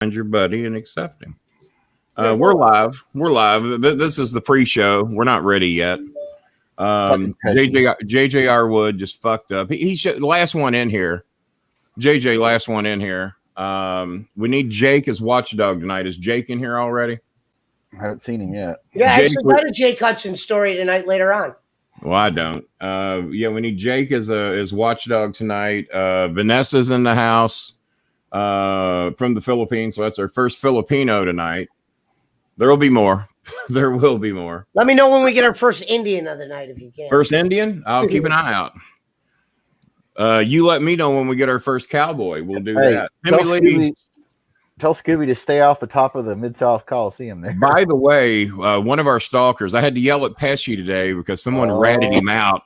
your buddy and accept him. We're live. We're live. This is the pre-show. We're not ready yet. JJR Wood just fucked up. He should last one in here. JJ, last one in here. We need Jake as watchdog tonight. Is Jake in here already? I haven't seen him yet. Yeah, I actually got a Jake Hudson story tonight later on. Well, I don't. Yeah, we need Jake as watchdog tonight. Vanessa's in the house from the Philippines, so that's our first Filipino tonight. There will be more. There will be more. Let me know when we get our first Indian of the night, if you can. First Indian? I'll keep an eye out. You let me know when we get our first cowboy. We'll do that. Tell Scooby to stay off the top of the Mid-South Coliseum there. By the way, one of our stalkers, I had to yell at Pesci today because someone ratted him out.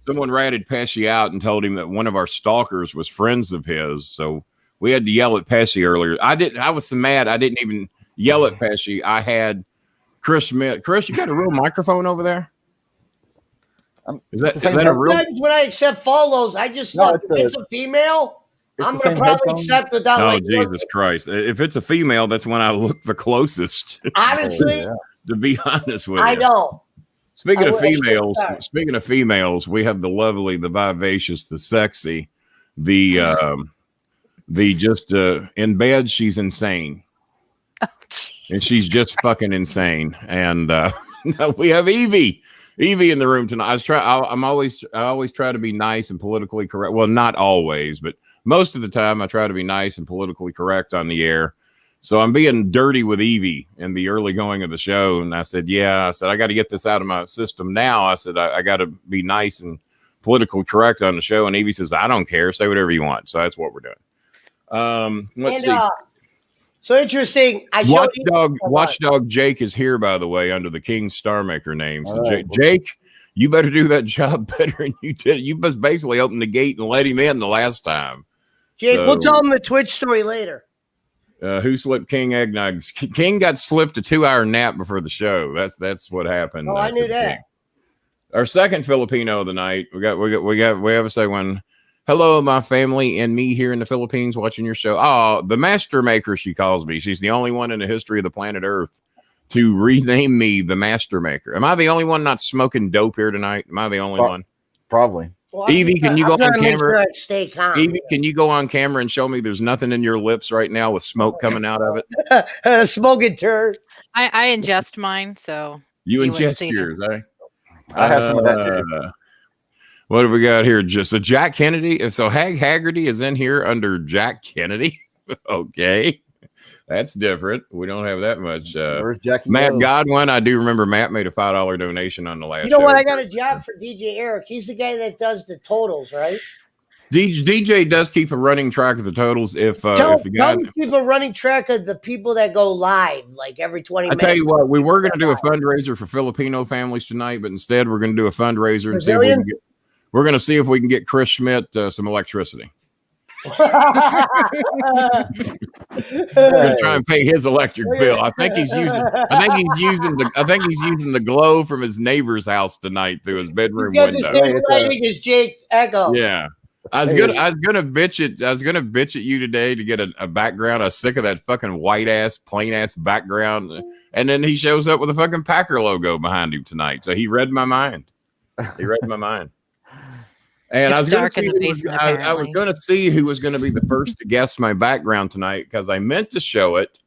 Someone ratted Pesci out and told him that one of our stalkers was friends of his. So we had to yell at Pesci earlier. I was so mad I didn't even yell at Pesci. I had Chris Schmidt. Chris, you got a real microphone over there? Is that a real? When I accept follows, I just look. If it's a female, I'm going to probably accept without. Oh, Jesus Christ. If it's a female, that's when I look the closest. Honestly. To be honest with you. I know. Speaking of females, we have the lovely, the vivacious, the sexy, the just in bed, she's insane. And she's just fucking insane. And we have Evie in the room tonight. I always try to be nice and politically correct. Well, not always, but most of the time I try to be nice and politically correct on the air. So I'm being dirty with Evie in the early going of the show. And I said, I got to get this out of my system now. I said, I got to be nice and politically correct on the show. And Evie says, I don't care. Say whatever you want. So that's what we're doing. Let's see. So interesting. Watchdog Jake is here, by the way, under the King Star Maker name. So Jake, you better do that job better than you did. You must basically open the gate and let him in the last time. Jake, we'll tell him the Twitch story later. Who slipped King eggnog? King got slipped a 2-hour nap before the show. That's what happened. Oh, I knew that. Our second Filipino of the night. We have a second one. Hello, my family and me here in the Philippines watching your show. Oh, the Master Maker, she calls me. She's the only one in the history of the planet Earth to rename me the Master Maker. Am I the only one not smoking dope here tonight? Am I the only one? Probably. Well, Evie, can you go on camera? Stay calm. Evie, can you go on camera and show me there's nothing in your lips right now with smoke coming out of it? Smoking turd. I ingest mine, so you ingest yours, eh? I have some of that too. What do we got here? Just a Jack Kennedy. So Haggerty is in here under Jack Kennedy. Okay. That's different. We don't have that much. Where's Jackie Matt Godwin. I do remember Matt made a $5 donation on the last show. You know what? I got a job for DJ Eric. He's the guy that does the totals, right? DJ does keep a running track of the totals. If keep a running track of the people that go live, like every 20 minutes. I tell you what, we were going to do a fundraiser for Filipino families tonight, but instead we're going to do a fundraiser and see if we can get. We're going to see if we can get Chris Schmidt some electricity. We're going to try and pay his electric bill. I think he's using the glow from his neighbor's house tonight through his bedroom window. The same lighting as Jake Echo. Yeah. I was gonna bitch at you today to get a background. I was sick of that fucking white ass, plain ass background. And then he shows up with a fucking Packer logo behind him tonight. So he read my mind. And I was going to see who was going to be the first to guess my background tonight because I meant to show it.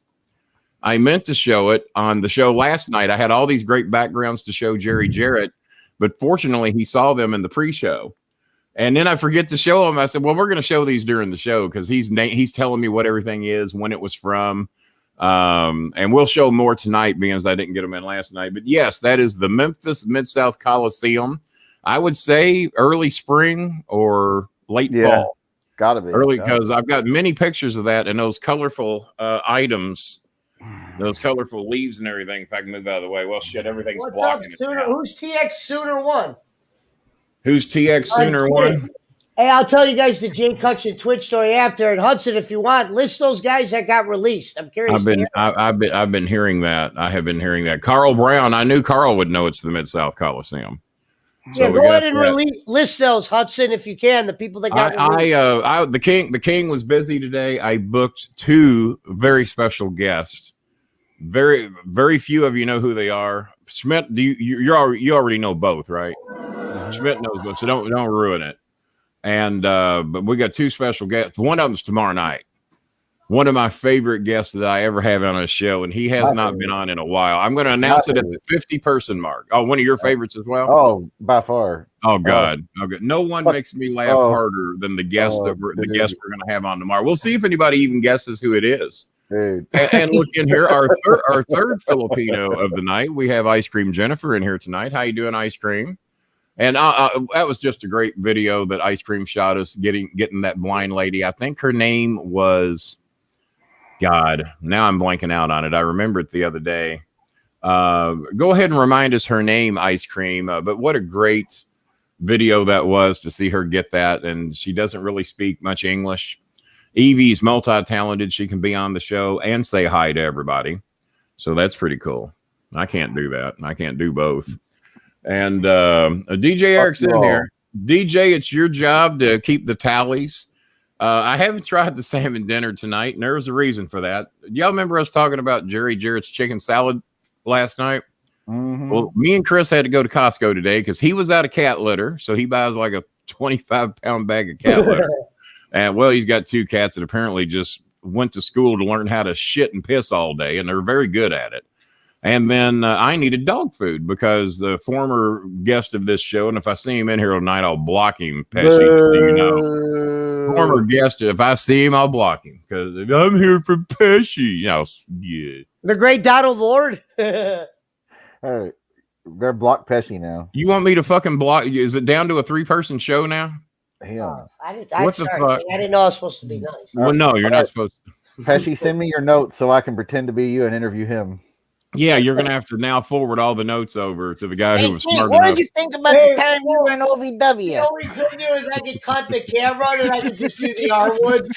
On the show last night. I had all these great backgrounds to show Jerry Jarrett, but fortunately he saw them in the pre-show. And then I forget to show him. I said, well, we're going to show these during the show because he's telling me what everything is, when it was from. And we'll show more tonight because I didn't get them in last night. But yes, that is the Memphis Mid-South Coliseum. I would say early spring or late fall. Gotta be early because I've got many pictures of that and those colorful items, those colorful leaves and everything. If I can move out of the way, well, shit, everything's blocking it. Who's TX Sooner One? Who's TX Sooner One? Hey, I'll tell you guys the Jake Hudson Twitch story after. And Hudson, if you want, list those guys that got released. I'm curious. I've been hearing that. I have been hearing that. Carl Brown. I knew Carl would know it's the Mid-South Coliseum. Yeah, So we go got ahead and that. list those, Hudson, if you can. The people that got The king was busy today. I booked 2 very special guests. Very few of you know who they are. Schmidt, you already know both, right? Schmidt knows both, so don't ruin it. And but we got 2 special guests. One of them's tomorrow night. One of my favorite guests that I ever have on a show, and he has not been on in a while. I'm going to announce it at the 50-person mark. Oh, one of your favorites as well? Oh, by far. Oh God. Okay. No one makes me laugh harder than the guests we're going to have on tomorrow. We'll see if anybody even guesses who it is. Dude. And look in here, our third Filipino of the night. We have Ice Cream Jennifer in here tonight. How you doing, Ice Cream? And that was just a great video that Ice Cream shot us getting that blind lady. I think her name was, God, now I'm blanking out on it. I remember it the other day. Go ahead and remind us her name, Ice Cream. But what a great video that was to see her get that. And she doesn't really speak much English. Evie's multi-talented. She can be on the show and say hi to everybody. So that's pretty cool. I can't do that. I can't do both. And DJ Eric's in here. DJ, it's your job to keep the tallies. I haven't tried the salmon dinner tonight, and there was a reason for that. Y'all remember us talking about Jerry Jarrett's chicken salad last night? Mm-hmm. Well, me and Chris had to go to Costco today because he was out of cat litter. So he buys like a 25-pound bag of cat litter. And well, he's got 2 cats that apparently just went to school to learn how to shit and piss all day, and they're very good at it. And then I needed dog food because the former guest of this show, and if I see him in here tonight, I'll block him, Pesci, so you know. Former guest, if I see him, I'll block him because I'm here for Pesci. You know, yeah. The great Donald Lord. Hey, they're block Pesci now. You want me to fucking block? Is it down to a 3-person show now? Yeah. What the fuck? I didn't know I was supposed to be nice. Well, no, you're not supposed to. Pesci, send me your notes so I can pretend to be you and interview him. Yeah, you're going to have to now forward all the notes over to the guy who was smart what enough. did you think about the time you were in OVW? The only good news is I could cut the camera and I could just do the R wood.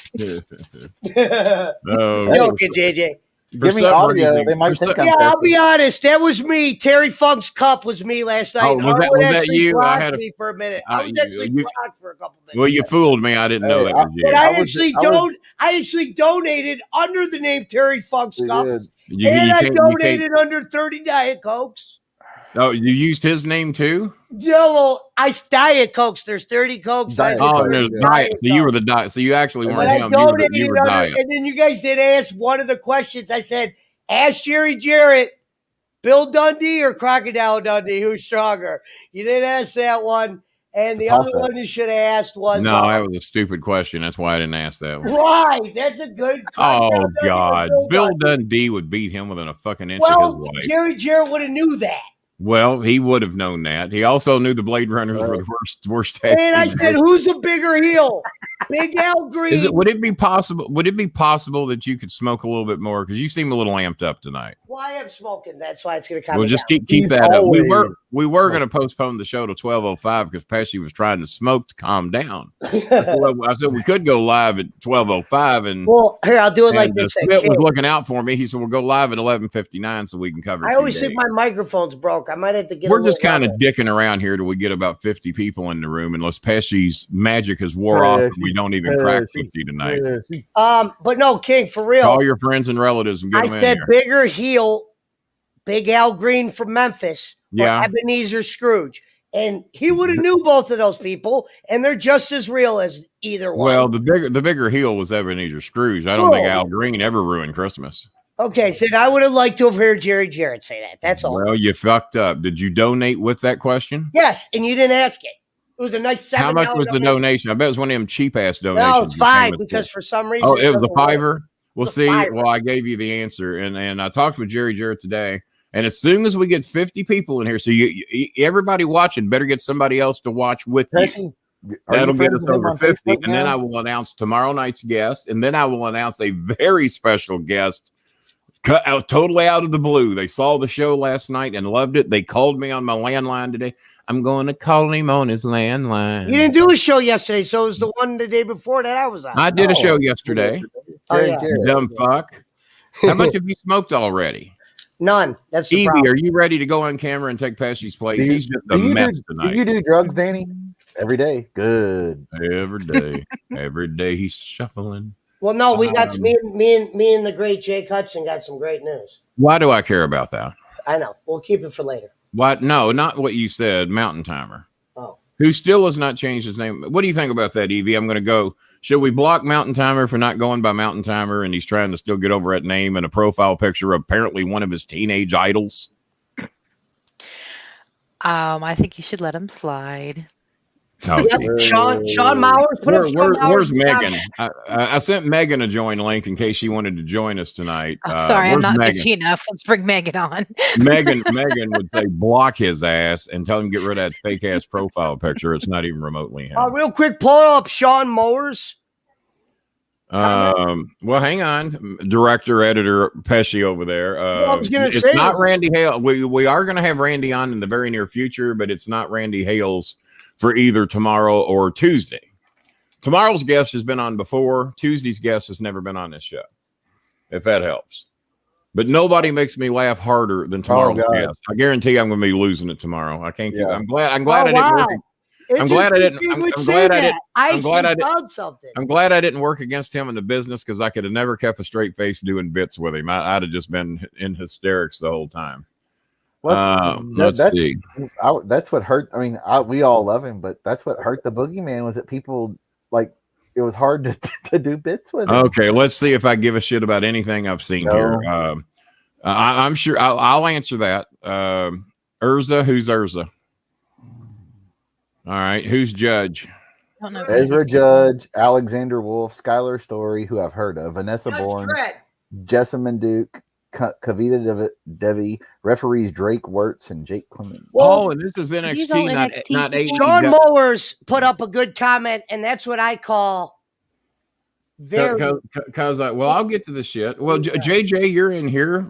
Oh, Okay, JJ. Give me audio. They might think I'm I'll be honest. That was me. Terry Funk's cup was me last night. Oh, was that you? I had me for a minute. I was actually blocked for a couple minutes. Well, you fooled me. I didn't know that was you. But I actually donated under the name Terry Funk's cups. I donated under 30 Diet Cokes. Oh, you used his name too? No, Diet Cokes. There's 30 Cokes. There's Diet. So you were the Diet. So you actually weren't him. You were Diet. And then you guys did ask one of the questions. I said, ask Jerry Jarrett, Bill Dundee or Crocodile Dundee, who's stronger? You didn't ask that one. And the other one you should have asked was... No, that was a stupid question. That's why I didn't ask that one. Why? That's a good question. Oh, God. Bill Dundee would beat him within a fucking inch of his life. Jerry Jarrett would have knew that. Well, he would have known that. He also knew the Blade Runners were the worst. And I said, who's a bigger heel? Big Al Green. Would it be possible? Would it be possible that you could smoke a little bit more? Because you seem a little amped up tonight. Well, I am smoking. That's why it's going to come. Well, just keep that up. We were going to postpone the show to 12:05 because Pesci was trying to smoke to calm down. I said we could go live at 12:05, and here I'll do it like this. Smith was looking out for me. He said we'll go live at 11:59 so we can cover. I always think my microphone's broke. I might have to get. We're just kind of dicking around here till we get about 50 people in the room, unless Pesci's magic has wore off and we don't even crack 50 tonight. But no, King, for real. Call your friends and relatives and get them in here. I said bigger heel, Big Al Green from Memphis, or Ebenezer Scrooge. And he would have knew both of those people, and they're just as real as either one. Well, the bigger heel was Ebenezer Scrooge. I don't think Al Green ever ruined Christmas. Okay, so I would have liked to have heard Jerry Jarrett say that. That's all. Well, you fucked up. Did you donate with that question? Yes, and you didn't ask it. It was a nice $7. How much was the donation? I bet it was one of them cheap ass donations. No, it's $5 because for some reason. Oh, it was a $5. We'll see. Well, I gave you the answer, and I talked with Jerry Jarrett today. And as soon as we get 50 people in here, so everybody watching better get somebody else to watch with you. That'll get us over 50, and then I will announce tomorrow night's guest, and then I will announce a very special guest. Cut out totally out of the blue. They saw the show last night and loved it. They called me on my landline today. I'm going to call him on his landline. You didn't do a show yesterday, so it was the one the day before that I was on. I did a show yesterday. You dumb fuck. How much have you smoked already? None. That's the Evie, problem. are you ready to go on camera and take Pesci's place? He's just a mess tonight. Do you do drugs, Danny? Every day. Good. Every day. Every day he's shuffling. Well, no, we got me and the great Jake Hudson got some great news. Why do I care about that? I know. We'll keep it for later. What? No, not what you said. Mountain Timer. Oh. Who still has not changed his name. What do you think about that, Evie? I'm going to go. Should we block Mountain Timer for not going by Mountain Timer, and he's trying to still get over that name and a profile picture of apparently one of his teenage idols? I think you should let him slide. Oh, yep. Sean Mowers. Where's Megan? I sent Megan a join link in case she wanted to join us tonight. Oh, sorry, I'm not bitchy enough. Let's bring Megan on. Megan would say block his ass and tell him to get rid of that fake ass profile picture. It's not even remotely him. Real quick, pull up Sean Mowers. Well, hang on, director, editor Pesci over there. I was gonna it's say not Randy Hale. We are going to have Randy on in the very near future, but it's not Randy Hales for either tomorrow or Tuesday. Tomorrow's guest has been on before. Tuesday's guest has never been on this show, if that helps. But nobody makes me laugh harder than tomorrow's guest. I guarantee I'm going to be losing it tomorrow. I can't. Yeah. I'm glad I didn't work. I'm glad I didn't. I'm glad I didn't work against him in the business, because I could have never kept a straight face doing bits with him. I'd have just been in hysterics the whole time. Let's see. That's what hurt. I mean, we all love him, but that's what hurt the Boogeyman, was that people it was hard to do bits with him. Okay, let's see if I give a shit about anything I've seen here. I'm sure I'll answer that. Urza, who's Urza? All right, who's Judge? Ezra Judge, Alexander Wolf, Skylar Story, who I've heard of, Vanessa Bourne, Jessamine Duke, Kavita Devi, referees Drake Wirtz and Jake Clemens. And this is NXT, not AEW. Sean Mowers put up a good comment, and that's what I call because I'll get to the shit. Well, JJ, you're in here.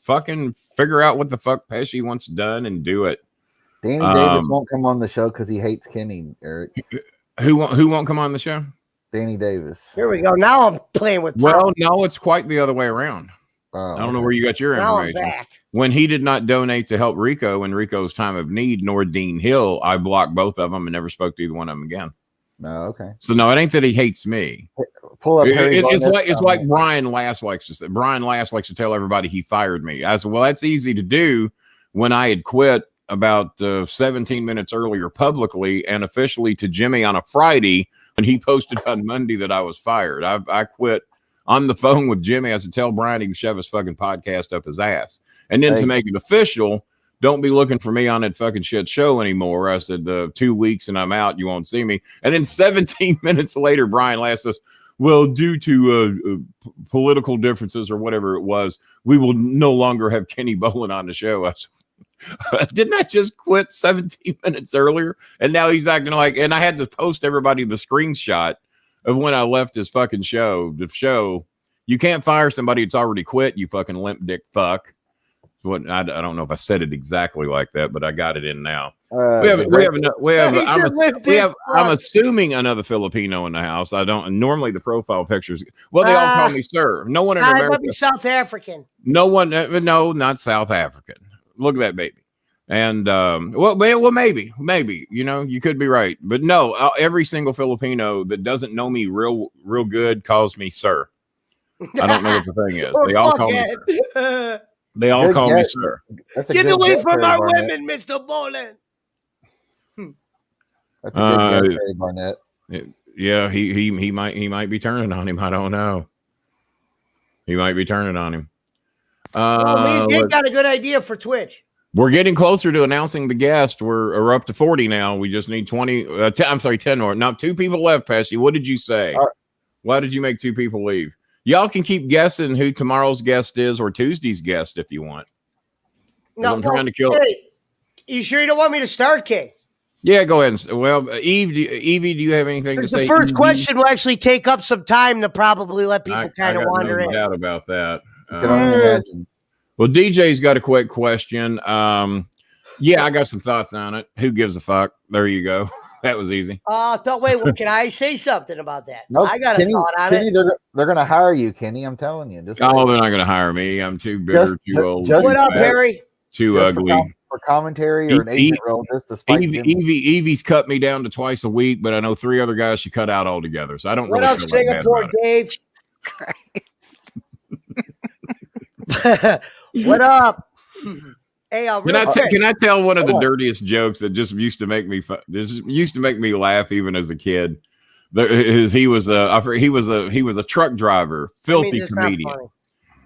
Fucking figure out what the fuck Pesci wants done and do it. Danny Davis won't come on the show because he hates Kenny, Eric. Who won't come on the show? Danny Davis. Here we go. Now I'm playing with power. Well, no, it's quite the other way around. I don't know where you got your information. Now I'm back. When he did not donate to help Rico in Rico's time of need, nor Dean Hill, I blocked both of them and never spoke to either one of them again. Oh, okay. So no, it ain't that he hates me. Pull up. It's like Brian Last likes to say. Brian Last likes to tell everybody he fired me. I said, well, that's easy to do when I had quit about 17 minutes earlier publicly and officially to Jimmy on a Friday when he posted on Monday that I was fired. I quit on the phone with Jimmy. I said, tell Brian he can shove his fucking podcast up his ass. And then to make it official, don't be looking for me on that fucking shit show anymore. I said, 2 weeks and I'm out. You won't see me. And then 17 minutes later, Brian Last says, well, due to political differences or whatever it was, we will no longer have Kenny Bolin on the show. I said, didn't I just quit 17 minutes earlier? And now he's acting like, and I had to post everybody the screenshot of when I left his fucking show. The show, you can't fire somebody that's already quit, you fucking limp dick fuck. What I don't know if I said it exactly like that, but I got it in now. I'm assuming another Filipino in the house. I don't normally the profile pictures. Well, they all call me sir. No one in America. South African. No one. No, not South African. Look at that baby. And maybe, you could be right, but no, every single Filipino that doesn't know me real good calls me sir. I don't know what the thing is. They all call me sir. They all call me sir. Get away from our women, Mr. Bolin. That's a good guess, Barry Barnett. Yeah, he might be turning on him. I don't know. He might be turning on him. Me and Dick got a good idea for Twitch. We're getting closer to announcing the guest. We're up to 40 now. We just need 10 more. Now 2 people left, Pesci. What did you say? Why did you make 2 people leave? Y'all can keep guessing who tomorrow's guest is or Tuesday's guest if you want. No, I'm trying to kill. Hey, you sure you don't want me to start, King? Yeah, go ahead. Well, Evie, do you have anything to say? The first question will actually take up some time to probably let people kind of wander in. I got no doubt about that. Can only imagine. Well, DJ's got a quick question. Yeah, I got some thoughts on it. Who gives a fuck? There you go. That was easy. Wait, well, can I say something about that? No, I got Kenny, a thought on Kenny, it. They're going to hire you, Kenny. I'm telling you. They're not going to hire me. I'm too bitter, too old. What up, Harry? Too ugly. For commentary or an agent role, just to spike Evie's cut me down to twice a week, but I know 3 other guys she cut out altogether. So I don't. What really up, Singapore, Dave? What up? Hey, can I tell one of the dirtiest jokes that just used to make me laugh even as a kid? He was a truck driver, filthy comedian.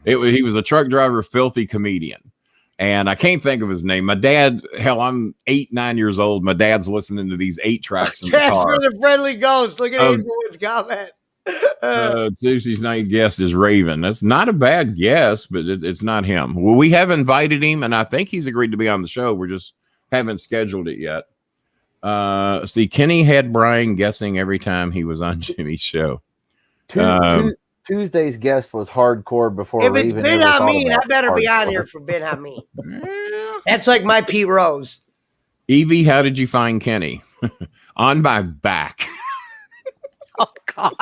He was a truck driver, filthy comedian. And I can't think of his name. My dad, I'm 8, 9 years old. My dad's listening to these 8 tracks in the car. Casper the Friendly Ghost. Look at Hazelwood's comment. Tuesday's night guest is Raven. That's not a bad guess, but it's not him. Well, we have invited him, and I think he's agreed to be on the show. We're just haven't scheduled it yet. See, Kenny had Brian guessing every time he was on Jimmy's show. Tuesday's guest was hardcore before. If it's Ben Hameen, I better be on here for Ben Hameen. That's like my Pete Rose. Evie, how did you find Kenny? On my back. Oh God.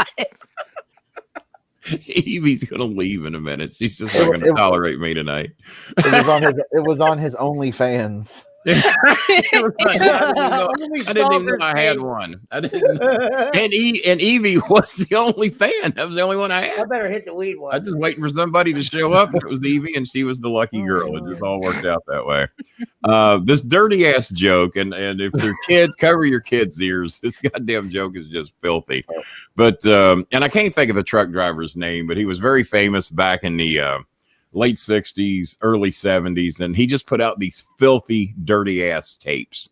Evie's gonna leave in a minute. She's just not gonna tolerate me tonight. It was on his OnlyFans. I didn't even know I had one. I didn't. And Evie was the only fan. That was the only one I had. I better hit the weed one. I was just waiting for somebody to show up. And it was Evie, and she was the lucky girl. It just all worked out that way. This dirty ass joke, and if your kids, cover your kids' ears. This goddamn joke is just filthy. But and I can't think of the truck driver's name, but he was very famous back in the late 60s, early 70s, and he just put out these filthy, dirty ass tapes.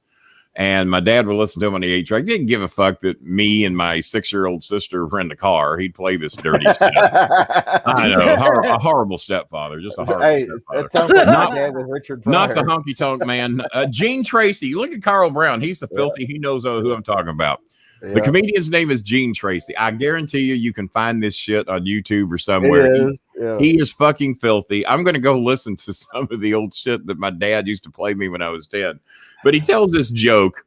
And my dad would listen to him on the 8-track. Didn't give a fuck that me and my 6-year-old sister were in the car. He'd play this dirty stuff. I know, a horrible stepfather, just a horrible stepfather. That sounds like my dad with Richard Pryor. Not the honky tonk man. Gene Tracy. Look at Carl Brown. He's the filthy. He knows who I'm talking about. Yeah. The comedian's name is Gene Tracy. I guarantee you can find this shit on YouTube or somewhere. He is fucking filthy. I'm going to go listen to some of the old shit that my dad used to play me when I was 10. But he tells this joke,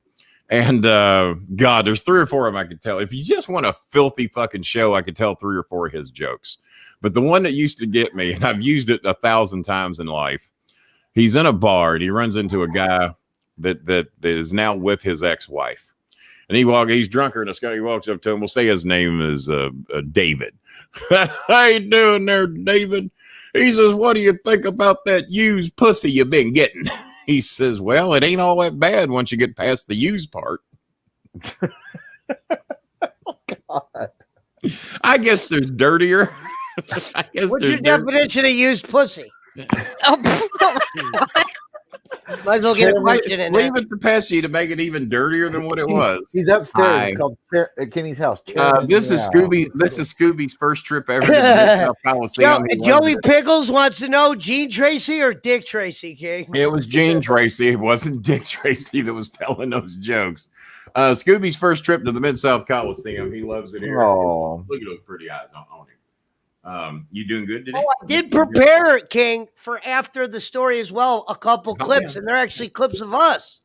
and God, there's 3 or 4 of them I could tell. If you just want a filthy fucking show, I could tell 3 or 4 of his jokes. But the one that used to get me, and I've used it 1,000 times in life, he's in a bar, and he runs into a guy that is now with his ex-wife. And he's drunker than a skunk. He walks up to him. We'll say his name is David. How you doing there, David? He says, what do you think about that used pussy you've been getting? He says, well, it ain't all that bad once you get past the used part. Oh, God. I guess there's dirtier. What's your definition of used pussy? Might as well get a question in there. Leave it to Pesci to make it even dirtier than what it was. He's upstairs. It's called at Kenny's house. This is Scooby's first trip ever to the Coliseum. Joey Pickles wants to know Gene Tracy or Dick Tracy, King? It was Gene Tracy. It wasn't Dick Tracy that was telling those jokes. Scooby's first trip to the Mid-South Coliseum. He loves it here. Oh. Look at those pretty eyes on him. You doing good today? I did prepare it, King, for after the story as well. A couple clips, and they're actually clips of us.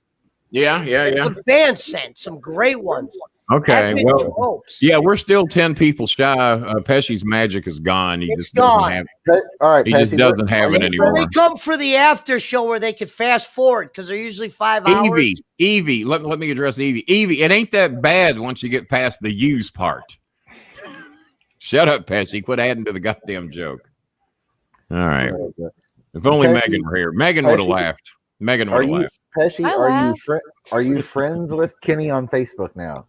Yeah. The band sent some great ones. Okay, well, yeah, we're still 10 people shy. Pesci's magic is gone. Just gone. Doesn't have, all right, he Pesci, just doesn't have it anymore. They come for the after show where they could fast forward because they're usually 5 hours. Evie, let me address Evie. Evie, it ain't that bad once you get past the use part. Shut up, Pesci. Quit adding to the goddamn joke. All right. If only Pesci, Megan were here. Megan would have laughed. Megan would have laughed. Pesci, are you friends with Kenny on Facebook now?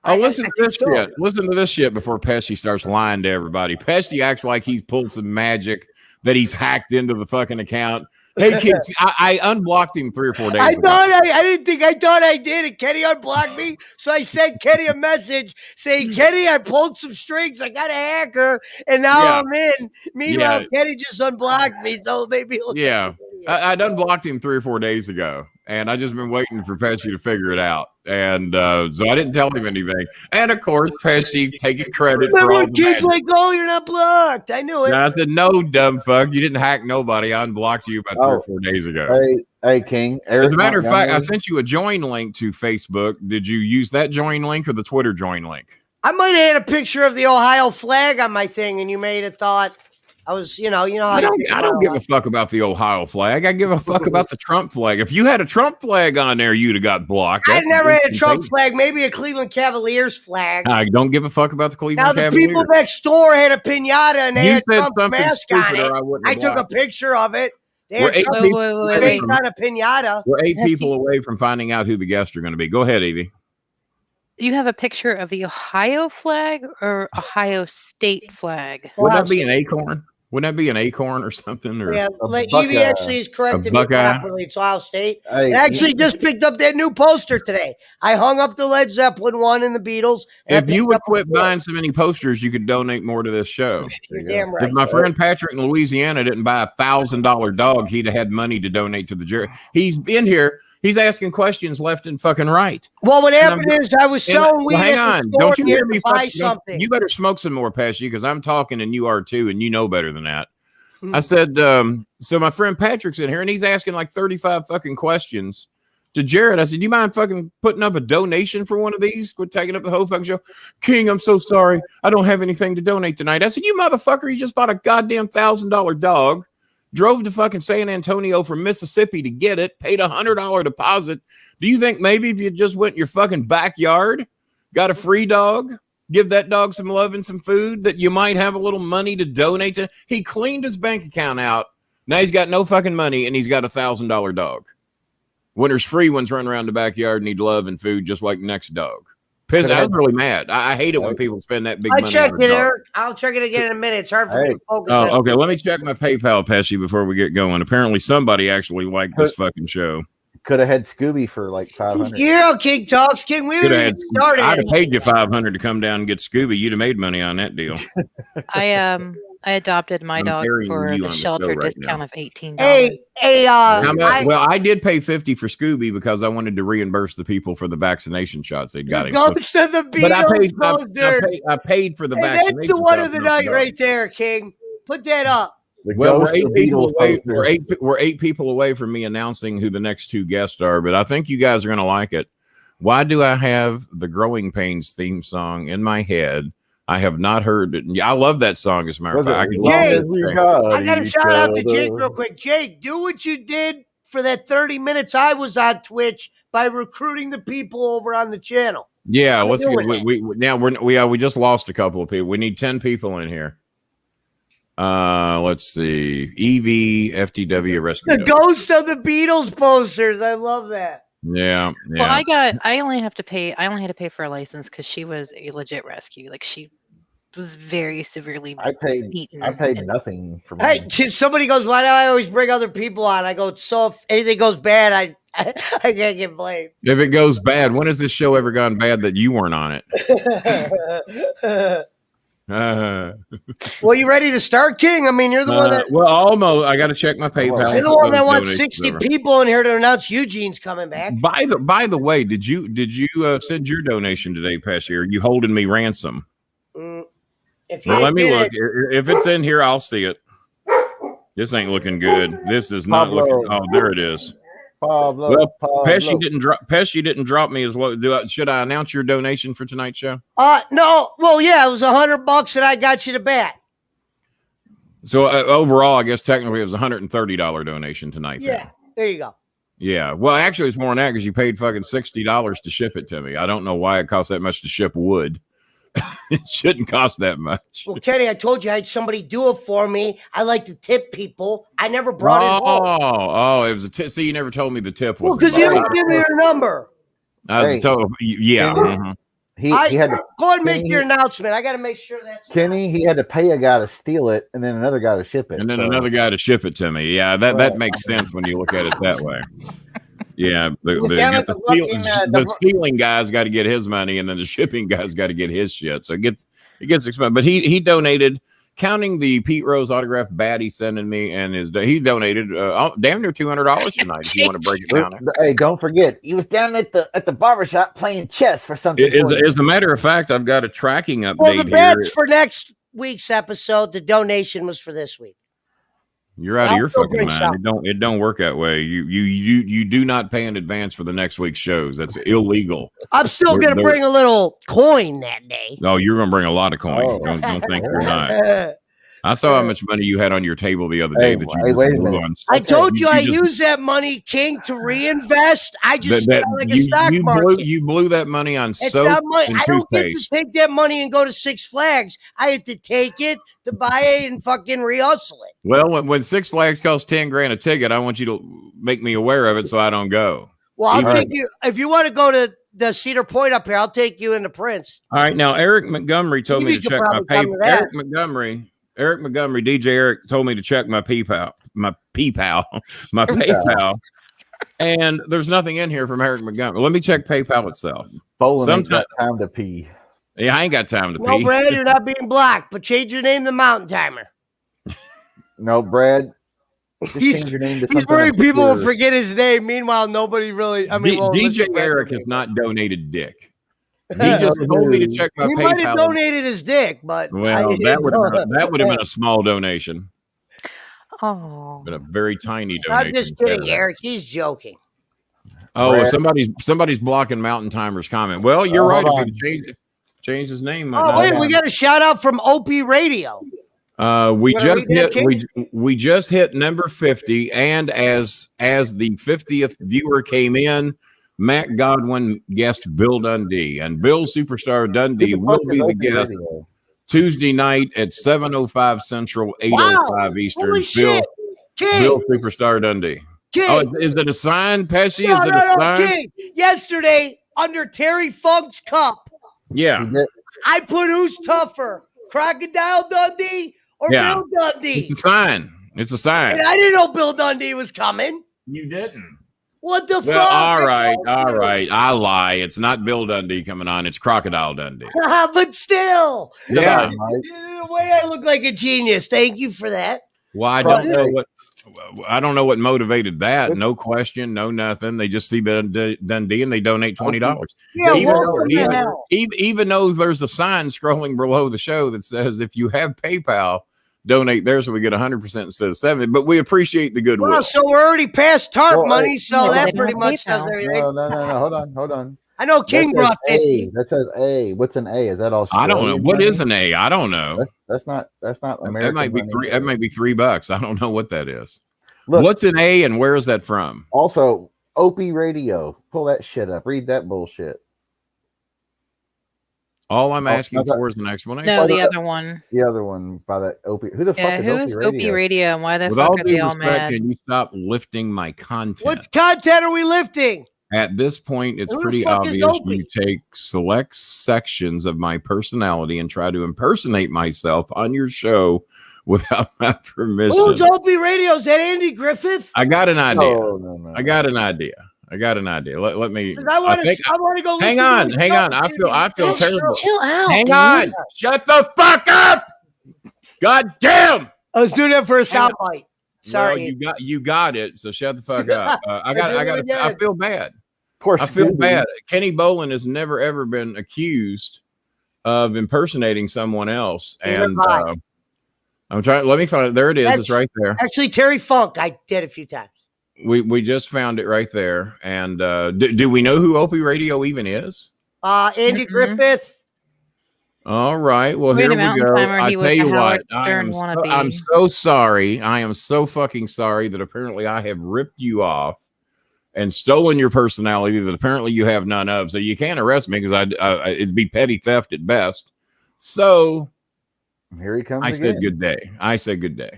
Oh, listen to this shit. Listen to this shit before Pesci starts lying to everybody. Pesci acts like he's pulled some magic, that he's hacked into the fucking account. Hey, kids, I unblocked him 3 or 4 days ago. I thought I did, and Kenny unblocked me. So I sent Kenny a message saying, Kenny, I pulled some strings. I got a hacker, and now I'm in. Meanwhile, Kenny just unblocked me, so it made me look I'd unblocked him 3 or 4 days ago, and I just been waiting for Pesci to figure it out. And so I didn't tell him anything. And of course, Pesci taking credit for all the kids like, oh, you're not blocked. I knew it. And I said, no, dumb fuck. You didn't hack nobody. I unblocked you about 3 or 4 days ago. Hey, King. As a matter of fact, I sent you a join link to Facebook. Did you use that join link or the Twitter join link? I might have had a picture of the Ohio flag on my thing, and you made it thought I was, I don't give a fuck about the Ohio flag. I give a fuck about the Trump flag. If you had a Trump flag on there, you'd have got blocked. I never had a Trump flag. Maybe a Cleveland Cavaliers flag. I don't give a fuck about the Cleveland Cavaliers. Now, the people next door had a piñata, and they had Trump's mask on it. I took a picture of it. They had wait. on a piñata. We're 8 people away from finding out who the guests are going to be. Go ahead, Evie. You have a picture of the Ohio flag or Ohio State flag? Would that be an acorn? Wouldn't that be an acorn or something? Or yeah, Evie actually is corrected me properly. It's Ohio State. Hey, I actually just picked up that new poster today. I hung up the Led Zeppelin one and the Beatles. If you would quit buying so many posters, you could donate more to this show. You're damn right. If my friend Patrick in Louisiana didn't buy $1,000 dog, he'd have had money to donate to the jury. He's in here. He's asking questions left and fucking right. Well, what happened is I was selling weed. Hang on. Don't you hear me? Buy something. You better smoke some more, Pesci, because I'm talking and you are too, and you know better than that. I said, so my friend Patrick's in here and he's asking like 35 fucking questions to Jared. I said, you mind fucking putting up a donation for one of these? Quit taking up the whole fucking show. King, I'm so sorry. I don't have anything to donate tonight. I said, you motherfucker, you just bought a goddamn $1,000 dog, drove to fucking San Antonio from Mississippi to get it, paid $100 deposit. Do you think maybe if you just went in your fucking backyard, got a free dog, give that dog some love and some food, that you might have a little money to donate to? He cleaned his bank account out. Now he's got no fucking money and he's got a $1,000 dog. When there's free ones running around the backyard and need love and food just like next dog. I was really mad. I hate it when people spend that big money. I checked it, Eric. I'll check it again in a minute. It's hard for me to focus. Oh, okay. Let me check my PayPal, Pesci, before we get going. Apparently somebody actually liked this fucking show. Could have had Scooby for like $500. King talks. King, we haven't started. I'd have paid you $500 to come down and get Scooby. You'd have made money on that deal. I adopted my dog for the shelter discount of $18. I did pay $50 for Scooby because I wanted to reimburse the people for the vaccination shots they'd got. Ghost of the Beatles. I paid for the vaccination. That's the one of the night right there, King. Put that up. Well, we're 8 people away from me announcing who the next 2 guests are, but I think you guys are going to like it. Why do I have the Growing Pains theme song in my head? I have not heard it. I love that song, as a matter of fact. I got to shout out to Jake real quick. Jake, do what you did for that 30 minutes I was on Twitch by recruiting the people over on the channel. Yeah, let's get, we just lost a couple of people. We need 10 people in here. Let's see. EV FTW Rescue. The Ghost of the Beatles posters. I love that. Yeah. Well, I only had to pay for a license because she was a legit rescue. Like, she was very severely beaten. I paid nothing for me. Hey, somebody goes, why do I always bring other people on? I go, so if anything goes bad, I can't get blamed. If it goes bad, when has this show ever gone bad that you weren't on it? Well, you ready to start, King? I mean, you're the one that. Well, almost. I got to check my PayPal. You're the one that wants 60 people in here to announce Eugene's coming back. By the way, did you send your donation today, Pesci? Are you holding me ransom? Let me look. If it's in here, I'll see it. This ain't looking good. This is not looking. Oh, there it is. Pablo. Pesci didn't drop me as low. Should I announce your donation for tonight's show? No. Well, yeah, it was $100 and I got you to bat. So overall, I guess technically it was $130 donation tonight. Yeah, there you go. Yeah. Well, actually, it's more than that because you paid fucking $60 to ship it to me. I don't know why it costs that much to ship wood. It shouldn't cost that much. Well, Kenny, I told you I had somebody do it for me. I like to tip people. I never brought it home. Oh, it was a tip. See, you never told me the tip was. Well, because you didn't give me your number. I was told, yeah. He had to go ahead and make your announcement. I got to make sure that's Kenny. He had to pay a guy to steal it, and then another guy to ship it, and then another guy to ship it to me. Yeah, that makes sense when you look at it that way. Yeah, the stealing guy's got to get his money, and then the shipping guy's got to get his shit. So it gets expensive. But he donated counting the Pete Rose autograph bat he's sending me, and he donated damn near $200 tonight. If you want to break it down. Hey, don't forget, he was down at the barbershop playing chess for something. As a matter of fact, I've got a tracking update. Well, the badge for next week's episode, the donation was for this week. You're out of your fucking mind. It don't work that way. You do not pay in advance for the next week's shows. That's illegal. I'm still gonna bring a little coin that day. No, you're gonna bring a lot of coin. Oh. Don't think you're not. I saw how much money you had on your table the other day that you wait a minute. I told you I used that money, King, to reinvest. I just felt like a stock market. You blew that money on soap and I don't get to toothpaste. take that money and go to Six Flags. I had to take it to buy it and fucking re-hustle it. Well, when Six Flags costs $10,000 a ticket, I want you to make me aware of it so I don't go. Well, I'll take you if you want to go to the Cedar Point up here. I'll take you into Prince. All right, now Eric Montgomery told me to check my PayPal. Eric Montgomery, DJ Eric told me to check my PayPal, my PayPal, and there's nothing in here from Eric Montgomery. Let me check PayPal itself. Bowling ain't got time to pee. Yeah, I ain't got time to pee. No, Brad, you're not being blocked, but change your name to Mountain Timer. No, Brad. He's worried people will forget his name. Meanwhile, nobody really. I mean, DJ Eric has not donated dick. He just told me to check my PayPal. He might have donated his dick, but that would have been a small donation. Oh, Been a very tiny donation. I'm just kidding, Eric. He's joking. Oh, somebody's blocking Mountain Timer's comment. Well, you're right. If he change his name. Oh, wait, we got a shout out from Opie Radio. We just hit number 50, and as the 50th viewer came in, Matt Godwin guest Bill Dundee, and Bill Superstar Dundee will be the guest Tuesday night at 7:05 Central, 8:05 Eastern. Holy shit. Bill Superstar Dundee. King. Oh, is it a sign, Pesci? No, is it a sign? King. Yesterday, under Terry Funk's cup, yeah, I put who's tougher, Crocodile Dundee or Bill Dundee? It's a sign. It's a sign. And I didn't know Bill Dundee was coming. You didn't. What the fuck? All right. I lie. It's not Bill Dundee coming on. It's Crocodile Dundee. But still. Yeah. In a way, I look like a genius. Thank you for that. Well, I don't know what motivated that. No question, no nothing. They just see Dundee and they donate $20. Yeah, even knows there's a sign scrolling below the show that says if you have PayPal, donate there so we get 100% instead of 70%. But we appreciate the goodwill. Well, so we're already past TARP money, so that pretty much does everything. No. Hold on. I know King brought 50. That says A. What's an A? Is that all? I don't know. What is an A? I don't know. That's not American. That might be money. That might be $3. I don't know what that is. Look, what's an A and where is that from? Also, Opie Radio. Pull that shit up. Read that bullshit. All I'm asking for is an explanation. No, the other one. The other one by that Opie. Who the fuck is Opie Radio? And why the With fuck all are due they all respect, mad? can you stop lifting my content? What content are we lifting? At this point, it's Who the pretty fuck is obvious Opie? you take select sections of my personality and try to impersonate myself on your show without my permission. Who's Opie Radio? Is that Andy Griffith? I got an idea. No. I got an idea. Let me. I want to go. Hang on. I feel terrible. Chill out. Hang on. Shut the fuck up. God damn. I was doing that for a soundbite. Sorry. Well, you got it. So shut the fuck up. I feel bad. I feel bad. Kenny Bolin has never ever been accused of impersonating someone else, and I'm trying. Let me find it. There it is. It's right there. Actually, Terry Funk, I did a few times. We just found it right there. And do we know who Opie Radio even is? Andy Griffith. All right. Well, here we go. I tell you what, I'm so sorry. I am so fucking sorry that apparently I have ripped you off and stolen your personality that apparently you have none of. So you can't arrest me because it'd be petty theft at best. So here he comes. I said good day.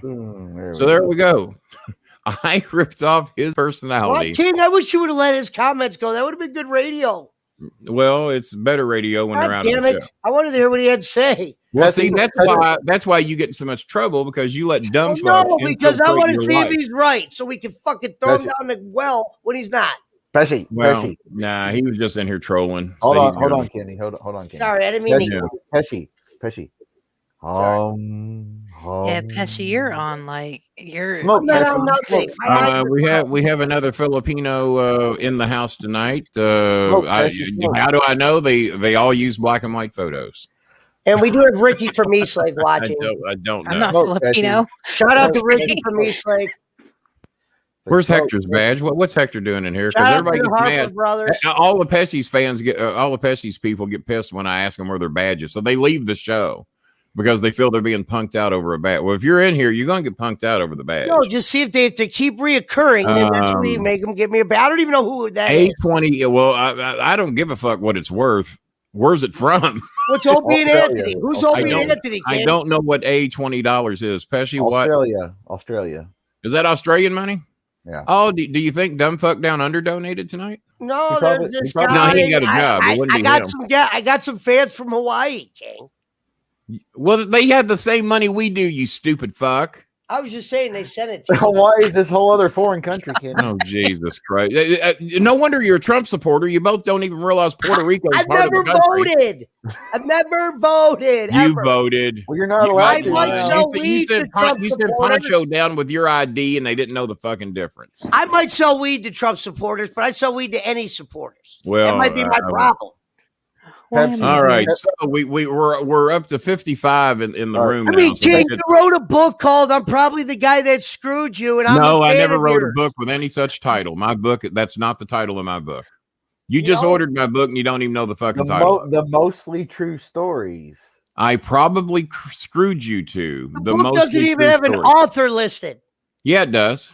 There we go. I ripped off his personality. Well, King, I wish you would have let his comments go. That would have been good radio. Well, it's better radio when they're out of the show. I wanted to hear what he had to say. Well, see, that's why you get in so much trouble because you let dumb folks. No, because I want to see if he's right, so we can fucking throw him down the well when he's not. Pesci. Nah, he was just in here trolling. Hold on, Kenny. Hold on, Kenny. Sorry, I didn't mean Pesci. Yeah, Pesci, you're on like you're. Smoke, I'm Pesci, not smoke. We have another Filipino in the house tonight. Pesci, smoke. How do I know they all use black and white photos? And we do have Ricky from Eastlake watching. I don't know. I'm not Smoke, Filipino. Shout out to Smoke, Ricky Pesci, from smoke. Eastlake. Where's Smoke, Hector's Pesci. badge? What's Hector doing in here? Shout Because out to everybody the gets Harford mad. brothers. All the Pesci's fans get, all the Pesci's people get pissed when I ask them where their badge is. So they leave the show because they feel they're being punked out over a badge. Well, if you're in here, you're going to get punked out over the badge. No, just see if they have to keep reoccurring. Then that's when you make them give me a badge. I don't even know who that is. A20. Well, I don't give a fuck what it's worth. Where's it from? What's Opie and Anthony? Who's Opie and Anthony? I don't know what $20 is. Pesci, what? Australia. Is that Australian money? Yeah. Oh, do you think Dumb Fuck Down Under donated tonight? No, there's this guy. No, he got a job. I got some fans from Hawaii, King. Well, they had the same money we do, you stupid fuck. I was just saying they sent it to me. Hawaii is this whole other foreign country, kid. Oh, Jesus Christ. No wonder you're a Trump supporter. You both don't even realize Puerto Rico is part of the country. I've never voted. You ever. voted. Well, you're not allowed to. You said Poncho down with your ID and they didn't know the fucking difference. I might sell weed to Trump supporters, but I sell weed to any supporters. Well, that might be my problem. Pepsi. All right, so we're up to 55 in the room. I mean, now, King, you wrote a book called "I'm Probably the Guy That Screwed You," and I never wrote a book with any such title. My book, that's not the title of my book. You just ordered my book and you don't even know the fucking title. The mostly true stories. I probably screwed you to the book doesn't even have an author listed. Yeah, it does.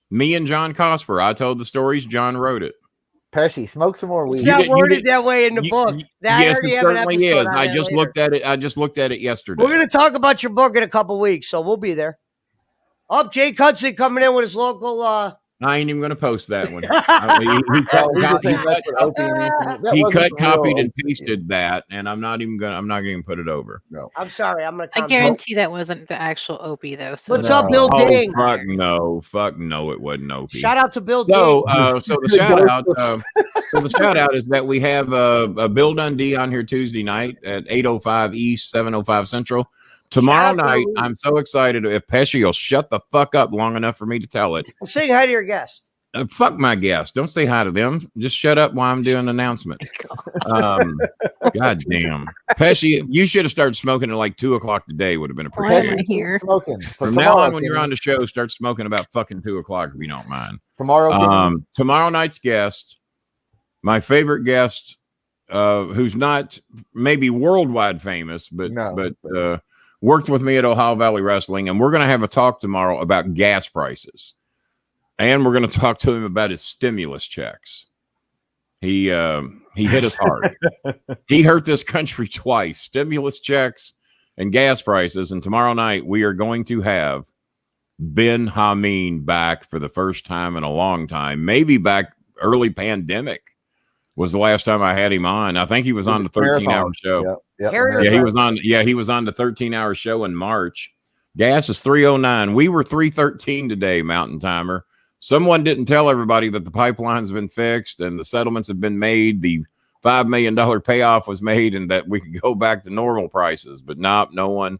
Me and John Cosper. I told the stories. John wrote it. Pesci, smoke some more weed. It's not worded that way in the book. Yes, it certainly is. I just looked at it. I just looked at it yesterday. We're going to talk about your book in a couple weeks, so we'll be there. Jake Hudson coming in with his local. I ain't even going to post that one. He cut, copied, and pasted that, and I'm not going to put it over. No, I'm sorry. I'm going to. I guarantee that wasn't the actual Opie though. So what's up, Bill Ding? Fuck no, it wasn't Opie. Shout out to Bill Ding. So the shout out is that we have Bill Dundee on here Tuesday night at 8:05 East, 7:05 Central. Tomorrow night, I'm so excited. If Pesci will shut the fuck up long enough for me to tell it. I'm saying hi to your guests. Fuck my guests. Don't say hi to them. Just shut up while I'm doing announcements. God damn. Pesci, you should have started smoking at like 2:00 today. Would have been appreciated. Here. From now on, when you're on the show, start smoking about fucking 2:00 if you don't mind. Tomorrow night's guest, my favorite guest, who's not maybe worldwide famous, but worked with me at Ohio Valley Wrestling, and we're going to have a talk tomorrow about gas prices. And we're going to talk to him about his stimulus checks. He hit us hard. He hurt this country twice, stimulus checks and gas prices. And tomorrow night, we are going to have Ben Hameen back for the first time in a long time. Maybe back early pandemic was the last time I had him on. I think he was on the 13-hour show. He was on. Yeah, he was on the 13-hour show in March. Gas is $3.09. We were $3.13 today, Mountain Timer. Someone didn't tell everybody that the pipeline's been fixed and the settlements have been made. The $5 million payoff was made, and that we could go back to normal prices. But no one.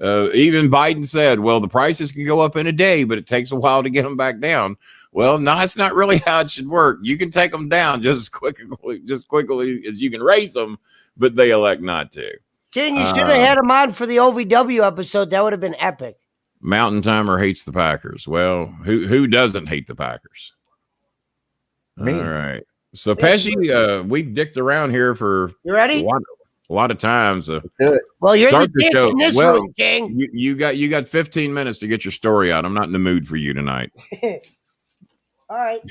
Even Biden said, "Well, the prices can go up in a day, but it takes a while to get them back down." Well, no, that's not really how it should work. You can take them down just as quickly as you can raise them. But they elect not to. King, you should have had him on for the OVW episode. That would have been epic. Mountain Timer hates the Packers. Well, who doesn't hate the Packers? Me. All right. So Pesci, we've dicked around here for you ready? A lot of times. Well, you're the dick in this room, King. You got 15 minutes to get your story out. I'm not in the mood for you tonight. All right.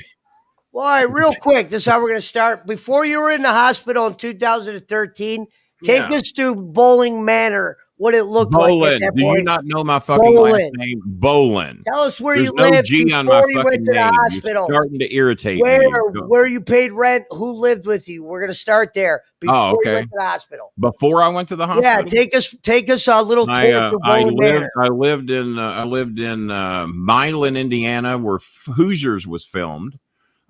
Well, all right, real quick. This is how we're going to start. Before you were in the hospital in 2013, take us to Bowling Manor, what it looked like at that point. Do you not know my fucking last name? Bolin. Tell us where you lived before you went to the hospital. You're starting to irritate me. me. Where you paid rent, who lived with you. We're going to start there before you went to the hospital. Before I went to the hospital? Yeah, take us a little tour to Bowling Manor. I lived in Milan, Indiana, where Hoosiers was filmed.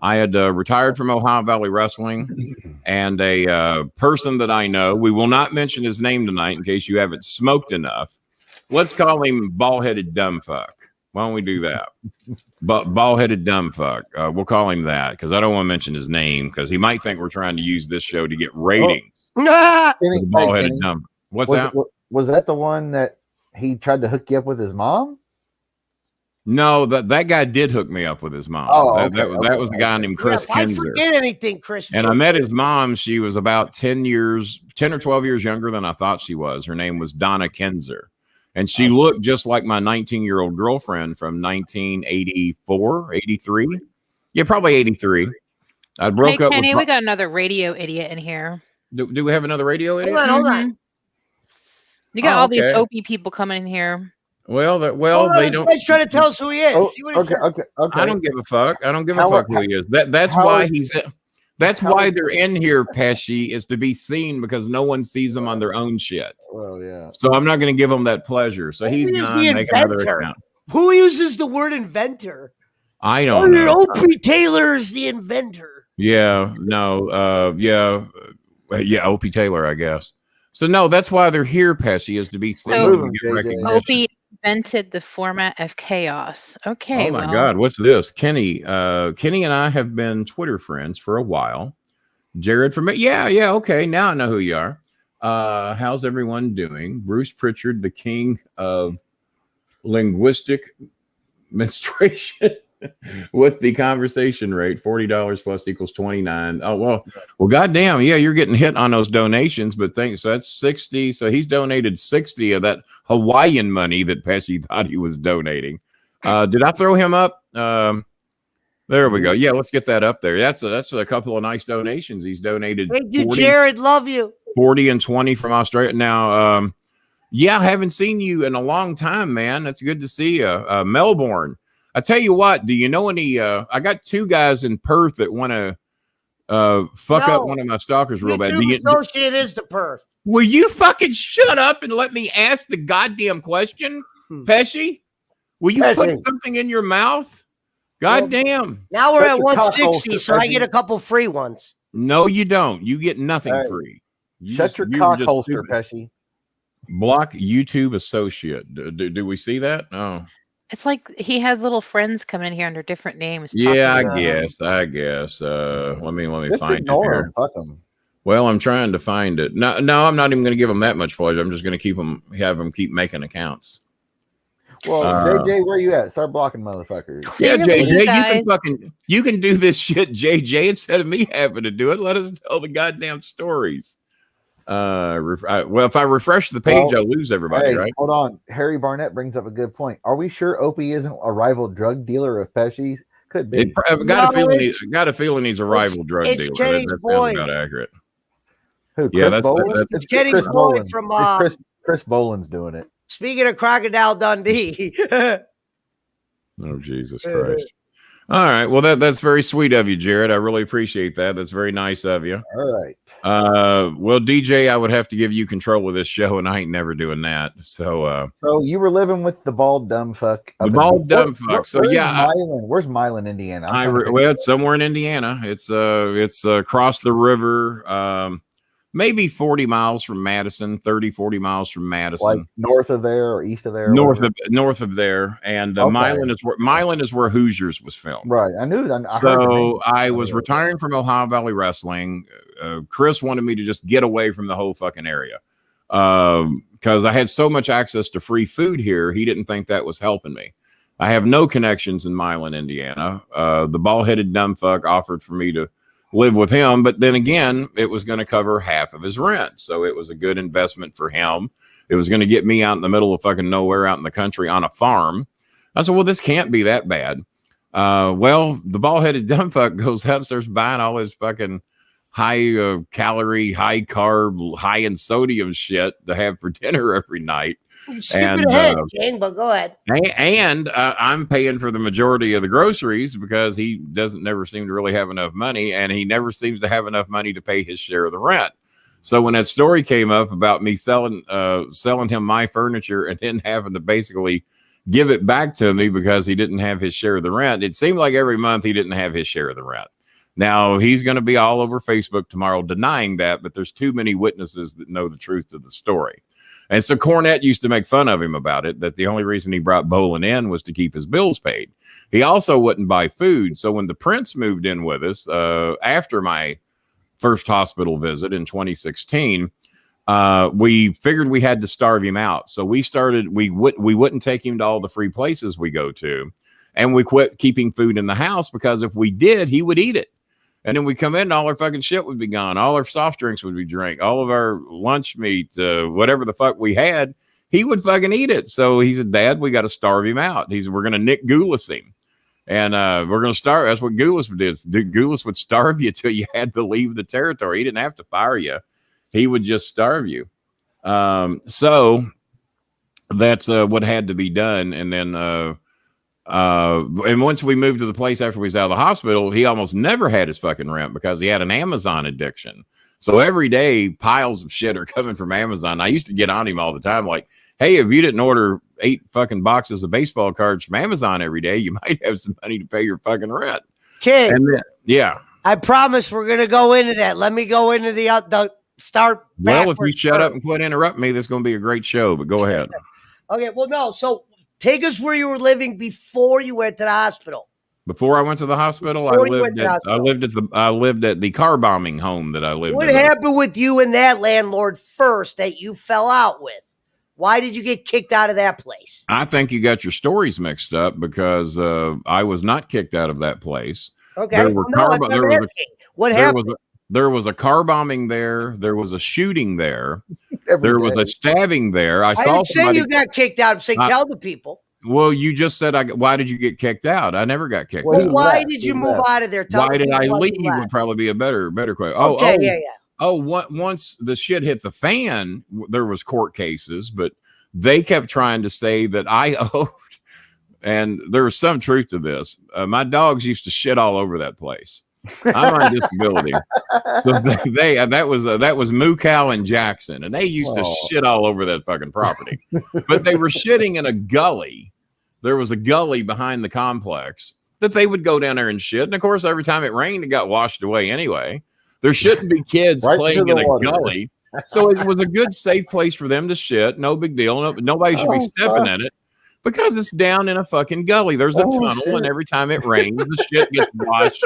I had retired from Ohio Valley Wrestling, and a person that I know, we will not mention his name tonight in case you haven't smoked enough, Let's call him bald-headed dumb fuck. Why don't we do that? Bald-headed dumb fuck. We'll call him that because I don't want to mention his name because he might think we're trying to use this show to get ratings. Bald-headed dumb. What's that? Was that the one that he tried to hook you up with his mom? No, that guy did hook me up with his mom. That was a guy named Chris Kinzer. I forget anything, Chris. And I met his mom. She was about 10 or 12 years younger than I thought she was. Her name was Donna Kinzer. And she looked just like my 19-year-old girlfriend from 1984, 83. Yeah, probably 83. I broke up Kenny, with we got another radio idiot in here. Do we have another radio idiot? Hold on. You got all these Opie people coming in here. Well, they don't. He's trying to tell us who he is. Okay. I don't give a fuck. I don't give a fuck who he is. That's why he's. That's why they're in here, Pesci, is to be seen because no one sees them on their own shit. Well, yeah. So I'm not going to give him that pleasure. So he's gone. Make another account. Who uses the word inventor? I don't know. Opie Taylor is the inventor. Yeah. No. Yeah. Opie Taylor, I guess. So no, that's why they're here, Pesci, is to be seen and get recognition. Opie invented the format of chaos. Okay. Oh my God, what's this? Kenny and I have been Twitter friends for a while. Jared from okay. Now I know who you are. How's everyone doing? Bruce Pritchard, the king of linguistic menstruation. With the conversation rate, $40 plus equals 29. Oh, well, goddamn. Yeah, you're getting hit on those donations, but thanks. So that's 60. So he's donated 60 of that Hawaiian money that Pesci thought he was donating. Did I throw him up? There we go. Yeah, let's get that up there. That's a couple of nice donations. He's donated. Thank you, Jared. Love you. 40 and 20 from Australia. Now, I haven't seen you in a long time, man. That's good to see you. Melbourne. I tell you what, do you know any? I got two guys in Perth that want to fuck up one of my stalkers real bad. Associate is to Perth. Will you fucking shut up and let me ask the goddamn question, Pesci? Will you put something in your mouth? Goddamn. Now we're at 160, so I get a couple free ones. No, you don't. You get nothing free. Shut your cock holster, Pesci. Block YouTube associate. Do we see that? Oh. It's like he has little friends coming in here under different names. Yeah, I guess. Let me find it here. Fuck them. Well, I'm trying to find it. No, I'm not even going to give them that much pleasure. I'm just going to have them keep making accounts. Well, JJ, where you at? Start blocking motherfuckers. Yeah, JJ, you can do this shit, JJ, instead of me having to do it. Let us tell the goddamn stories. If I refresh the page, I'll lose everybody, right? Hold on. Harry Barnett brings up a good point. Are we sure Opie isn't a rival drug dealer of Pesci's? Could be. I've got a feeling he's a rival drug dealer. Kenny's boy. That sounds about accurate. Who? Chris Boland? It's Kenny's boy from Chris Boland's doing it. Speaking of Crocodile Dundee. Oh, Jesus Christ. All right. Well, that's very sweet of you, Jared. I really appreciate that. That's very nice of you. All right. Well, DJ, I would have to give you control of this show, and I ain't never doing that. So you were living with the bald dumb fuck. The bald dumb fuck. So where's Milan, Indiana? It's somewhere in Indiana. It's across the river. Maybe 40 miles from Madison, 30, 40 miles from Madison. Like north of there or east of there? North of there. And Milan is where Hoosiers was filmed. Right. I knew that. I was retiring from Ohio Valley Wrestling. Chris wanted me to just get away from the whole fucking area. Because I had so much access to free food here, he didn't think that was helping me. I have no connections in Milan, Indiana. The bald-headed dumb fuck offered for me to live with him, but then again, it was going to cover half of his rent, so it was a good investment for him. It was going to get me out in the middle of fucking nowhere out in the country on a farm. I said, well, this can't be that bad. The bald-headed dumb fuck goes upstairs buying all his fucking high calorie, high carb, high in sodium shit to have for dinner every night. Skipping ahead, King, but go ahead. And I'm paying for the majority of the groceries because he never seem to really have enough money, and he never seems to have enough money to pay his share of the rent. So when that story came up about me selling him my furniture and then having to basically give it back to me because he didn't have his share of the rent, it seemed like every month he didn't have his share of the rent. Now he's going to be all over Facebook tomorrow denying that, but there's too many witnesses that know the truth of the story. And so Cornette used to make fun of him about it, that the only reason he brought bowling in was to keep his bills paid. He also wouldn't buy food. So when the Prince moved in with us after my first hospital visit in 2016, we figured we had to starve him out. So we wouldn't take him to all the free places we go to. And we quit keeping food in the house, because if we did, he would eat it. And then we come in and all our fucking shit would be gone. All our soft drinks would be drank. All of our lunch meat, whatever the fuck we had, he would fucking eat it. So he said, Dad, we got to starve him out. We're going to Nick Goulas him. And we're going to starve. That's what Goulas did. Goulas would starve you till you had to leave the territory. He didn't have to fire you. He would just starve you. So that's what had to be done. And then and once we moved to the place after we was out of the hospital, he almost never had his fucking rent because he had an Amazon addiction. So every day piles of shit are coming from Amazon. I used to get on him all the time, like, hey, if you didn't order 8 fucking boxes of baseball cards from Amazon every day, you might have some money to pay your fucking rent. King, yeah. I promise we're gonna go into that. Let me go into the start. Well, if you shut up and quit interrupting me, this is going to be a great show. But go ahead. Okay. Well, no. So take us where you were living before you went to the hospital. Before I went to the hospital, I lived at the car bombing home that I lived in. What happened with you and that landlord first that you fell out with? Why did you get kicked out of that place? I think you got your stories mixed up, because I was not kicked out of that place. Okay. What happened? There was a car bombing there. There was a shooting there. There was a stabbing there. I saw didn't say you got kicked out. I'm saying tell the people. Well, you just said, why did you get kicked out? I never got kicked out. Why did you move out of there? Why did I leave would probably be a better question. Once the shit hit the fan, there was court cases, but they kept trying to say that I owed, and there was some truth to this. My dogs used to shit all over that place. I'm on disability. So that was Moo Cow and Jackson, and they used to shit all over that fucking property. But they were shitting in a gully. There was a gully behind the complex that they would go down there and shit. And of course, every time it rained, it got washed away anyway. There shouldn't be kids playing in a gully. So it was a good, safe place for them to shit. No big deal. Nobody should be stepping in it, because it's down in a fucking gully. There's a tunnel, and every time it rains, the shit gets washed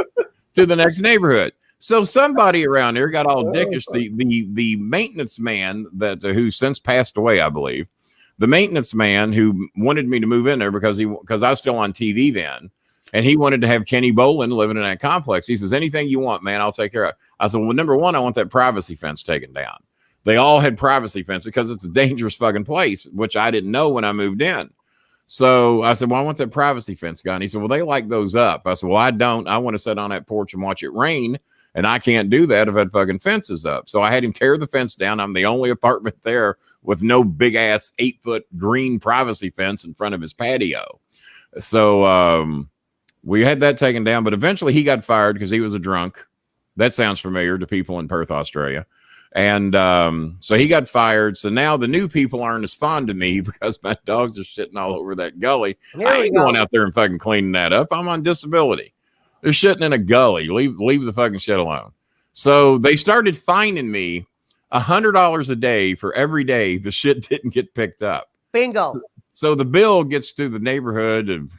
to the next neighborhood. So somebody around here got all dickish. The maintenance man who since passed away, I believe, the maintenance man who wanted me to move in there because I was still on TV then, and he wanted to have Kenny Bolin living in that complex. He says, anything you want, man, I'll take care of it. I said, well, number one, I want that privacy fence taken down. They all had privacy fences because it's a dangerous fucking place, which I didn't know when I moved in. So I said, well, I want that privacy fence gone. He said, well, they like those up. I said, well, I don't. I want to sit on that porch and watch it rain, and I can't do that if that fucking fence is up. So I had him tear the fence down. I'm the only apartment there with no big ass 8-foot green privacy fence in front of his patio. So we had that taken down, but eventually he got fired because he was a drunk. That sounds familiar to people in Perth, Australia. And so he got fired. So now the new people aren't as fond of me because my dogs are shitting all over that gully. I ain't going out there and fucking cleaning that up. I'm on disability. They're shitting in a gully. Leave the fucking shit alone. So they started fining me $100 a day for every day the shit didn't get picked up. Bingo. So the bill gets to the neighborhood of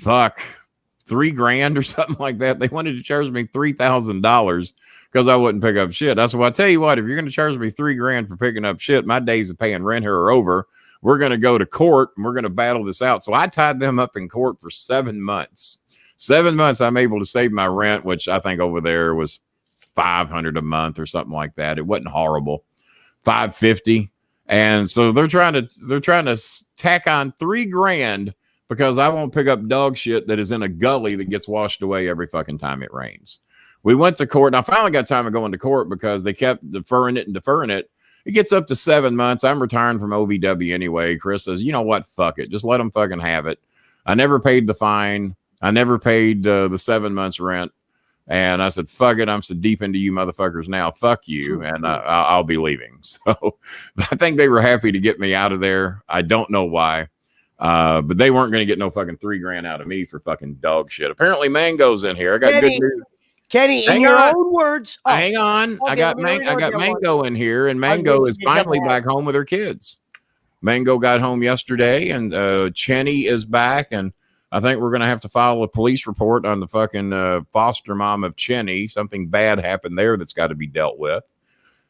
$3,000 or something like that. They wanted to charge me $3,000 because I wouldn't pick up shit. I said, well, I tell you what, if you're going to charge me $3,000 for picking up shit, my days of paying rent here are over. We're going to go to court and we're going to battle this out. So I tied them up in court for 7 months. 7 months, I'm able to save my rent, which I think over there was $500 a month or something like that. It wasn't horrible. $550. And so they're trying to tack on $3,000 because I won't pick up dog shit that is in a gully that gets washed away every fucking time it rains. We went to court, and I finally got time of going to court because they kept deferring it. It gets up to 7 months. I'm retiring from OVW anyway. Chris says, you know what? Fuck it. Just let them fucking have it. I never paid the fine. I never paid the 7 months rent. And I said, fuck it. I'm so deep into you motherfuckers now. Fuck you. And I'll be leaving. So I think they were happy to get me out of there. I don't know why. But they weren't going to get no fucking $3,000 out of me for fucking dog shit. Apparently Mango's in here. I got good news. Kenny, in your own words. Oh, hang on. I got Mango in here, and Mango is finally back home with her kids. Mango got home yesterday, and Chenny is back, and I think we're going to have to file a police report on the fucking foster mom of Chenny. Something bad happened there that's got to be dealt with.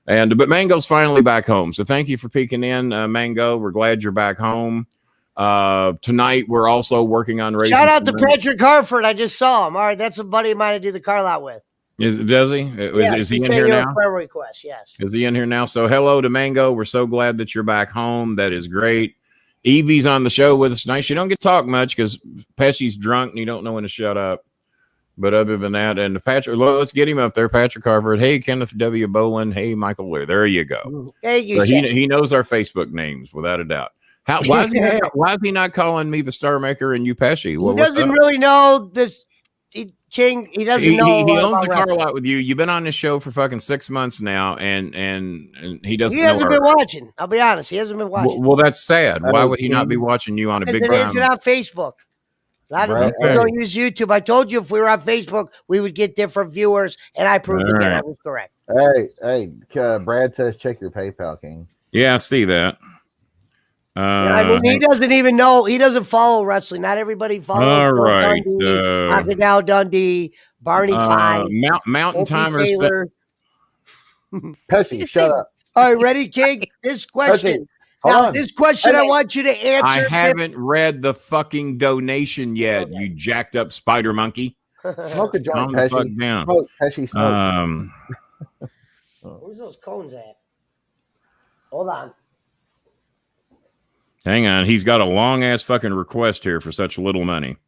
But Mango's finally back home. So thank you for peeking in, Mango. We're glad you're back home. Tonight, we're also working on raising. Shout out to Patrick Harford. I just saw him. All right, that's a buddy of mine to do the car lot with. Does he? Is he in here now? Prayer request, yes. Is he in here now? So hello to Mango. We're so glad that you're back home. That is great. Evie's on the show with us tonight. She don't get to talk much because Pesci's drunk and you don't know when to shut up. But other than that, and Patrick, let's get him up there. Patrick Harford. Hey, Kenneth W. Boland. Hey, Michael Lear. There you go. So he knows our Facebook names without a doubt. Why is he not calling me the Star Maker and you Pesci? He doesn't really know this. King, he doesn't know. He owns a car lot with you. You've been on this show for fucking 6 months now, and he doesn't. He hasn't been watching. I'll be honest. He hasn't been watching. Well, that's sad. Why would he not be watching you on a big time? It isn't on Facebook. I don't use YouTube. I told you if we were on Facebook, we would get different viewers, and I proved again I was correct. Hey, Brad says check your PayPal, King. Yeah, I see that. I mean, he doesn't even know. He doesn't follow wrestling. Not everybody follows. All right, Crocodile Dundee, Barney Fine, Mountain Timer. Pesci, shut up. All right, ready, King? This question. This question, I want you to answer. I haven't read the fucking donation yet. You jacked up spider monkey. Smoke a joint, Pesci. Down. Pesci, smoke. Where's those cones at? Hold on. Hang on. He's got a long ass fucking request here for such little money.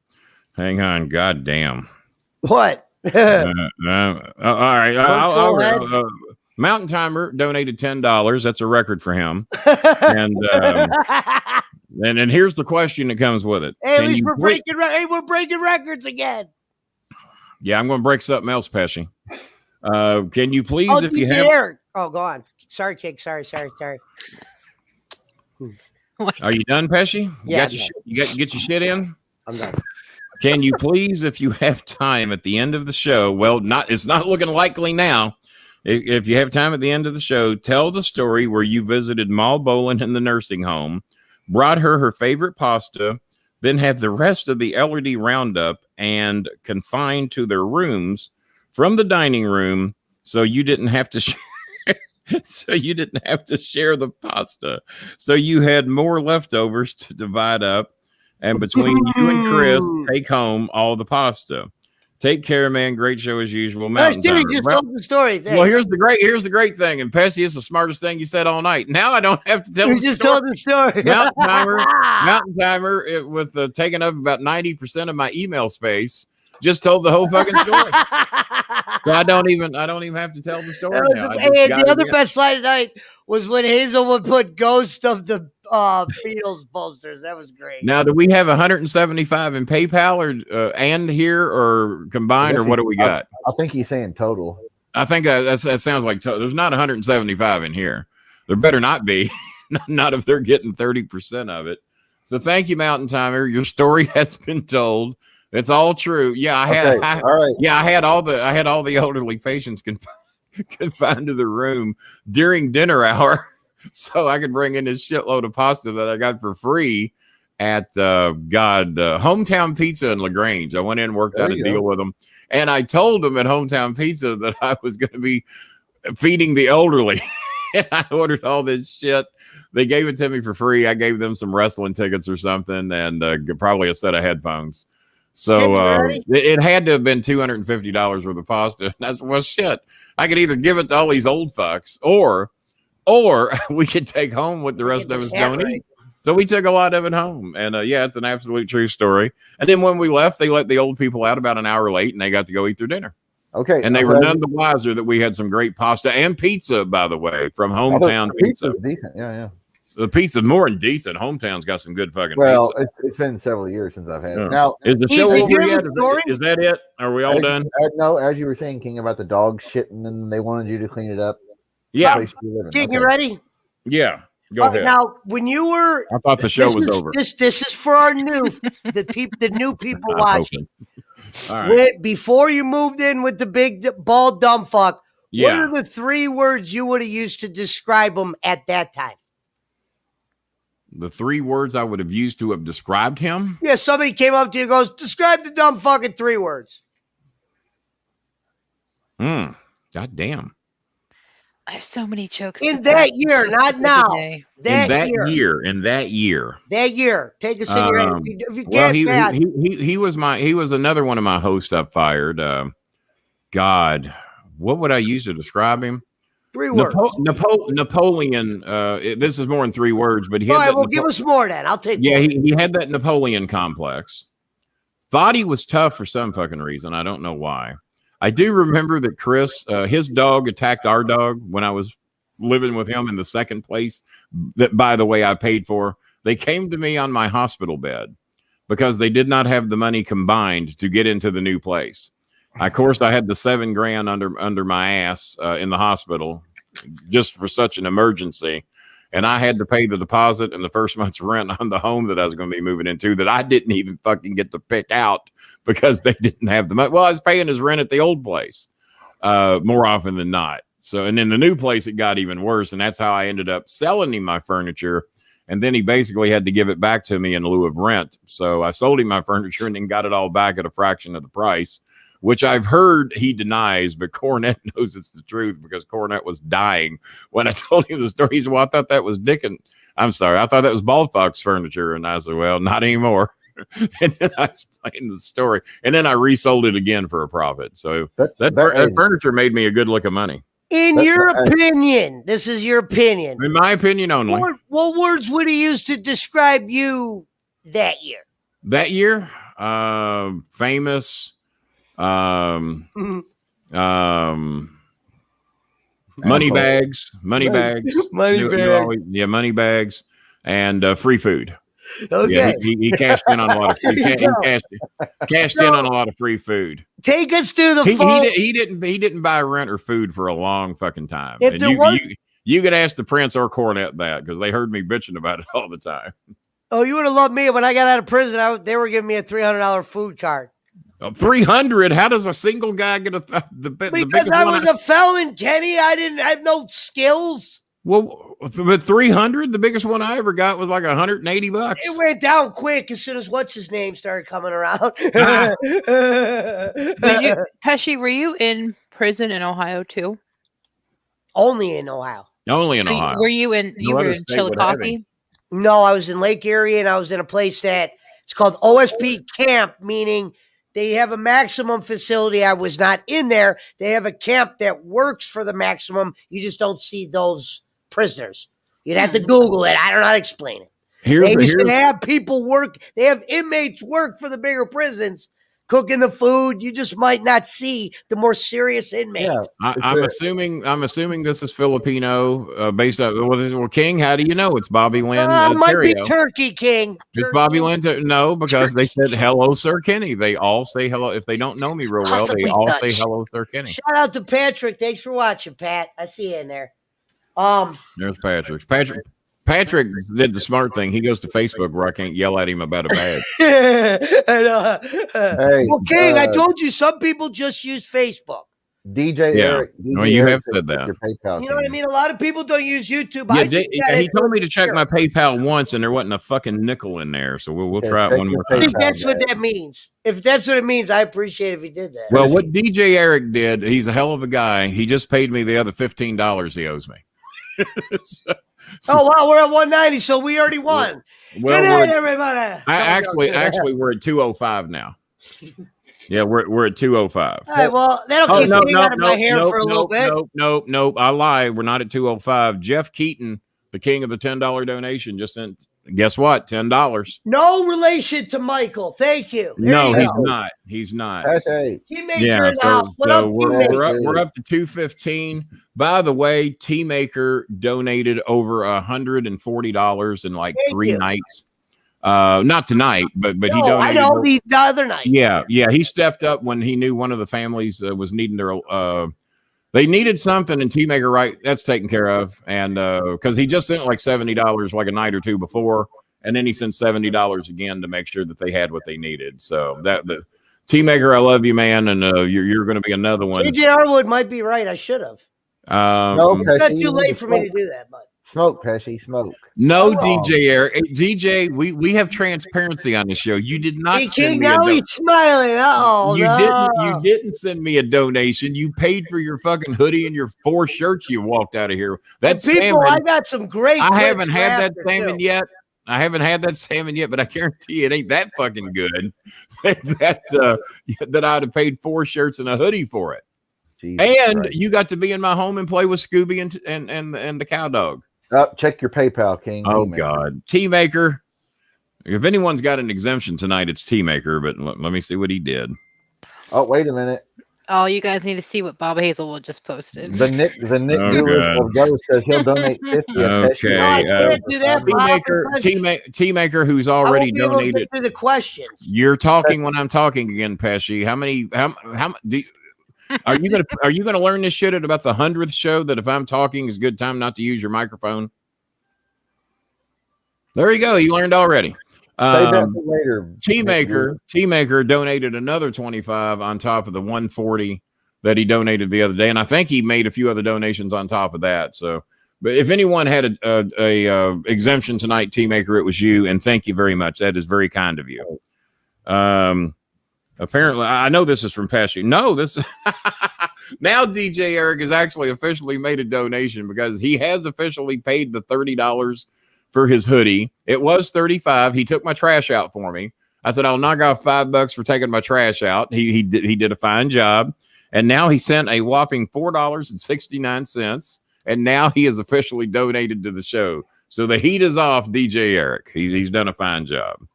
Hang on. God damn. What? All right. Mountain Timer donated $10. That's a record for him. And here's the question that comes with it. Hey, at least we're breaking records again. Yeah, I'm going to break something else, Pesci. Can you please, if you have... Oh, go on. Sorry, King. Sorry. Are you done, Pesci? Yeah. You get your shit in? I'm done. Can you please, if you have time at the end of the show, it's not looking likely now. If you have time at the end of the show, tell the story where you visited Maul Boland in the nursing home, brought her favorite pasta, then have the rest of the elderly round up and confined to their rooms from the dining room so you didn't have to share the pasta. So you had more leftovers to divide up, and between you and Chris, take home all the pasta. Take care, man. Great show as usual. Just told the story. Well, here's the great thing. And Pesci is the smartest thing you said all night. Now I don't have to tell you. Just told the story. Mountain Timer, with taking up about 90% of my email space, just told the whole fucking story. So I don't even have to tell the story now. The other best slide tonight was when Hazelwood put Ghost of the Beatles posters. That was great. Now, do we have 175 in PayPal or and here or combined, or what do we got? I think he's saying total. I think that sounds like total. There's not 175 in here. There better not be. Not if they're getting 30% of it. So thank you, Mountain Timer. Your story has been told. It's all true. Yeah, I had all the elderly patients confined to the room during dinner hour, so I could bring in this shitload of pasta that I got for free at Hometown Pizza in LaGrange. I went in and worked out a deal with them, and I told them at Hometown Pizza that I was going to be feeding the elderly. And I ordered all this shit. They gave it to me for free. I gave them some wrestling tickets or something, and probably a set of headphones. So it had to have been $250 worth of pasta. That's shit. I could either give it to all these old fucks, or we could take home what the rest of us don't eat. So we took a lot of it home, and it's an absolute true story. And then when we left, they let the old people out about an hour late, and they got to go eat their dinner. Okay, and they were none the wiser that we had some great pasta and pizza, by the way, from Hometown Pizza. Decent, yeah. The pizza's more than decent. Hometown's got some good fucking pizza. It's been several years since I've had it. Now, is the show over yet? Is that it? Are we all done? No, as you were saying, King, about the dog shitting and they wanted you to clean it up. Yeah. King, you ready? Yeah. Go ahead. Now, when you were, I thought the show was over. This is for our new the new people watching. All right. Before you moved in with the big bald dumb fuck, what Yeah. are the 3 words you would have used to describe him at that time? The 3 words I would have used to have described him? Yeah, somebody came up to you and goes, describe the dumb fuck in 3 words. God damn. I have so many jokes. In that year, not now. In that year. Take us in your head. If you Well, can't he was another one of my hosts I fired. God, what would I use to describe him? 3 words. Napoleon. This is more than 3 words, but he all had right, well, give us more then. I'll take more. he had that Napoleon complex. Thought he was tough for some fucking reason. I don't know why. I do remember that Chris, his dog attacked our dog when I was living with him in the second place that, by the way, I paid for. They came to me on my hospital bed because they did not have the money combined to get into the new place. Of course, I had the $7,000 under my ass in the hospital just for such an emergency. And I had to pay the deposit and the first month's rent on the home that I was going to be moving into that I didn't even fucking get to pick out because they didn't have the money. Well, I was paying his rent at the old place more often than not. So, and in the new place, it got even worse. And that's how I ended up selling him my furniture. And then he basically had to give it back to me in lieu of rent. So I sold him my furniture and then got it all back at a fraction of the price, which I've heard he denies, but Cornette knows it's the truth because Cornette was dying when I told him the story. He said, well, I thought that was Dicken. I'm sorry. I thought that was Bald Fox furniture. And I said, well, not anymore. And then I explained the story. And then I resold it again for a profit. So that furniture made me a good look of money. In your opinion, this is your opinion. In my opinion only. What words would he use to describe you that year? That year? Famous. Money bags, money bags, and free food. Okay. Yeah, he cashed in on a lot of cashed in on a lot of free food. Take us through the he didn't buy rent or food for a long fucking time. And you could ask the Prince or Cornette that because they heard me bitching about it all the time. Oh, you would have loved me when I got out of prison. They were giving me a $300 food card. 300? How does a single guy get because I was a felon, Kenny. I have no skills. Well, but 300, the biggest one I ever got was like $180. It went down quick as soon as what's his name started coming around. Pesci, were you in prison in Ohio too? Only in Ohio. Only in Ohio. Were you in Chillicothe? No, I was in Lake Erie, and I was in a place that it's called OSP Camp, meaning they have a maximum facility. I was not in there. They have a camp that works for the maximum. You just don't see those prisoners. You'd have to Google it. I don't know how to explain it. They used to have people work. They have inmates work for the bigger prisons, cooking the food. You just might not see the more serious inmates. Yeah, I'm assuming this is Filipino based on well, King. How do you know it's Bobby Lynn? Might be Turkey King. It's Bobby Lynn. No, because they said hello, Sir Kenny. They all say hello. If they don't know me real well, they all say hello, Sir Kenny. Shout out to Patrick. Thanks for watching, Pat. I see you in there. There's Patrick did the smart thing. He goes to Facebook where I can't yell at him about a badge. Well, King, I told you some people just use Facebook. Eric. Well, you have said that. You know what I mean? A lot of people don't use YouTube. He told me to check my PayPal once, and there wasn't a fucking nickel in there. So we'll try it one more time. I think that's what that means. If that's what it means, I appreciate if he did that. Well, what DJ Eric did, he's a hell of a guy. He just paid me the other $15 he owes me. Oh wow, we're at 190, so we already won. Well, good night, everybody. Actually, we're at 205 now. Yeah, we're at 205. All right, well, that'll keep me out of my hair for a little bit. Nope. I lied. We're not at 205. Jeff Keaton, the king of the $10 donation, just sent. Guess what? $10. No relation to Michael. Thank you. He's not. That's right. Teammaker in the house. What up, we're up to 215. By the way, Teammaker donated over $140 in like 3 nights. Not tonight, but he donated. I know the other night. Yeah. He stepped up when he knew one of the families was needing their. They needed something, and Teammaker, right? That's taken care of, and because he just sent like $70 like a night or two before, and then he sent $70 again to make sure that they had what they needed. So T-Maker, I love you, man, and you're going to be another one. JJ Arwood might be right. I should have. No, it's not too late for me to do that, but smoke, Pesci, smoke. No, DJ Eric. Hey, DJ, we have transparency on the show. You did not send me now he's smiling. You didn't send me a donation. You paid for your fucking hoodie and your 4 shirts you walked out of here. That's people, salmon. I got some great I haven't had that salmon yet. I haven't had that salmon yet, but I guarantee it ain't that fucking good that I'd have paid 4 shirts and a hoodie for it. Jesus and Christ. You got to be in my home and play with Scooby and the cow dog. Check your PayPal, King. Oh, God. T-Maker. If anyone's got an exemption tonight, it's T-Maker, but let me see what he did. Oh, wait a minute. Oh, you guys need to see what Bob Hazelwood just posted. The Nick Goulas says he'll donate 50. Okay. T-Maker, who's already donated. To the questions. You're talking when I'm talking again, Pesci. How are you gonna learn this shit at about the 100th show that if I'm talking is a good time not to use your microphone? There you go. You learned already. Save that for later. T-Maker donated another 25 on top of the 140 that he donated the other day, and I think he made a few other donations on top of that. So, but if anyone had a exemption tonight, T-Maker, it was you, and thank you very much. That is very kind of you. Apparently, I know this is from Pesci. No, this now DJ Eric has actually officially made a donation because he has officially paid the $30 for his hoodie. It was $35. He took my trash out for me. I said, I'll knock off $5 for taking my trash out. He did a fine job. And now he sent a whopping $4.69. And now he has officially donated to the show. So the heat is off, DJ Eric. He's done a fine job.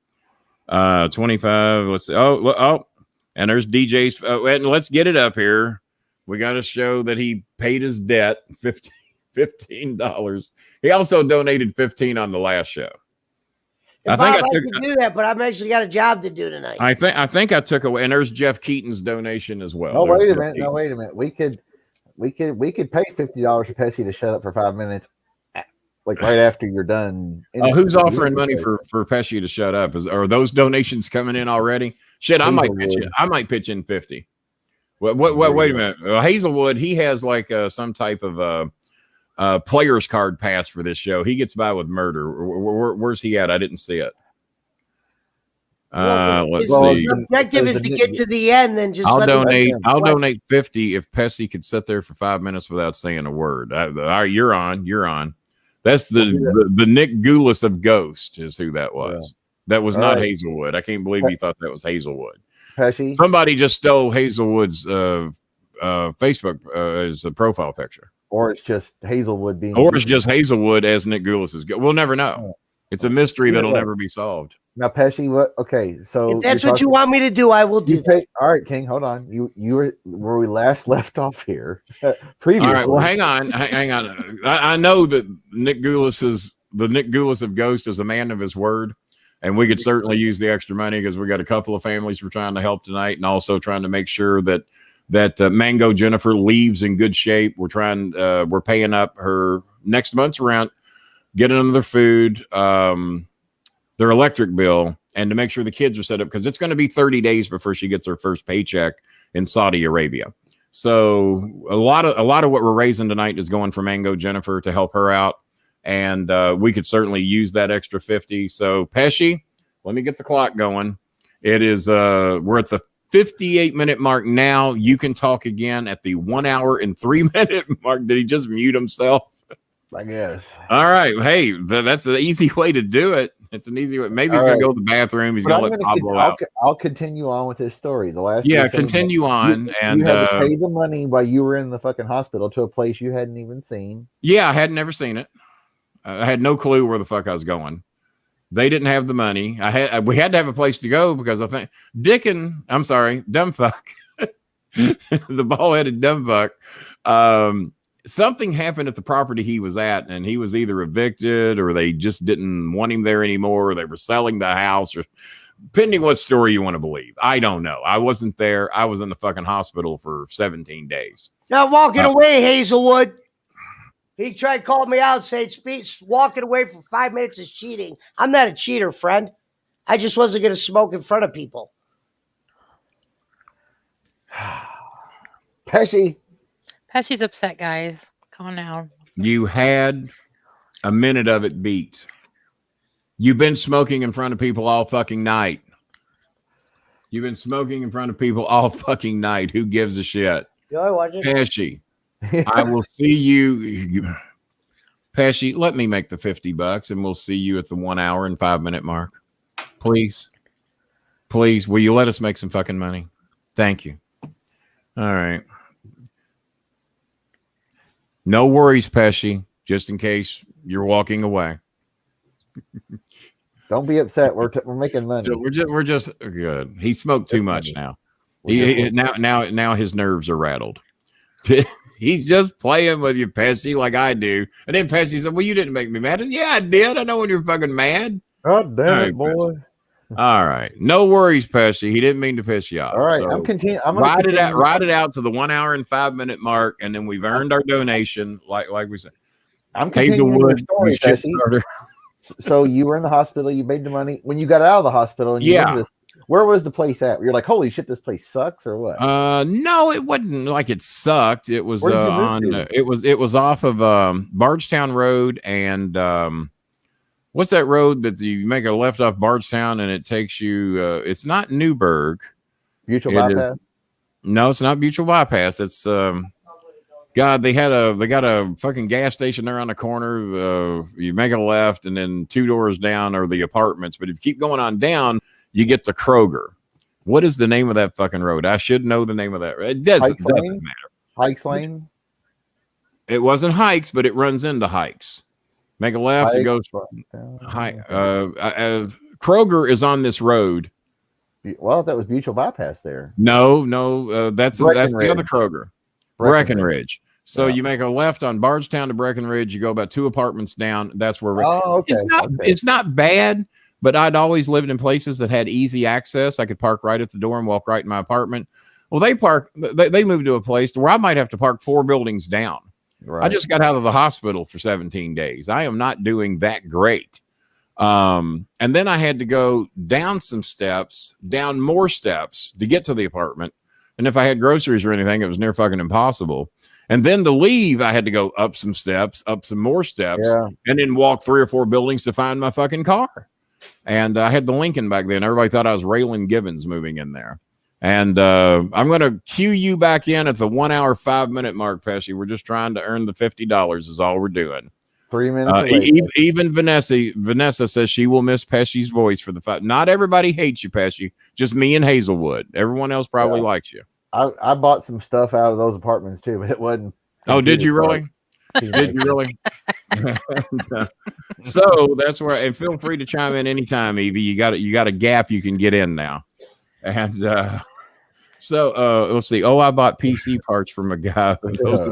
25. Let's see. Oh, and there's DJ's. And let's get it up here. We got to show that he paid his debt. $15. He also donated 15 on the last show. I think I could do that, but I've actually got a job to do tonight. I think I took away, and there's Jeff Keaton's donation as well. Oh, wait a minute. We could pay $50 for Pesci to shut up for 5 minutes, like right after you're done. Who's offering money for Pesci to shut up? Are those donations coming in already? Shit, I might pitch in 50. Wait a minute. Hazelwood, he has like some type of player's card pass for this show. He gets by with murder. Where's he at? I didn't see it. Let's see. The objective is to get to the end, then just I'll donate 50 if Pesci could sit there for 5 minutes without saying a word. All right, you're on. That's the Nick Goulas of Ghost is who that was. Yeah. That was not Hazelwood. I can't believe he thought that was Hazelwood. Pesci. Somebody just stole Hazelwood's Facebook as a profile picture. Or it's just Hazelwood being. Or it's just Hazelwood as Nick Goulas is. We'll never know. It's a mystery that'll never be solved. Now, Pesci, what? Okay, so if that's what you want me to do, I will do that. All right, King, hold on. You were where we last left off here. Previously. All right, well, hang on. I know that Nick Goulas of Ghost is a man of his word, and we could certainly use the extra money because we got a couple of families we're trying to help tonight, and also trying to make sure that Mango Jennifer leaves in good shape. We're paying up her next month's rent, getting them their food, their electric bill, and to make sure the kids are set up because it's going to be 30 days before she gets her first paycheck in Saudi Arabia. So a lot of what we're raising tonight is going for Mango Jennifer to help her out, and we could certainly use that extra 50. So Pesci, let me get the clock going. It is we're at the 58-minute mark now. You can talk again at the 1 hour and 3 minute mark. Did he just mute himself? I guess. All right. Hey, that's an easy way to do it. It's an easy way. Maybe he's going to go to the bathroom. He's going to let Pablo out. I'll continue on with this story. Continue on. You had to pay the money while you were in the fucking hospital to a place you hadn't even seen. Yeah, I had never seen it. I had no clue where the fuck I was going. They didn't have the money. We had to have a place to go because I think Dicken, I'm sorry, dumb fuck, the ball-headed dumb fuck. Something happened at the property he was at, and he was either evicted or they just didn't want him there anymore, or they were selling the house, or depending what story you want to believe. I don't know. I wasn't there. I was in the fucking hospital for 17 days. Not walking away, Hazelwood. He tried calling me out, saying walking away for 5 minutes is cheating. I'm not a cheater, friend. I just wasn't going to smoke in front of people. Pesci's upset, guys. Calm down. You had a minute of it beat. You've been smoking in front of people all fucking night. You've been smoking in front of people all fucking night. Who gives a shit? Pesci, I will see you. Pesci, let me make the $50 and we'll see you at the 1 hour and 5 minute mark. Please. Please, will you let us make some fucking money? Thank you. All right. No worries, Pesci, just in case you're walking away. Don't be upset. We're making money. So we're just good. He smoked too much now. Now his nerves are rattled. He's just playing with you, Pesci, like I do. And then Pesci said, "Well, you didn't make me mad." Yeah, I did. I know when you're fucking mad. God damn it, boy. All right. No worries, Pesci. He didn't mean to piss you off. All right. So I'm continuing. Ride it out to the 1 hour and 5 minute mark, and then we've earned our donation, like we said. I'm continuing your story, Pesci. So you were in the hospital. You made the money when you got out of the hospital. And where was the place at? You're like, holy shit, this place sucks, or what? No, it wasn't like it sucked. It was it was off of Bardstown Road and what's that road that you make a left off Bardstown and it takes you? It's not Newburgh. Mutual Bypass. No, it's not Mutual Bypass. It's God, they got a fucking gas station there on the corner. You make a left, and then 2 doors down are the apartments. But if you keep going on down, you get the Kroger. What is the name of that fucking road? I should know the name of that. It doesn't matter. Hikes Lane. It wasn't Hikes, but it runs into Hikes. Make a left, it goes. Kroger is on this road. Well, that was Mutual Bypass there. No, that's the other Kroger. Breckenridge. So you make a left on Bardstown to Breckenridge. You go about 2 apartments down. That's where. Okay. It's not bad, but I'd always lived in places that had easy access. I could park right at the door and walk right in my apartment. Well, they moved to a place where I might have to park 4 buildings down. Right. I just got out of the hospital for 17 days. I am not doing that great. And then I had to go down more steps to get to the apartment. And if I had groceries or anything, it was near fucking impossible. And then to leave, I had to go up some steps, up some more steps, and then walk 3 or 4 buildings to find my fucking car. And I had the Lincoln back then. Everybody thought I was Raylan Givens moving in there. And I'm going to cue you back in at the 1 hour, 5 minute mark, Pesci. We're just trying to earn the $50 is all we're doing. 3 minutes. Even Vanessa says she will miss Pesci's voice for the fight. Not everybody hates you, Pesci. Just me and Hazelwood. Everyone else probably likes you. I bought some stuff out of those apartments too, but it wasn't. Oh, did you really? Did you really? So that's where. And feel free to chime in anytime, Evie. You got a gap you can get in now. And let's see. Oh, I bought PC parts from a guy.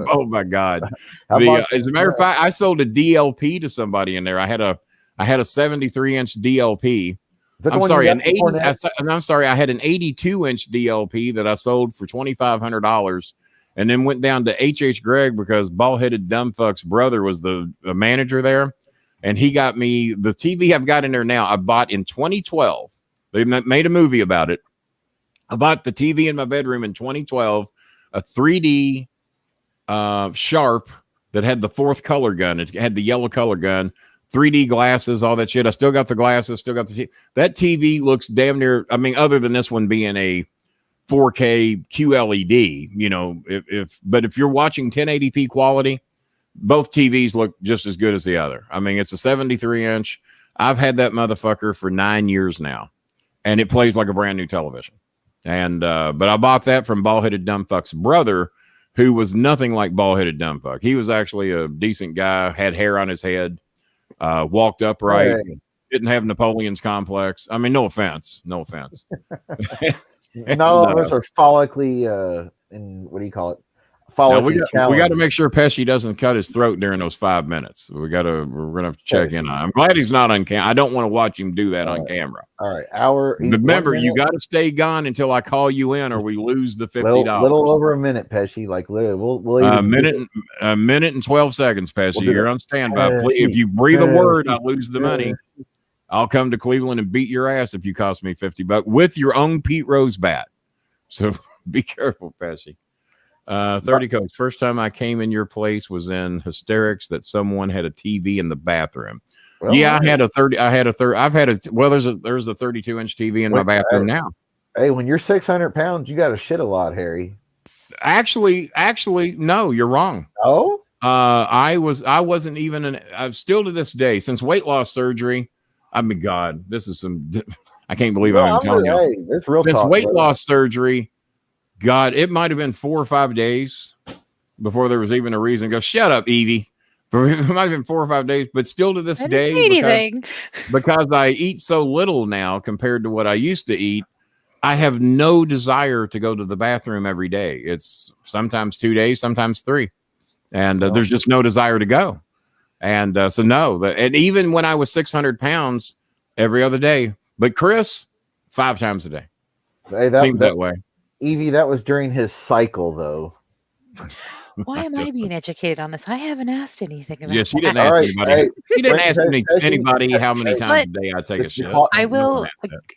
Oh my God! As a matter of fact, I sold a DLP to somebody in there. I had a 73-inch DLP. I'm sorry, I had an 82-inch DLP that I sold for $2,500, and then went down to H.H. Gregg because bald-headed dumbfuck's brother was the manager there, and he got me the TV I've got in there now. I bought in 2012. They made a movie about it. I bought the TV in my bedroom in 2012, a 3D Sharp that had the 4th color gun. It had the yellow color gun. 3D glasses, all that shit. I still got the glasses, still got the TV. That TV looks damn near, I mean, other than this one being a 4K QLED, you know, but if you're watching 1080p quality, both TVs look just as good as the other. I mean, it's a 73-inch. I've had that motherfucker for 9 years now, and it plays like a brand new television. And but I bought that from bald-headed dumbfuck's brother, who was nothing like bald-headed dumbfuck. He was actually a decent guy, had hair on his head. Walked upright, didn't have Napoleon's complex. I mean, no offense. Not all of us are follically in what do you call it? We got to make sure Pesci doesn't cut his throat during those 5 minutes. We're gonna have to check in on him. I'm glad he's not on camera. I don't want to watch him do that on camera. All right, remember, you got to stay gone until I call you in, or we lose the $50. Little over a minute, Pesci. Like literally, we'll a minute and 12 seconds, Pesci. You're on standby. If you breathe a word, I lose the money. I'll come to Cleveland and beat your ass if you cost me $50 with your own Pete Rose bat. So be careful, Pesci. 30 coach. First time I came in your place was in hysterics that someone had a TV in the bathroom. Well, yeah, I had a 30. Well, there's a 32-inch TV in my bathroom now. Hey, when you're 600 pounds, you got to shit a lot, Harry. Actually, no, you're wrong. Oh, I wasn't even I'm still to this day, since weight loss surgery. I mean, God, this is some, I can't believe I'm telling you. Hey, this real since talk, weight loss surgery, God, it might have been 4 or 5 days before there was even a reason to go, shut up, Evie. It might have been 4 or 5 days, but still to this day, because I eat so little now compared to what I used to eat, I have no desire to go to the bathroom every day. It's sometimes 2 days, sometimes 3. And there's just no desire to go. And so no, and even when I was 600 pounds every other day, but Chris, 5 times a day. Hey, seems that way. Evie, that was during his cycle, though. Why am I being educated on this? I haven't asked anything about she didn't ask anybody. Hey, she didn't ask anybody how many times a day I take a shit. I will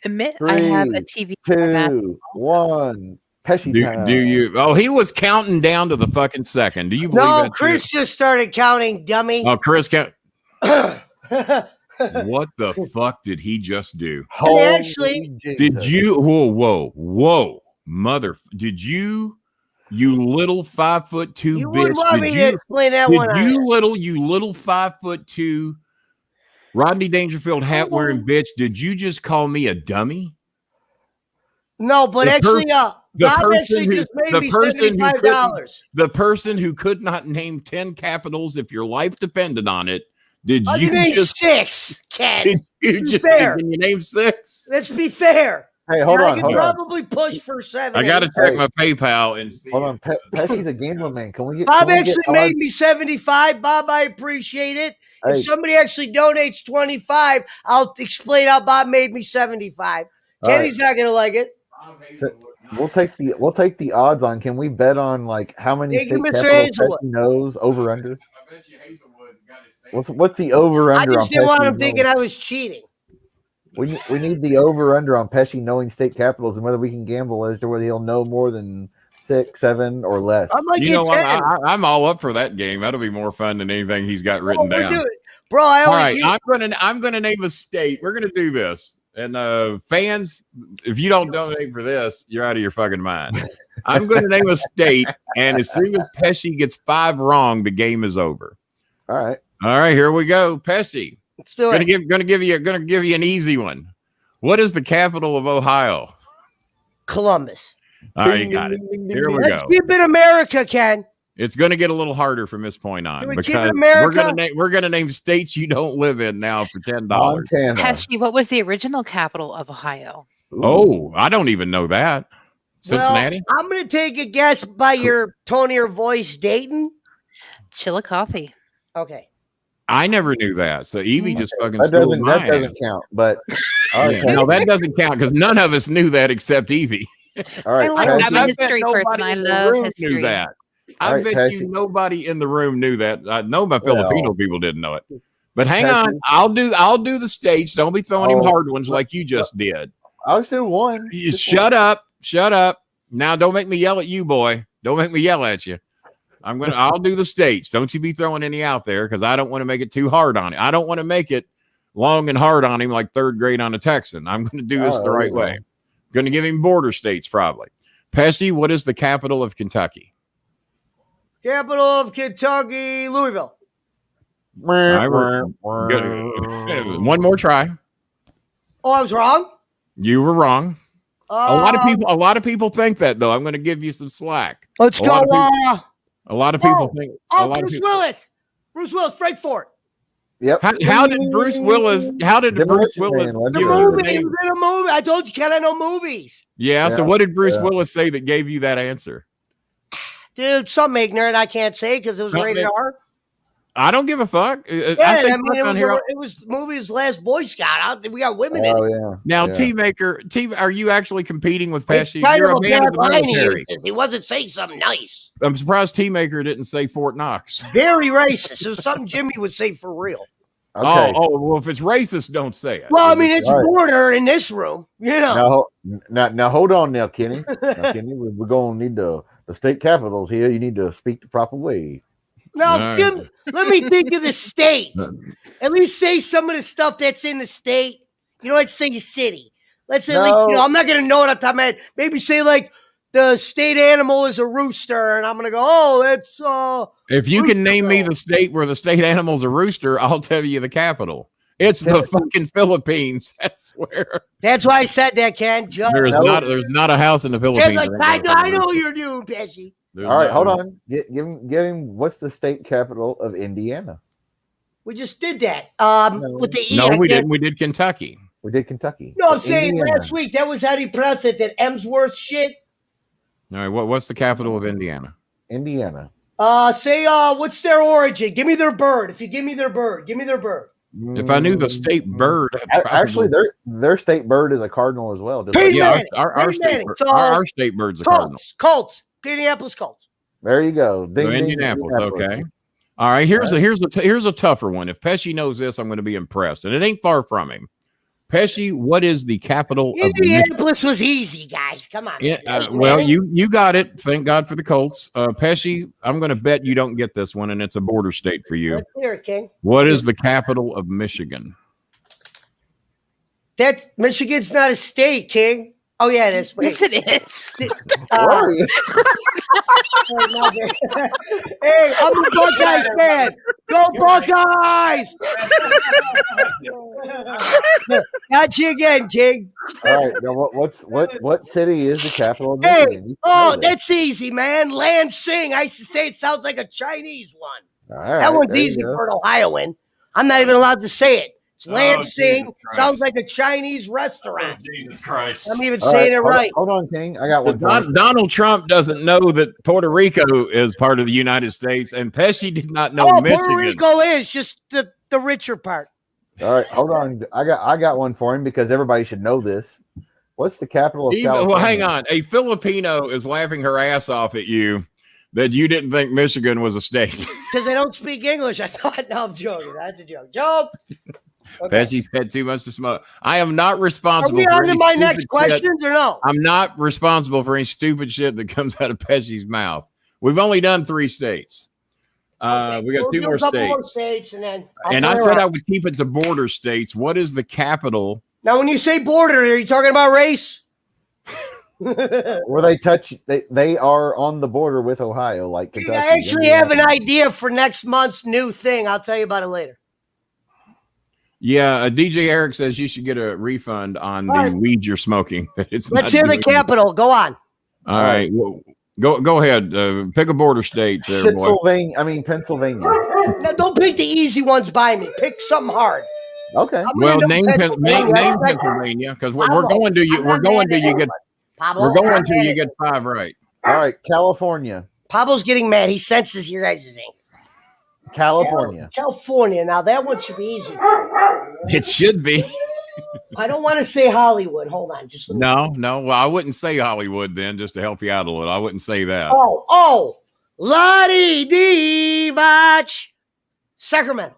admit 3, I have a TV. 2, 1. Pesci time. Do you? Oh, he was counting down to the fucking second. Do you believe that? No, Chris just started counting, dummy. Oh, Chris count. What the fuck did he just do? Actually, did you? Whoa, mother! Did you? You little 5'2" you bitch! Wouldn't want me to explain that one. You little 5'2" Rodney Dangerfield hat wearing bitch! Did you just call me a dummy? No, but actually, Bob actually just made me $75. The person who could not name 10 capitals if your life depended on it. Did you name just 6, Ken? Can you name 6? Let's be fair. Hey, hold on. I can probably push for 7. I got to check my PayPal and see. Hold on. Pesci's a gambling man. Can we get Bob actually made me 75. Bob, I appreciate it. Hey. If somebody actually donates 25, I'll explain how Bob made me 75. Kenny's not going to like it. So we'll take the odds on. Can we bet on like how many state capitals Pesci knows over under? I bet you Hazelwood got his same. What's the over under? I just didn't want him thinking I was cheating. We need the over under on Pesci knowing state capitals and whether we can gamble as to whether he'll know more than 6, 7, or less. I'm all up for that game. That'll be more fun than anything he's got written down. Bro, all right, I'm gonna name a state. We're gonna do this. And fans, if you don't donate for this, you're out of your fucking mind. I'm going to name a state, and as soon as Pesci gets 5 wrong, the game is over. All right, here we go. Pesci, let's do it. Going to give you an easy one. What is the capital of Ohio? Columbus. All right, you got it. Here we go. Let's keep it America, Ken. It's going to get a little harder from this point on because we're going to name states you don't live in now for $10. Pesci, what was the original capital of Ohio? Ooh. Oh, I don't even know that. Cincinnati? Well, I'm going to take a guess by your tone of your voice. Dayton? Chillicothe. Okay. I never knew that. So Evie just fucking stole mine. That doesn't count. But no, that doesn't count because none of us knew that except Evie. All right. I'm a history person. I love history. Knew that. I bet you nobody in the room knew that. I know my Filipino people didn't know it. But hang on, I'll do the states. Don't be throwing him hard ones like you just did. I'll just do one. Shut up. Now don't make me yell at you, boy. Don't make me yell at you. I'll do the states. Don't you be throwing any out there because I don't want to make it too hard on him. I don't want to make it long and hard on him like 3rd grade on a Texan. I'm going to do this the right way. I'm going to give him border states probably. Pesci, what is the capital of Kentucky? Capital of Kentucky, Louisville. One more try. Oh, I was wrong? You were wrong. A lot of people think that though. I'm going to give you some slack. Let's go. A lot of people think. Bruce Willis. Bruce Willis, Frankfurt. Yep. How did Bruce Willis? The movie. He was in a movie. I told you, Ken, I know movies. Yeah. So what did Bruce Willis say that gave you that answer? Dude, something ignorant I can't say because it was rated R. I don't give a fuck. It was the movie's Last Boy Scout. We got women in it. Yeah. Now, T-Maker, are you actually competing with Pesci? You're a man of the military. He wasn't saying something nice. I'm surprised T-Maker didn't say Fort Knox. Very racist. It was something Jimmy would say for real. Okay. Well, if it's racist, don't say it. Well, I mean, it's border in this room. You know. Now hold on now, Kenny. Kenny, we're going to need to the state capitals here. You need to speak the proper way. Now, let me think of the state. At least say some of the stuff that's in the state. You know, let's say your city. Let's say, at least, I'm not going to know it off the top of my head. Maybe say, like, the state animal is a rooster, and I'm going to go, oh, it's if you can name me the state where the state animal is a rooster, I'll tell you the capital. It's the fucking Philippines. I swear. That's why I said that, Ken. There's not a house in the Philippines. Like, I know what you're doing, Pesci. All right, hold on. Give him. What's the state capital of Indiana? We just did that. With the E. No, we didn't. We did Kentucky. We did Kentucky. No, I'm saying last week. That was how he pronounced it. That Emsworth shit. All right. What's the capital of Indiana? Indiana. Say what's their origin? Give me their bird. If you give me their bird, give me their bird. If I knew the state bird, actually, their state bird is a cardinal as well. Our state bird's a cardinal. Colts. Indianapolis Colts. There you go. Indianapolis. Okay. All right. Here's a tougher one. If Pesci knows this, I'm going to be impressed, and it ain't far from him. Pesci, what is the capital of Indianapolis? Was easy, guys. Come on. Well, you got it. Thank God for the Colts. Pesci, I'm going to bet you don't get this one, and it's a border state for you. Let's hear it, King. What is the capital of Michigan? Michigan's not a state, King. Oh, yeah, it is. Yes, it is. Hey, I'm a Buckeyes fan. Go Buckeyes! Got you again, King. All right. Now, what city is the capital of Michigan? That's easy, man. Lansing. I used to say it sounds like a Chinese one. All right, that one's easy for an Ohioan. I'm not even allowed to say it. Lansing sounds like a Chinese restaurant. Oh, Jesus Christ. I'm even saying it right. Hold on, King. I got one. Donald Trump doesn't know that Puerto Rico is part of the United States, and Pesci did not know Michigan. Puerto Rico is just the richer part. All right, hold on. I got one for him because everybody should know this. What's the capital of California? Well, hang on. A Filipino is laughing her ass off at you that you didn't think Michigan was a state. Because they don't speak English. I thought, no, I'm joking. That's a joke. Joke. Okay. Pesci's had too much to smoke. I am not responsible. Are we on to my next questions or no? I'm not responsible for any stupid shit that comes out of Pesci's mouth. We've only done 3 states. We got 2 more states, and then I said I would keep it to border states. What is the capital? Now, when you say border, are you talking about race? Where they touch, they are on the border with Ohio, like Kentucky. I actually have an idea for next month's new thing. I'll tell you about it later. Yeah, DJ Eric says you should get a refund on the weed you're smoking. Let's hear the capital. Go on. All right. Well, go ahead. Pick a border state. Pennsylvania. No, don't pick the easy ones by me. Pick something hard. Okay. Well, name Pennsylvania because we're going to you. We're going to you get. We're going to you get 5 right. All right, California. Pablo's getting mad. He senses your guys' ink. California. California. Now that one should be easy. It should be. I don't want to say Hollywood. Hold on. No. Well, I wouldn't say Hollywood then, just to help you out a little. I wouldn't say that. Oh. Lottie Divach. Sacramento.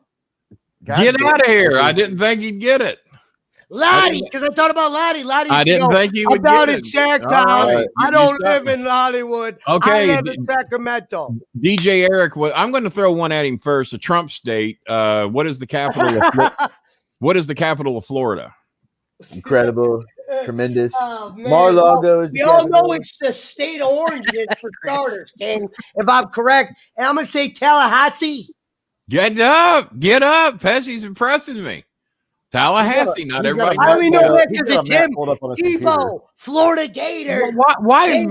Get out of here. I didn't think you'd get it. Lottie, because I thought about Lottie. I didn't think you would get it. Sacktown. Right. I don't live in Hollywood. Okay. I live in Sacramento. DJ Eric, I'm going to throw one at him first. A Trump state. What is the capital of What is the capital of Florida? Incredible. Tremendous. Mar-a-Lago is. We all know it's the state of oranges for starters, King, if I'm correct. And I'm going to say Tallahassee. Get up. Pesci's impressing me. Tallahassee, not everybody. I only know that because of Tim Tebow, Florida Gators. Why is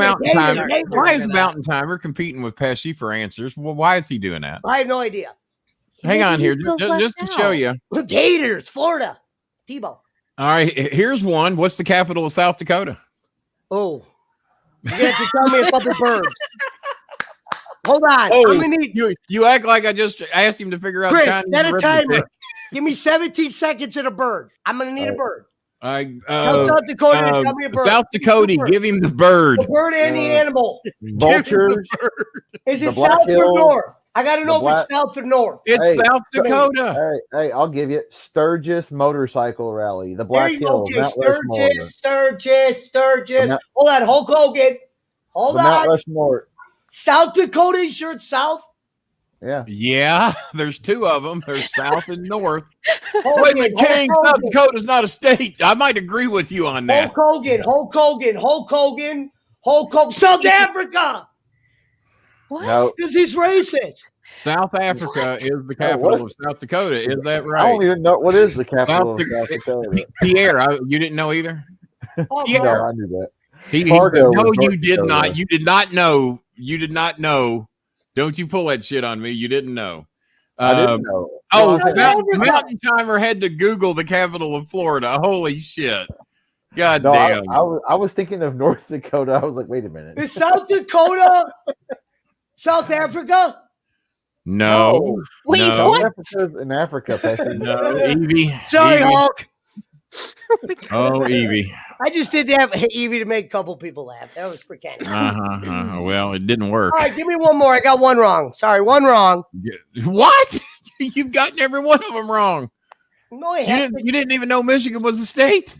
Mountain Timer competing with Pesci for answers? Well, why is he doing that? I have no idea. Hang on here, just to show you. Gators, Florida, Tebow. All right, here's one. What's the capital of South Dakota? Oh, you have to tell me a couple birds. Hold on. Oh, I'm gonna need you act like I just asked him to figure out. Chris, set a timer. Give me 17 seconds and a bird. I'm going to need a bird. Tell South Dakota to tell me a bird. South Dakota, give him the bird. The bird and the animal. Vultures. Is it South or North? I got to know if it's South or North. It's South Dakota. Hey, I'll give you Sturgis Motorcycle Rally. The Black Hills. Sturgis. Hold on, Hulk Hogan. Hold on. Mount Rushmore. South Dakota, you sure it's south? Yeah. There's two of them. There's south and north. Hogan, Wait a minute, King, Hulk South Hogan. Dakota's not a state. I might agree with you on that. Hulk Hogan. South Africa. What? No. Because he's racist. South Africa is the capital of South Dakota. Is that right? I don't even know what is the capital of South Dakota. Pierre, you didn't know either? Oh, Yeah. No, I knew that. No, was you North did Dakota. not. You did not know. You did not know. Don't you pull that shit on me. You didn't know. I didn't know. Oh, South Africa. Mountain Timer had to Google the capital of Florida. Holy shit. God No, damn. I was thinking of North Dakota. I was like, wait a minute. Is South Dakota South Africa? No. Wait, no. what? South Africa's in Africa, Pesci. No, Evie. Sorry, Evie. Hulk. Oh, Evie. I just did that, Evie, to make a couple people laugh. That was pretending. Well, it didn't work. All right, give me one more. I got one wrong. Sorry, one wrong. What? You've gotten every one of them wrong. No, I You haven't. didn't even know Michigan was a state.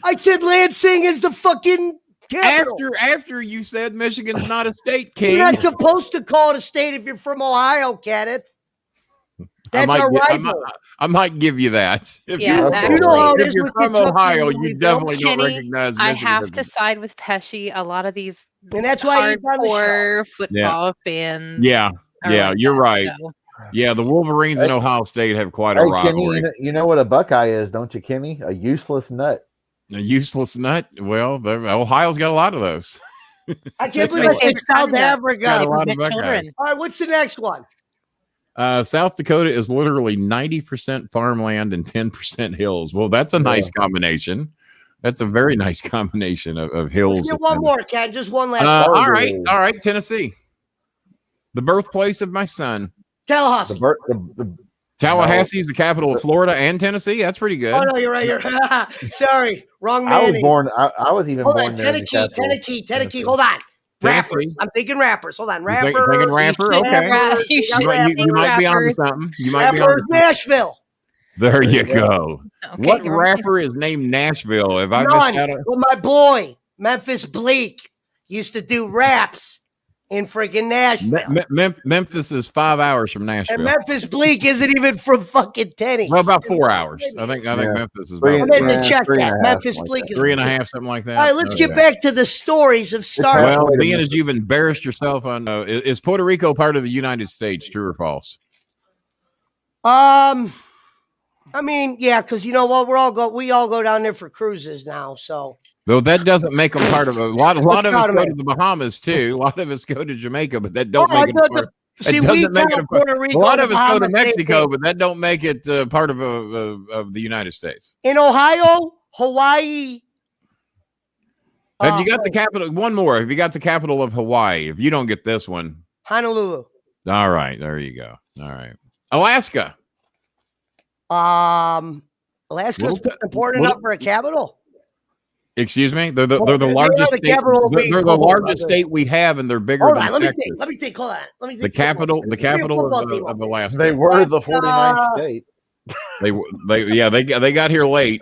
I said Lansing is the fucking capital. After you said Michigan's not a state, You're King. not supposed to call it a state if you're from Ohio, Kenneth. That's our rival. I might give you that. If Yeah, you're, that You know how it if is you're with from Kentucky Ohio, and you Louisville. definitely don't Kenny, recognize I Michigan. have as to side with Pesci. A lot of these And that's why he's on the show. hardcore football fans. Yeah, are yeah, like you're that, right. so. Yeah, the Wolverines in Ohio State have quite a Hey, rivalry. Kenny, you know what a Buckeye is, don't you, Kenny? A useless nut. A useless nut. Well, Ohio's got a lot of those. I can't That's believe my I said favorite South kind of- Africa. Got a lot My of Buckeyes. children. All right, what's the next one? South Dakota is literally 90% farmland and 10% hills. Well, that's a nice combination. That's a very nice combination of hills. Let's get one and- more, Ken. Just one last one. all right, Tennessee. The birthplace of my son. Tallahassee. The Tallahassee is the capital of Florida and Tennessee. That's pretty good. Oh, no, you're right. You're sorry. Wrong I man. was born. I was even Hold born on. there. in the capital. Tennessee. Hold on. Rappers. Tennessee. I'm thinking rappers. Hold on. You think- Rappers. thinking rapper? You should Okay. rap- you You should You, got you might be onto rappers. something. You might be Rappers. onto something. Nashville. There you go. Okay, What you're right. rapper is named Nashville? Have I missed None. out on? Well, my boy, Memphis Bleak, used to do raps in freaking Nashville. Memphis is 5 hours from And Nashville. Memphis Bleak isn't even from fucking Tenny. Well, about 4 hours. I think Yeah. Memphis is Three I about meant to Yeah, check 3.5, that. Memphis something Bleak like is 3.5, something like that. All right, let's Oh, get yeah. back to the stories of Star. happened- Well, Wait a being minute. as you've embarrassed yourself on, is Puerto Rico part of the United States? True or false? I mean, yeah, because you know what, we all go down there for cruises now. So Though that doesn't make them part of a lot. A lot of count us 'em go in. to the Bahamas too. A lot of us go to Jamaica, but that don't I make it thought part. see, It we doesn't make it count Puerto Rico. A lot of and us go to Bahamas, same Mexico, thing. but that don't make it part of the United States. In Ohio, Hawaii. Have you got the capital? One more. Have you got the capital of Hawaii? If you don't get this one, Honolulu. all right, there you go. All right, Alaska. Alaska's Little t- important little- enough for a capital. Excuse me. They're the Well, they are largest the state. capital They're being the called largest Alaska. state we have, and they're bigger Hold than on, let me Texas. think. Let me think. Hold on. Let me think. The capital football team of over. Alaska. They were the Alaska. 49th state. They got here late.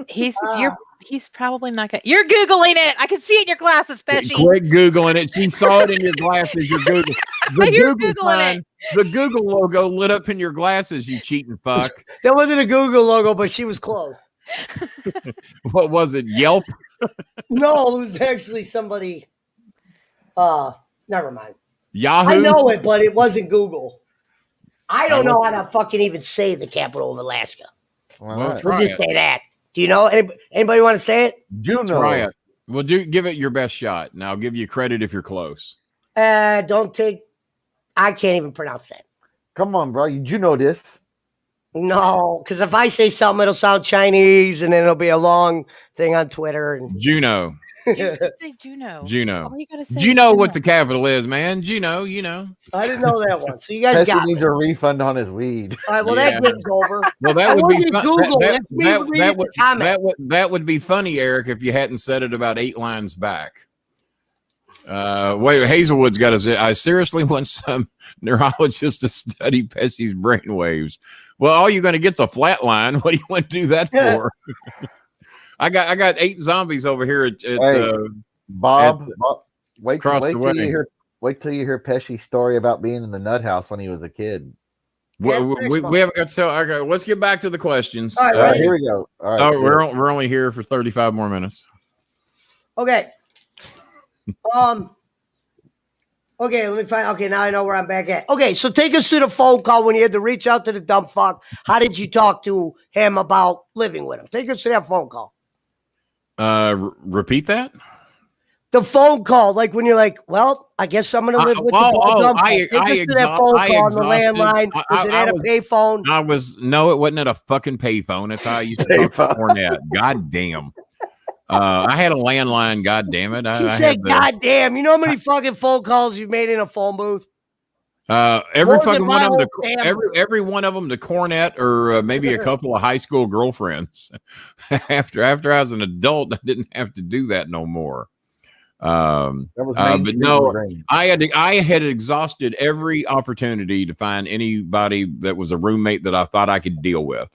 He's probably not gonna. You're googling it. I can see it in your glasses, Pesci. Quit googling it. She saw it in your glasses. You're Google. The You're Google Googling sign, the Google logo lit up in your glasses. You cheating fuck. That wasn't a Google logo, but she was close. What was it? Yelp. No, it was actually somebody. Never mind. Yahoo. I know it, but it wasn't Google. I don't know how to fucking even say the capital of Alaska. Why Well, not? try We'll just it. say that. Do you know? Anybody want to say it? Juno. Try it. Well, give it your best shot. And I'll give you credit if you're close. Don't take. I can't even pronounce that. Come on, bro. You know this. No, because if I say something, it'll sound Chinese, and then it'll be a long thing on Twitter. And Juno. You just say Juno. Juno. That's all you gotta say. Do you know what the capital is, man? Juno, you know. I didn't know that one. So you guys Pesci got me. needs a refund on his weed. All right, well, Yeah. that game's over. Well, I that would be wasn't fun- Google. that- Let's me that- read that the comment. that would be funny, Eric, if you hadn't said it about 8 lines back. Wait, Hazelwood's got us. I seriously want some neurologist to study Pesci's brainwaves. Well, all you're going to get's a flat line. What do you want to do that for? I got 8 zombies over here at Hey, Bob, wait across the till way. you hear. Wait till you hear Pesci's story about being in the nut house when he was a kid. We haven't got to tell. Okay, let's get back to the questions. All right, Here we go. All right, so we're only here for 35 more minutes. Okay. Okay, let me find. Okay, now I know where I'm back at. Okay, so take us to the phone call when you had to reach out to the dumb fuck. How did you talk to him about living with him? Take us to that phone call. Repeat that. The phone call, like when you're like, well, I guess I'm going to live with the dumb fuck. Take us to that phone call on the landline. Was it at a payphone? It wasn't at a fucking payphone. That's how I used to talk to Cornette. God damn. I had a landline. God damn it! You said, "God damn!" You know how many fucking phone calls you've made in a phone booth? Every fucking one of them. Every one of them to Cornette, or maybe a couple of high school girlfriends. After I was an adult, I didn't have to do that no more. But no, I had exhausted every opportunity to find anybody that was a roommate that I thought I could deal with.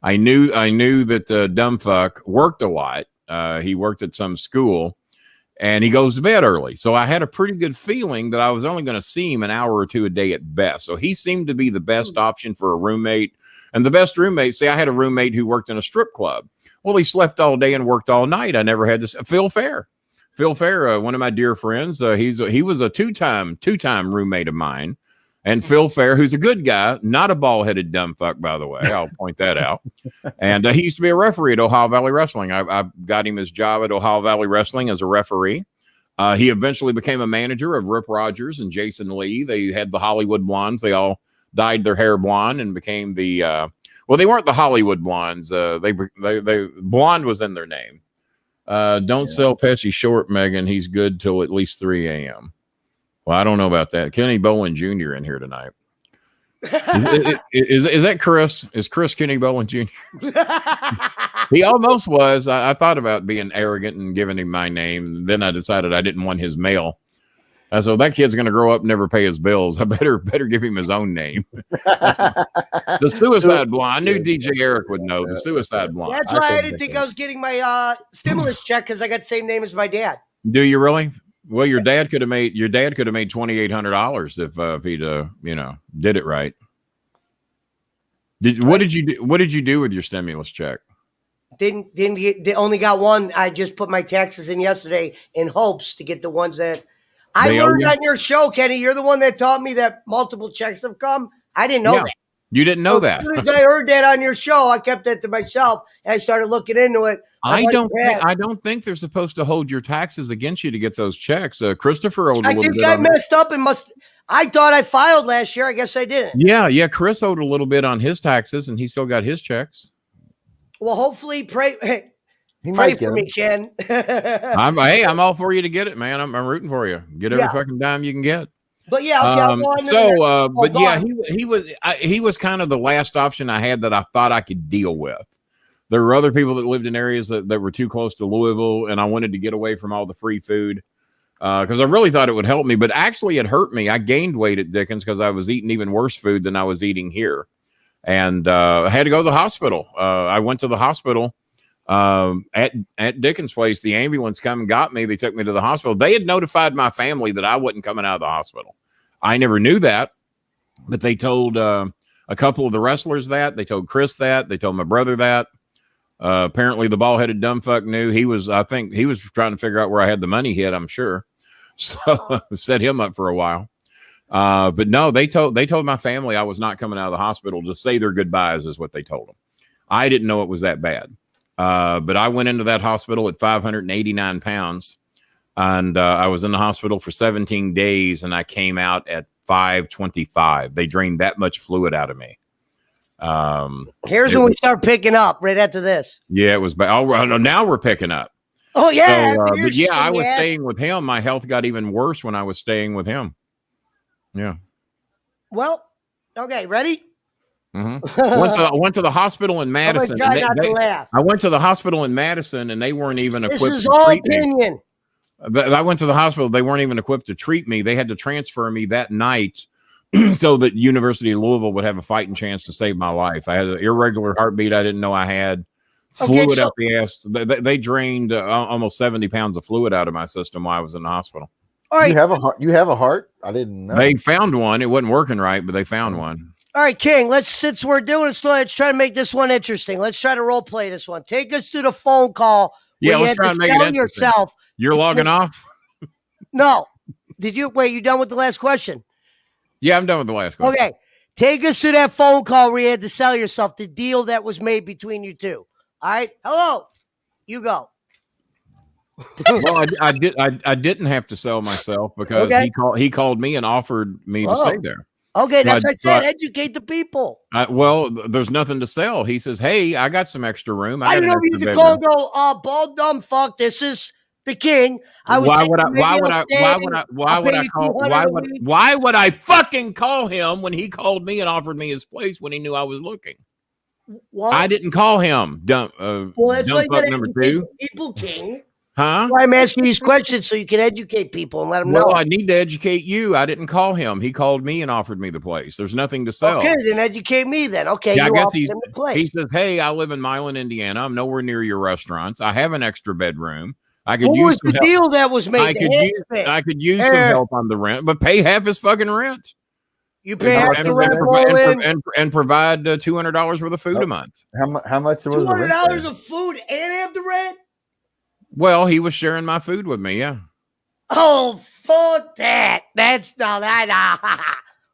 I knew that dumb fuck worked a lot. He worked at some school, and he goes to bed early. So I had a pretty good feeling that I was only going to see him an hour or two a day at best. So he seemed to be the best option for a roommate. And the best roommate, I had a roommate who worked in a strip club. Well, he slept all day and worked all night. I never had this. Phil Fair, one of my dear friends. He was a two-time roommate of mine. And Phil Fair, who's a good guy, not a bald-headed dumb fuck, by the way. I'll point that out. And he used to be a referee at Ohio Valley Wrestling. I got him his job at Ohio Valley Wrestling as a referee. He eventually became a manager of Rip Rogers and Jason Lee. They had the Hollywood Blondes. They all dyed their hair blonde and became the they weren't the Hollywood Blondes. They blonde was in their name. Don't sell Pesci short, Megan. He's good till at least 3 a.m. Well, I don't know about that. Kenny Bowen Jr. in here tonight. Is that Chris? Is Chris Kenny Bowen Jr.? He almost was. I thought about being arrogant and giving him my name. Then I decided I didn't want his mail. So that kid's going to grow up and never pay his bills. I better give him his own name. The Suicide Blonde. I knew DJ Eric would know. The Suicide Blonde. That's why I didn't think I was getting my stimulus check, because I got the same name as my dad. Do you really? Well, your dad could have made $2,800 if he'd did it right. What did you do with your stimulus check? Didn't get, they only got one. I just put my taxes in yesterday in hopes to get the ones that I learned on your show, Kenny. You're the one that taught me that multiple checks have come. I didn't know that. You didn't know that. As soon as I heard that on your show, I kept it to myself and I started looking into it. I don't think they're supposed to hold your taxes against you to get those checks. Christopher owed a little bit. I messed up and I thought I filed last year. I guess I didn't. Yeah. Chris owed a little bit on his taxes, and he still got his checks. Well, hopefully, pray for me, Ken. I'm all for you to get it, man. I'm rooting for you. Get every fucking dime you can get. But yeah, he was kind of the last option I had that I thought I could deal with. There were other people that lived in areas that were too close to Louisville, and I wanted to get away from all the free food because I really thought it would help me. But actually, it hurt me. I gained weight at Dickens because I was eating even worse food than I was eating here. And I had to go to the hospital. I went to the hospital at Dickens' place. The ambulance come and got me. They took me to the hospital. They had notified my family that I wasn't coming out of the hospital. I never knew that, but they told a couple of the wrestlers that. They told Chris that. They told my brother that. Apparently the bald-headed dumb fuck knew. I think he was trying to figure out where I had the money hid, I'm sure. So set him up for a while. But no, they told my family I was not coming out of the hospital to say their goodbyes is what they told them. I didn't know it was that bad. But I went into that hospital at 589 pounds and I was in the hospital for 17 days and I came out at 525. They drained that much fluid out of me. Here's when we start picking up right after this. Yeah, it was bad. Oh, now we're picking up. Oh yeah. So, but yeah, I was staying with him. My health got even worse when I was staying with him. Yeah. Well, okay, ready? Mm-hmm. Went to the hospital in Madison. I went to the hospital in Madison and they weren't even equipped to treat me. I went to the hospital. They weren't even equipped to treat me. They had to transfer me that night so that University of Louisville would have a fighting chance to save my life. I had an irregular heartbeat I didn't know I had. Fluid up the ass. They drained almost 70 pounds of fluid out of my system while I was in the hospital. All right. You have a heart. You have a heart. I didn't know. They found one. It wasn't working right, but they found one. All right, King. Since we're doing this, let's try to make this one interesting. Let's try to role play this one. Take us to the phone call. Yeah, where let's you had try to to make it sell interesting. yourself. You're logging off? No. Did you wait? You done with the last question? Yeah, I'm done with the last question. Okay. Take us to that phone call where you had to sell yourself, the deal that was made between you two. All right. Hello. You go. Well, I didn't have to sell myself because he called me and offered me to stay there. Okay, that's what I said. Educate the people. Well, there's nothing to sell. He says, "Hey, I got some extra room." I don't know if you had to call and go, bald dumb fuck. This is the King. Why would I fucking call him when he called me and offered me his place when he knew I was looking? What? I didn't call him. Dumb that's dumb fuck number 2. People, King. Huh? Well, I'm asking these questions so you can educate people and let them know. Well, I need to educate you. I didn't call him. He called me and offered me the place. There's nothing to sell. Okay, then educate me then. Okay, yeah, I guess he says, "Hey, I live in Milan, Indiana. I'm nowhere near your restaurants. I have an extra bedroom. I could use some help." Deal that was made. I could use some help on the rent, but pay half his fucking rent. You pay half the rent and provide $200 worth of food a month. How much was $200 of food and have the rent? Well, he was sharing my food with me, yeah. Oh, fuck that. That's not that.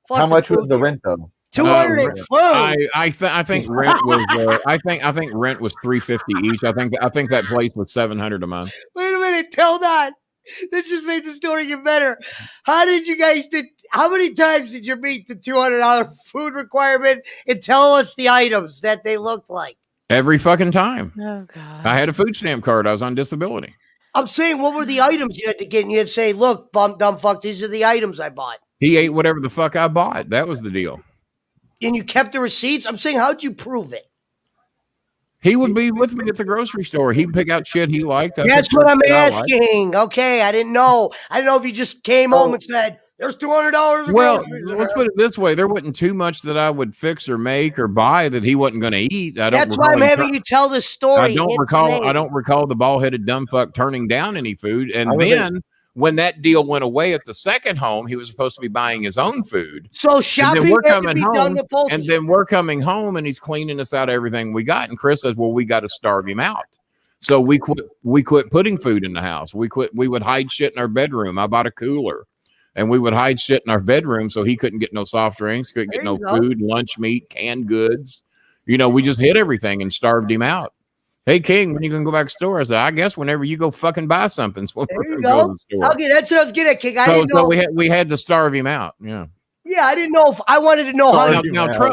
How much was the rent though? 200 food. I think rent was I think rent was $350 each. I think that place was $700 a month. Wait a minute, hold on. This just made the story get better. How many times did you meet the $200 food requirement and tell us the items that they looked like? Every fucking time. Oh, God. I had a food stamp card. I was on disability. I'm saying, what were the items you had to get? And you'd say, look, dumb fuck, these are the items I bought. He ate whatever the fuck I bought. That was the deal. And you kept the receipts? I'm saying, how'd you prove it? He would be with me at the grocery store. He'd pick out shit he liked. That's what I'm asking. Okay, I didn't know. I didn't know if you just came home and said, there's $200. Well, let's put it this way. There wasn't too much that I would fix or make or buy that he wasn't going to eat. That's why I'm having you tell the story. I don't recall the bald-headed dumb fuck turning down any food. And then when that deal went away at the second home, he was supposed to be buying his own food. So shopping had to be done with both. And then we're coming home and he's cleaning us out of everything we got. And Chris says, well, we got to starve him out. So we quit putting food in the house. We would hide shit in our bedroom. I bought a cooler. And we would hide shit in our bedroom so he couldn't get no soft drinks, couldn't get no food, lunch meat, canned goods. You know, we just hid everything and starved him out. Hey, King, when are you going to go back to the store? I said, I guess whenever you go fucking buy something. So there you go. Okay, that's what I was getting at, King. I didn't know. So we had to starve him out. Yeah. Yeah, I didn't know if I wanted to know how.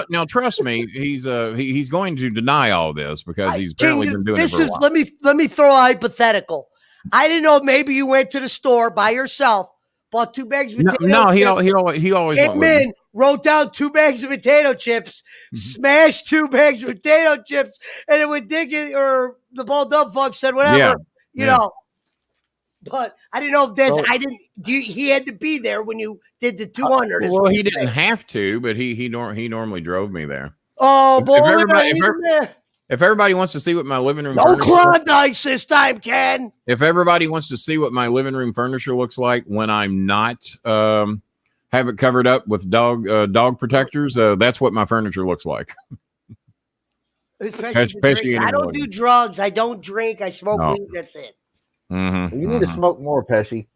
Now, trust me, he's going to deny all this because he's apparently been doing it for a while. Let me throw a hypothetical. I didn't know maybe you went to the store by yourself. Bought 2 bags of potato chips. No, he always came in, wrote down 2 bags of potato chips, smashed 2 bags of potato chips, and then when Dicken or the bald dumb fuck said whatever, you know. But I didn't know if that's he had to be there when you did the 200. Well, he didn't have to, but he normally drove me there. Oh boy! If everybody wants to see what my living room furniture Klondikes this time, Ken. If everybody wants to see what my living room furniture looks like when I'm not have it covered up with dog protectors, that's what my furniture looks like. Pesci I don't do drugs. I don't drink. I smoke weed. That's it. You need to smoke more, Pesci.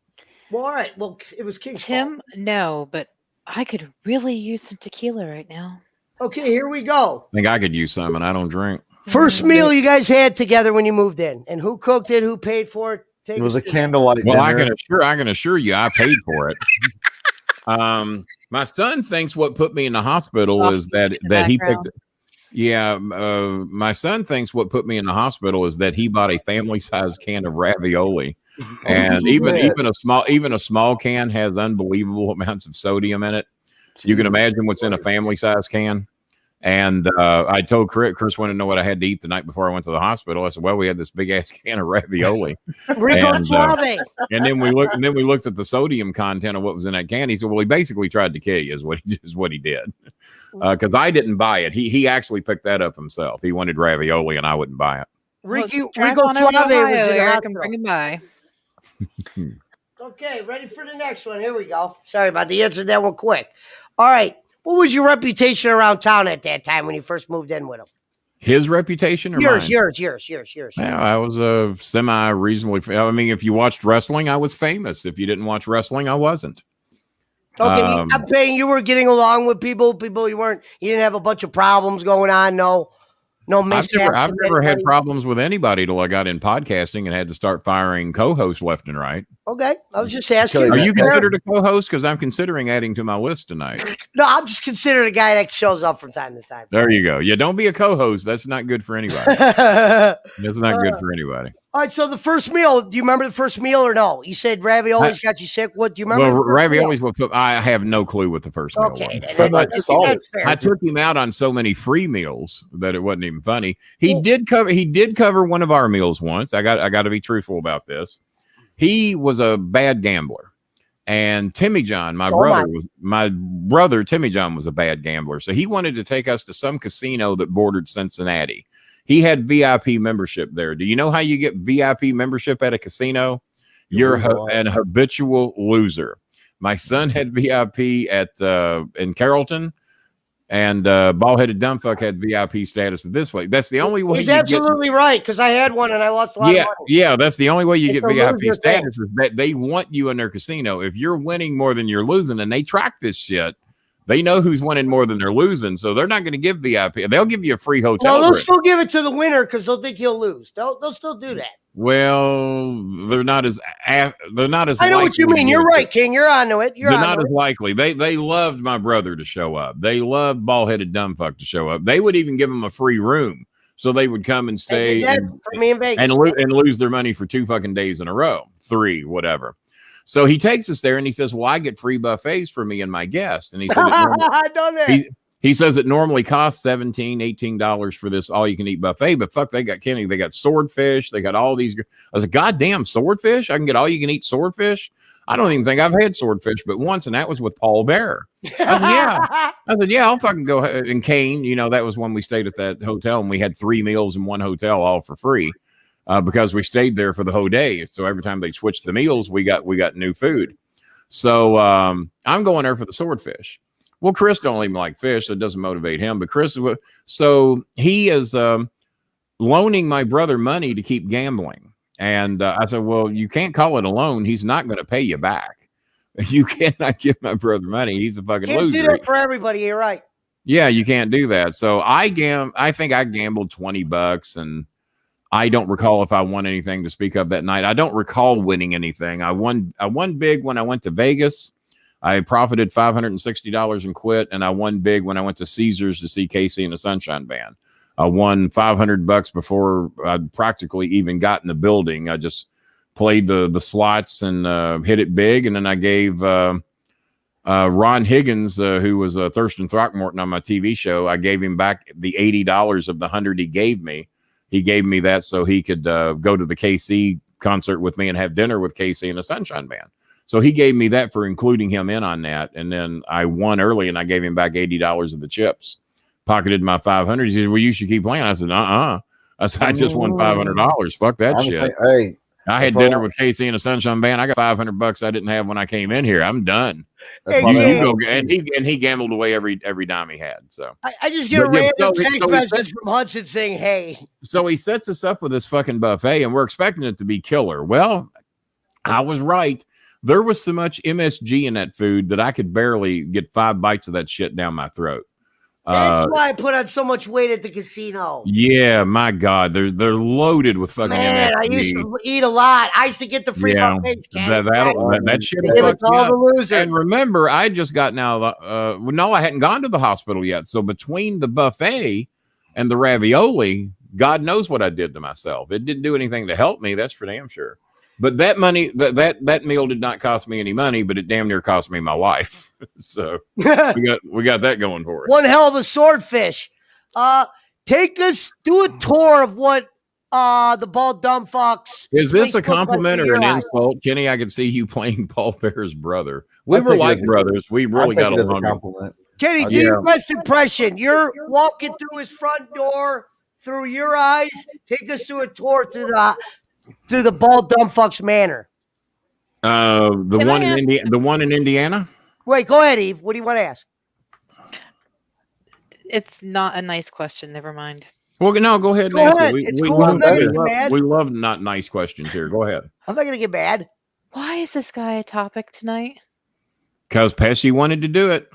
Well, all right. Well, it was King. Tim, no, but I could really use some tequila right now. Okay, here we go. I think I could use some, and I don't drink. First meal you guys had together when you moved in, and who cooked it? Who paid for it? It was a candlelight dinner. Well, I can assure you, I paid for it. My son thinks what put me in the hospital is that he picked. Yeah, my son thinks what put me in the hospital is that he bought a family-sized can of ravioli, and even a small can has unbelievable amounts of sodium in it. You can imagine what's in a family-sized can. And I told Chris wanted to know what I had to eat the night before I went to the hospital. I said, "Well, we had this big ass can of ravioli." and then we looked at the sodium content of what was in that can. He said, "Well, he basically tried to kill you," is what he did. Because I didn't buy it. He actually picked that up himself. He wanted ravioli, and I wouldn't buy it. Rico Suave was in the hospital. Bring him by. Okay, ready for the next one. Here we go. Sorry about the answer that one quick. All right. What was your reputation around town at that time when you first moved in with him? His reputation or yours, mine? Yours. Yeah, I was a semi-reasonably. I mean, if you watched wrestling, I was famous. If you didn't watch wrestling, I wasn't. Okay, I'm saying you were getting along with people. You didn't have a bunch of problems going on. No mishaps. I've never had problems with anybody till I got in podcasting and had to start firing co-hosts left and right. Okay, I was just asking. Are you considered a co-host? Because I'm considering adding to my list tonight. No, I'm just considered a guy that shows up from time to time. There you go. Yeah, don't be a co-host. That's not good for anybody. That's not good for anybody. All right, so the first meal, do you remember the first meal or no? You said raviolis got you sick. What do you remember? Well, raviolis will put. I have no clue what the first meal was. So much salt. I took him out on so many free meals that it wasn't even funny. He did cover one of our meals once. I got to be truthful about this. He was a bad gambler, and Timmy John, my brother Timmy John was a bad gambler. So he wanted to take us to some casino that bordered Cincinnati. He had VIP membership there. Do you know how you get VIP membership at a casino? You're an habitual loser. My son had VIP at in Carrollton, and bald-headed dumbfuck had VIP status at this way. That's the only way. He's absolutely right, because I had one and I lost a lot of money. Yeah, that's the only way you get VIP status is that they want you in their casino. If you're winning more than you're losing, and they track this shit, they know who's winning more than they're losing, so they're not going to give VIP. They'll give you a free hotel. No, they'll still give it to the winner because they'll think he'll lose. They'll still do that. Well, they're not as. I know what you mean. You're right, King. You're onto it. They're not as likely. They loved my brother to show up. They loved bald-headed dumbfuck to show up. They would even give him a free room, so they would come and stay for me in Vegas and lose their money for 2 fucking days in a row, 3, whatever. So he takes us there and he says, well, I get free buffets for me and my guest. And he said, I've done that. He says it normally costs $17, $18 for this all-you-can-eat buffet, but fuck, they got swordfish. They got all these. I was like, goddamn, swordfish? I can get all-you-can-eat swordfish? I don't even think I've had swordfish but once, and that was with Paul Bear. I said, yeah, I'll fucking go. And Kane, that was when we stayed at that hotel, and we had 3 meals in one hotel all for free. Because we stayed there for the whole day. So every time they switched the meals, we got new food. So I'm going there for the swordfish. Well, Chris don't even like fish, so it doesn't motivate him. But Chris, so he is loaning my brother money to keep gambling. And I said, well, you can't call it a loan. He's not going to pay you back. You cannot give my brother money. He's a fucking loser. Do that for everybody. You're right. Yeah, you can't do that. So I think I gambled $20 and I don't recall if I won anything to speak of that night. I don't recall winning anything. I won big when I went to Vegas. I profited $560 and quit. And I won big when I went to Caesars to see Casey and the Sunshine Band. I won $500 before I practically even got in the building. I just played the slots and hit it big. And then I gave Ron Higgins, who was Thurston Throckmorton on my TV show, I gave him back the $80 of the 100 he gave me. He gave me that so he could go to the KC concert with me and have dinner with KC and the Sunshine Band. So he gave me that for including him in on that. And then I won early and I gave him back $80 of the chips. Pocketed my $500. He said, well, you should keep playing. I said, I said, I just won $500. Fuck that shit. Hey, I had dinner with KC and the Sunshine Band. I got $500 I didn't have when I came in here. I'm done. And he gambled away every dime he had. So I just get a random text message from Hudson saying, hey. So he sets us up with this fucking buffet and we're expecting it to be killer. Well, I was right. There was so much MSG in that food that I could barely get 5 bites of that shit down my throat. That's why I put on so much weight at the casino. Yeah, my God, they're loaded with fucking MSG. I used to eat a lot. I used to get the free buffets. That shit. All the losers. And remember, I just got no, I hadn't gone to the hospital yet. So between the buffet and the ravioli, God knows what I did to myself. It didn't do anything to help me. That's for damn sure. But that money, that meal did not cost me any money, but it damn near cost me my wife. So we got that going for us. One hell of a swordfish. Take us, do a tour of what the Bald Dumb Fox. Is this a compliment or an insult, Kenny? I could see you playing Paul Bear's brother. We were like brothers. We really got along. Kenny, do your best impression. You're walking through his front door through your eyes. Take us to a tour through the Bald Dumb Fuck's manor. The one in Indiana. Wait, go ahead, Eve. What do you want to ask? It's not a nice question. Never mind. Well, no, go ahead and ask it. It's cool. I'm not gonna get mad. We love not nice questions here. Go ahead. I'm not gonna get mad. Why is this guy a topic tonight? Because Pesci wanted to do it.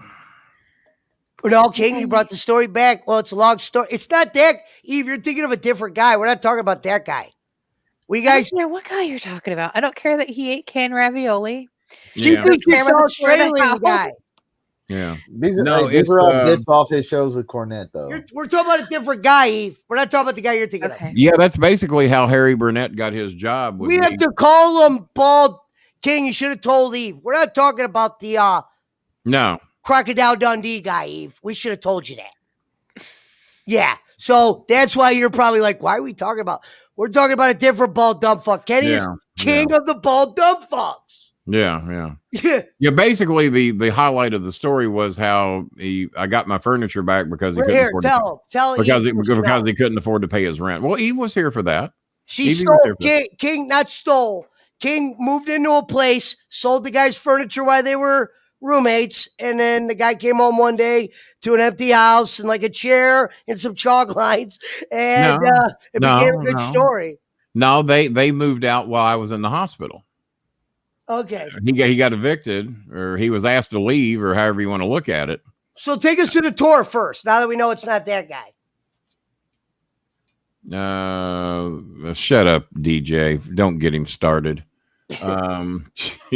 No, King, you brought the story back. Well, it's a long story. It's not that, Eve. You're thinking of a different guy. We're not talking about that guy. I don't care what guy you're talking about. I don't care that he ate canned ravioli. She thinks it's an Australian guy. Yeah. These are all bits off his shows with Cornette, though. We're talking about a different guy, Eve. We're not talking about the guy you're thinking of. Yeah, that's basically how Harry Burnett got his job. We have to call him Bald King. You should have told Eve. We're not talking about the Crocodile Dundee guy, Eve. We should have told you that. Yeah. So that's why you're probably like, why are we talking about? We're talking about a different bald dumb fuck. Kenny is king of the bald dumb fucks. Yeah. Basically, the highlight of the story was how I got my furniture back because he couldn't afford because he couldn't afford to pay his rent. Well, Eve was here for that. She stole King, not stole. King moved into a place, sold the guy's furniture while they were roommates, and then the guy came home one day to an empty house and like a chair and some chalk lines, and it became a good story. No, they moved out while I was in the hospital. Okay. He got evicted, or he was asked to leave, or however you want to look at it. So take us to the tour first, now that we know it's not that guy. Shut up, DJ. Don't get him started.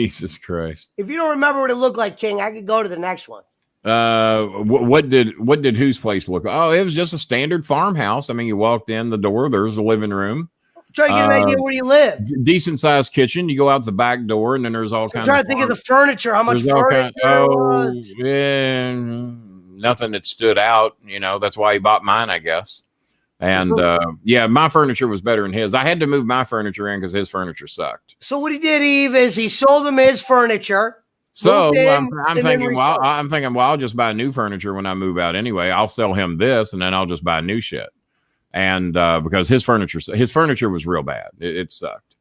Jesus Christ. If you don't remember what it looked like, King, I could go to the next one. What did whose place look like? Oh, it was just a standard farmhouse. I mean, you walked in the door, there's a living room. Try to get an idea where you live. Decent sized kitchen. You go out the back door, and then there's all kinds. I'm trying to think of the furniture. How much furniture? Nothing that stood out. You know, that's why he bought mine, I guess. And my furniture was better than his. I had to move my furniture in because his furniture sucked. So what he did, Eve, is he sold him his furniture. So I'm thinking, I'll just buy new furniture when I move out anyway. I'll sell him this, and then I'll just buy new shit. And because his furniture was real bad. It sucked.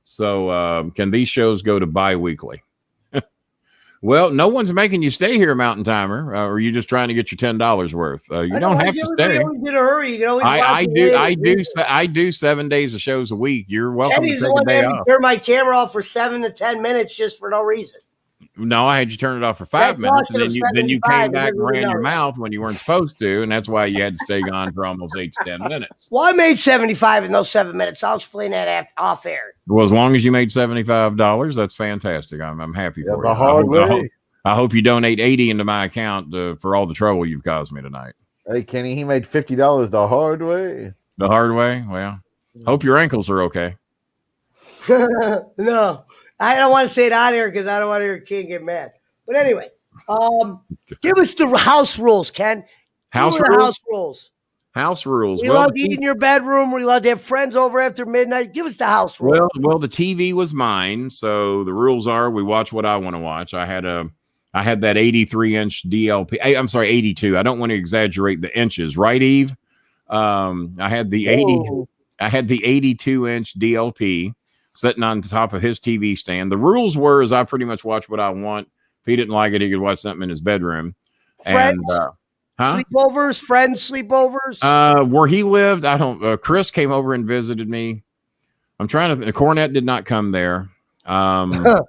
So can these shows go to bi-weekly? Well, no one's making you stay here, Mountain Timer. Or are you just trying to get your $10 worth? You don't have to stay. Get a hurry. You can always I do 7 days of shows a week. You're welcome to take a day off. Turn my camera off for 7 to 10 minutes just for no reason. No, I had you turn it off for 5 minutes, and then you came back and ran your mouth when you weren't supposed to, and that's why you had to stay gone for almost 8 to 10 minutes. Well, I made 75 in those 7 minutes. I'll explain that off air. Well, as long as you made $75, that's fantastic. I'm happy for you. The hard way. I hope you donate 80 into my account for all the trouble you've caused me tonight. Hey, Kenny, he made $50 the hard way. The hard way? Well, hope your ankles are okay. No. I don't want to say it on here because I don't want to hear King get mad. But anyway, give us the house rules, Ken. House rules. House rules. We allowed to eat in your bedroom. We allowed to have friends over after midnight. Give us the house rules. Well, the TV was mine, so the rules are we watch what I want to watch. I had that 83-inch DLP. I'm sorry, 82. I don't want to exaggerate the inches, right, Eve? I had the 82-inch DLP. Sitting on the top of his TV stand. The rules were is I pretty much watch what I want. If he didn't like it, he could watch something in his bedroom. Friends, sleepovers, friends, sleepovers. Where he lived, I don't. Chris came over and visited me. I'm trying to. Cornette did not come there. It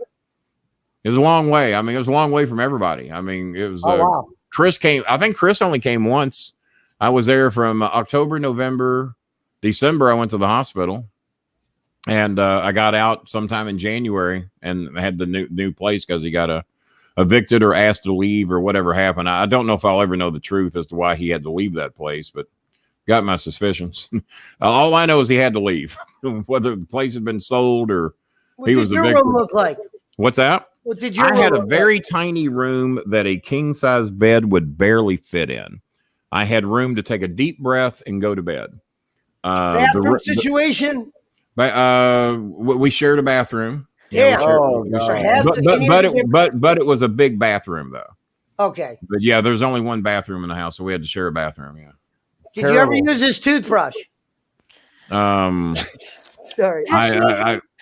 was a long way. I mean, it was a long way from everybody. I mean, it was. Wow. Chris came. I think Chris only came once. I was there from October, November, December. I went to the hospital. And I got out sometime in January and had the new place because he got evicted or asked to leave or whatever happened. I don't know if I'll ever know the truth as to why he had to leave that place, but got my suspicions. All I know is he had to leave, whether the place had been sold or he was evicted. What did your room look like? What's that? What did your I had a very tiny room that a king-size bed would barely fit in. I had room to take a deep breath and go to bed. Bathroom situation? We shared a bathroom. Yeah, but it was a big bathroom though. Okay. But yeah, there's only one bathroom in the house, so we had to share a bathroom. Yeah. Did you ever use his toothbrush? Sorry.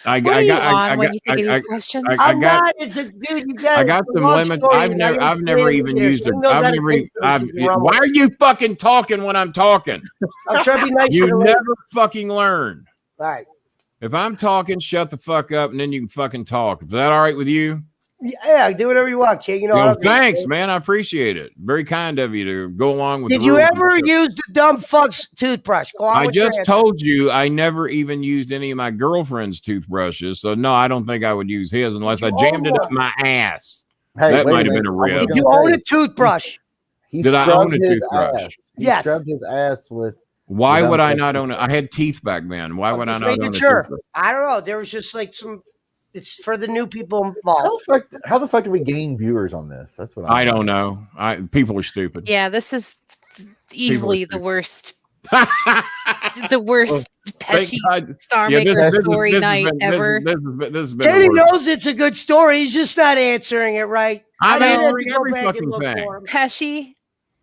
Are you on when you think of these questions? I'm not. It's a dude. You got. I got some lemons. I've never even used it. Why are you fucking talking when I'm talking? I'm trying to be nice. You never fucking learn. All right. If I'm talking, shut the fuck up, and then you can fucking talk. Is that all right with you? Yeah, do whatever you want, King. You know. Thanks, man. I appreciate it. Very kind of you to go along with. Did you ever use the dumb fuck's toothbrush? Go on. I just told you I never even used any of my girlfriend's toothbrushes, so no, I don't think I would use his unless I jammed it up my ass. Hey, that might have been a rib. Did you own a toothbrush? Did I own a toothbrush? Yes. He scrubbed his ass with. Why would I not own it? I had teeth back then. Why would I not own it? I don't know. There was just like some. It's for the new people involved. How the fuck do we gain viewers on this? That's what I don't know. People are stupid. Yeah, this is easily the worst. The worst Pesci Star Maker story night ever. Kenny knows it's a good story. He's just not answering it right. I'm answering every fucking thing. Pesci,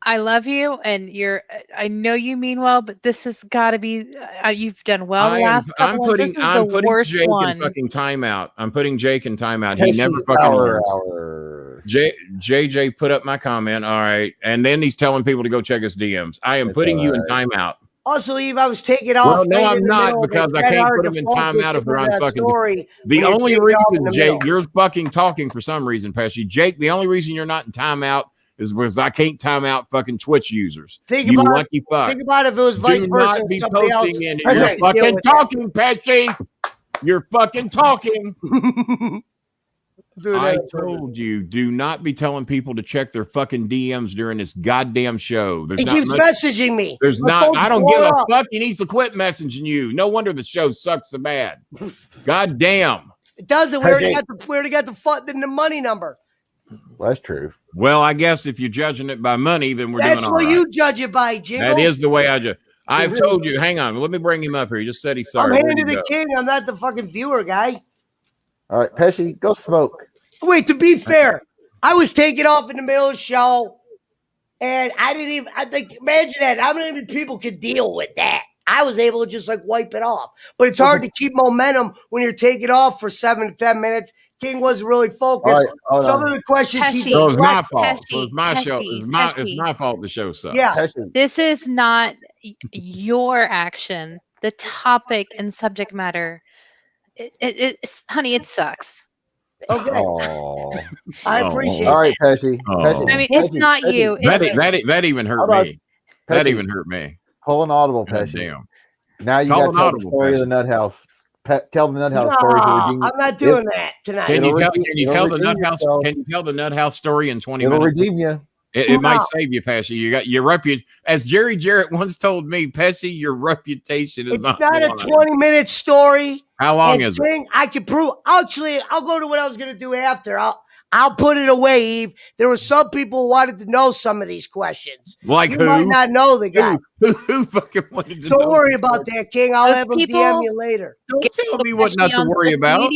I love you, and I know you mean well, but this has got to be. You've done well the last couple. I'm putting Jake in fucking timeout. I'm putting Jake in timeout. He never fucking learns. JJ put up my comment. All right, and then he's telling people to go check his DMs. I am putting you in timeout. Also, Eve, I was taking off. Well, no, I'm not, because I can't put them in timeout if they're on fucking. The only reason, Jake, you're fucking talking for some reason, Pesci. Jake, the only reason you're not in timeout is because I can't time out fucking Twitch users. Think about if it was vice versa. Not be posting in. You're fucking talking, Pesci. You're fucking talking. I told you, do not be telling people to check their fucking DMs during this goddamn show. He keeps messaging me. There's not. I don't give a fuck. He needs to quit messaging you. No wonder the show sucks so bad. God damn. It doesn't. We already got the money number. Well, that's true. Well, I guess if you're judging it by money, then we're doing all right. That's what you judge it by, Jingle. That is the way I judge. I've told you. Hang on. Let me bring him up here. He just said he's sorry. I'm handing the king. I'm not the fucking viewer guy. All right, Pesci, go smoke. Wait, to be fair, I was taking off in the middle of the show, and I didn't even. I think imagine that. How many people could deal with that? I was able to just like wipe it off, but it's hard to keep momentum when you're taking off for 7 to 10 minutes. King wasn't really focused. Right, some of the questions it was my fault. So it's my show. It's my fault. The show sucks. Yeah, this is not your action. The topic and subject matter. Honey, it sucks. Okay. I appreciate it. All right, Pesci. I mean, it's not you. That even hurt me. That even hurt me. Pull an audible, Pesci. Damn. Now you got to tell the story of the Nut House. Tell the Nut House story. I'm not doing that tonight. Can you tell the Nut House? Can you tell the Nut House story in 20 minutes? It'll redeem you. It might save you, Pesci. You got your reputation. As Jerry Jarrett once told me, Pesci, your reputation is not a 20-minute story. How long is it? I can prove. Actually, I'll go to what I was going to do after. I'll put it away, Eve. There were some people who wanted to know some of these questions. Like you who? might not know the guy. Who fucking wanted to know? Don't worry about that, King. I'll have him DM you later. Don't tell me what not to worry about.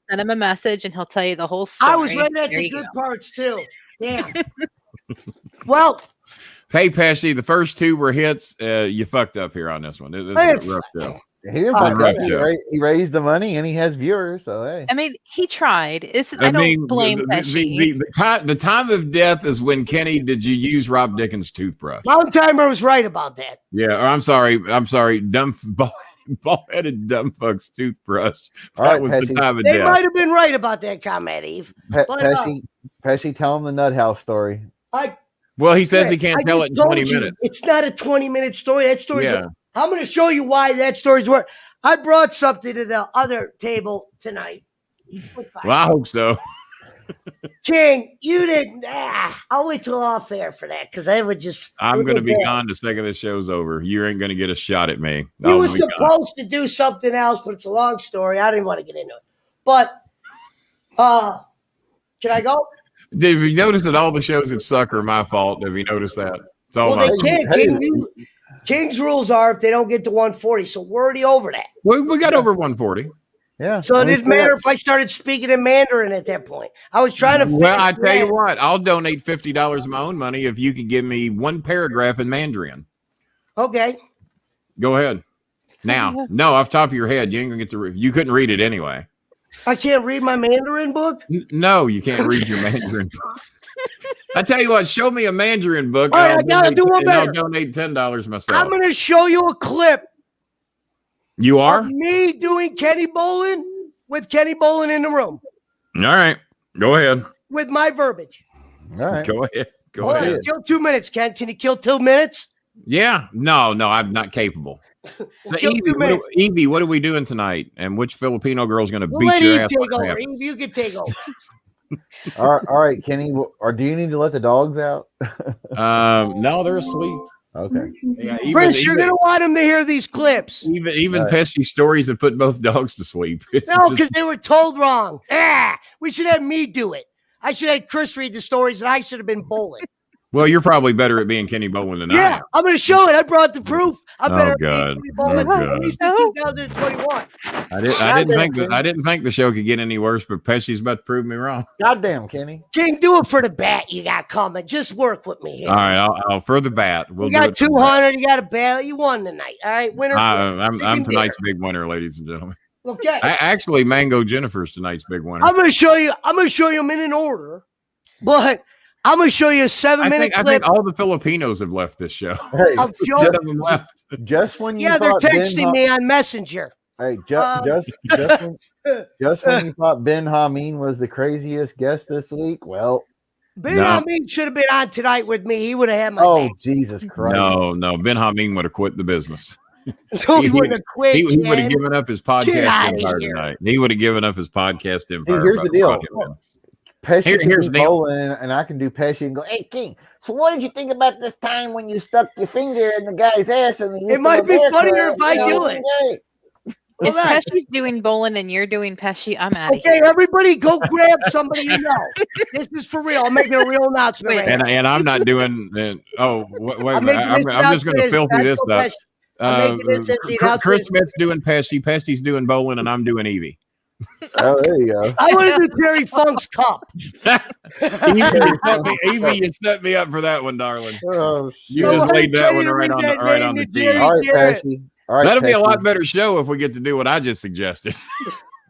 Send him a message and he'll tell you the whole story. I was right at the good parts, too. Damn. Well. Hey, Pesci, the first two were hits. You fucked up here on this one. This is a rough show. He didn't fuck up. He raised the money and he has viewers. So hey, I mean, he tried. I don't blame Pesci. The time of death is when Kenny. Did you use Rob Dicken's toothbrush? Long Timer was right about that. Yeah, or I'm sorry. Dumb bald-headed dumb fuck's toothbrush. That was Pesci. The time of death. They might have been right about that comment, Eve. Pesci, tell him the Nut House story. Well, he says he can't tell it in 20 minutes. It's not a 20-minute story. That story. Yeah. I'm going to show you why that story's worth. I brought something to the other table tonight. Well, I hope so. King, you didn't. I'll wait till off air for that because I would just. I'm going to be gone the second the show's over. You ain't going to get a shot at me. You were supposed to do something else, but it's a long story. I didn't want to get into it. But, can I go? Did you notice that all the shows that suck are my fault? Have you noticed that? It's all they can't. King's rules are if they don't get to 140, so we're already over that. We got over 140. Yeah. So it didn't matter if I started speaking in Mandarin at that point. I was trying to. Well, I tell you what, I'll donate $50 of my own money if you can give me one paragraph in Mandarin. Okay. Go ahead. Now, no, off the top of your head, you ain't gonna get to. You couldn't read it anyway. I can't read my Mandarin book? No, you can't read your Mandarin book. I tell you what, show me a Mandarin book. All right, I gotta do one better. I'll donate $10 myself. I'm going to show you a clip. You are? Me doing Kenny Bolin with Kenny Bolin in the room. All right. Go ahead. With my verbiage. All right. Go ahead. Go Hold ahead. on, kill 2 minutes, Ken. Can you kill 2 minutes? Yeah. No, I'm not capable. So, Evie, what are we doing tonight? And which Filipino girl is going to beat your ass? Take over. Eve, you can take over. All right, Kenny. Or do you need to let the dogs out? No, they're asleep. Okay. Yeah, Chris, you're going to want them to hear these clips. Even Pesci stories have put both dogs to sleep. No, because they were told wrong. We should have me do it. I should have Chris read the stories, and I should have been bowling. Well, you're probably better at being Kenny Bolin than I am. I'm going to show it. I brought the proof. I'm better at being Kenny Bolin God. at least in 2021. I didn't think the show could get any worse, but Pesci's about to prove me wrong. Goddamn, Kenny. King, do it for the bat you got coming. Just work with me here. All right, I'll for the bat. You got 200. You got a bat. You won tonight. All right, winner. I'm tonight's big winner, ladies and gentlemen. Okay. Actually, Mango Jennifer's tonight's big winner. I'm going to show you them in an order, but I'm going to show you a 7-minute clip. I think all the Filipinos have left this show. Hey, of None of them left. Just when you they're texting me on Messenger. Hey, just when you thought Ben Hameen was the craziest guest this week, well, Ben Hameen should have been on tonight with me. He would have had my back. Jesus Christ. No, Ben Hameen would have quit the business. No, he wouldn't have quit. He would have given up his podcast empire tonight. He would have given up his podcast empire. Hey, here's the deal. Pesci here's can do Bolin, and I can do Pesci and go, hey, King, so what did you think about this time when you stuck your finger in the guy's ass? It might be funnier if I do it. If Pesci's doing Bolin and you're doing Pesci, I'm out of here. Okay, everybody go grab somebody you know. This is for real. I'm making a real announcement. And I'm not doing wait I'm just going to filthy this up. Chris Smith's doing Pesci, Pesci's doing Bolin, and I'm doing Evie. Oh, there you go. I want to do Terry Funk's cup. Evie, you set me up for that one, darling. Oh, you just laid that one right on the tee. All right, Pesci. All right, that'll be a lot better show if we get to do what I just suggested.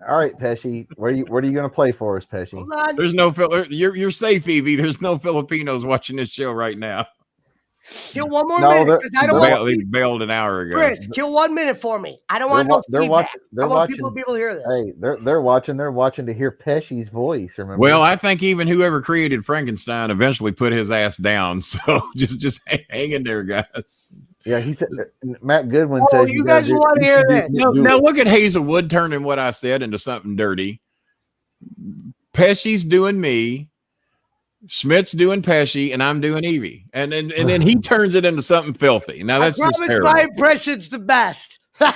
All right, Pesci. Where are you going to play for us, Pesci? There's no you're safe, Evie. There's no Filipinos watching this show right now. Kill one more minute. I don't want they bailed an hour ago. Chris, kill 1 minute for me. I don't want no feedback. I want people to hear this. Hey, they're watching. They're watching to hear Pesci's voice. Remember? Well, I think even whoever created Frankenstein eventually put his ass down. So just hang in there, guys. Yeah, he said. Matt Goodwin said. You guys want to hear this? Now look at Hazelwood turning what I said into something dirty. Pesci's doing me. Schmidt's doing Pesci, and I'm doing Evie, and then he turns it into something filthy. Now that's just terrible. My impression's the best. Let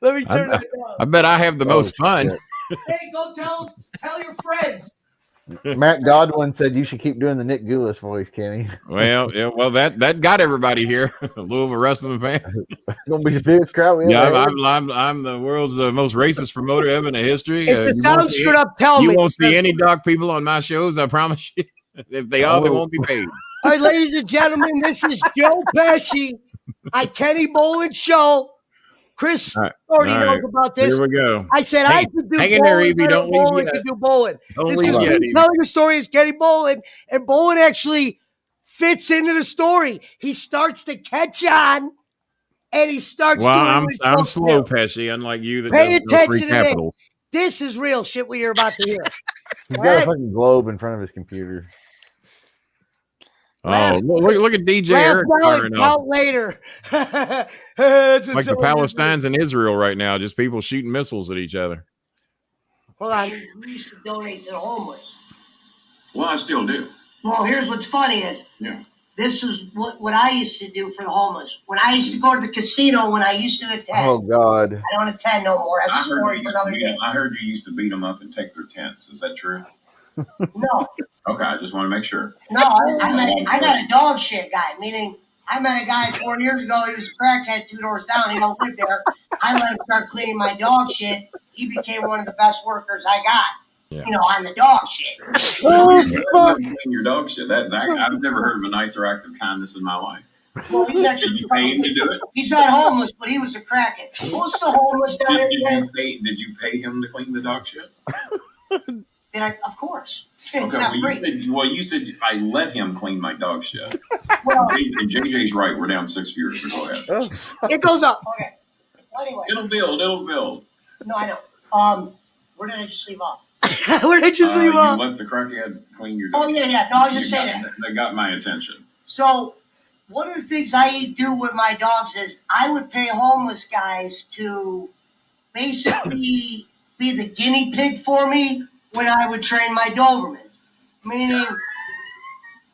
me turn it down. I bet I have the most fun. Hey, go tell your friends. Matt Godwin said you should keep doing the Nick Goulas voice, Kenny. Well, yeah, that got everybody here. Louisville wrestling fan. Gonna be the biggest crowd we ever. Yeah, I'm the world's most racist promoter ever in history. If the sound screwed up, tell me. You won't see any dark people on my shows. I promise you. If they are, they won't be paid. All right, ladies and gentlemen, this is Joe Pesci on Kenny Bolin Show. Chris already knows about this. Here we go. I said I could do hang in there, Evie. Don't leave yet. Could do Bolin. This is me telling the story is Kenny Bolin, and Bolin actually fits into the story. He starts to catch on, and he starts. Well, I'm slow, Pesci, unlike you. That pay attention to this. Is real shit we are about to hear. He's got a fucking globe in front of his computer. Look at DJ Eric firing out later. Like the Palestinians in Israel right now, just people shooting missiles at each other. Hold on. We used to donate to the homeless. Well, I still do. Well, here's what's funny is this is what I used to do for the homeless. When I used to go to the casino, when I used to attend. Oh, God. I don't attend no more. That's a story for another day. I heard you used to beat them up and take their tents. Is that true? No. Okay, I just want to make sure. No, I got a dog shit guy, meaning I met a guy 4 years ago. He was a crackhead 2 doors down. He don't live there. I let him start cleaning my dog shit. He became one of the best workers I got, on the dog shit. Oh, fuck. Your dog shit. I've never heard of a nicer act of kindness in my life. Well, he's Did actually you pay him to do it? he's not homeless, but he was a crackhead. Who's the homeless down there? Did you pay him to clean the dog shit? Of course. It's Okay, not free. you said I let him clean my dog shit. Well, And JJ's right. We're down 6 years. So go ahead. it goes up. Okay. Anyway. It'll build. No, I know. Where did I just leave off? Where did I just leave off? You let the crackhead clean your dog. Oh, yeah. No, I was just saying that. That got my attention. So, one of the things I do with my dogs is I would pay homeless guys to basically be the guinea pig for me when I would train my Dobermans. Meaning,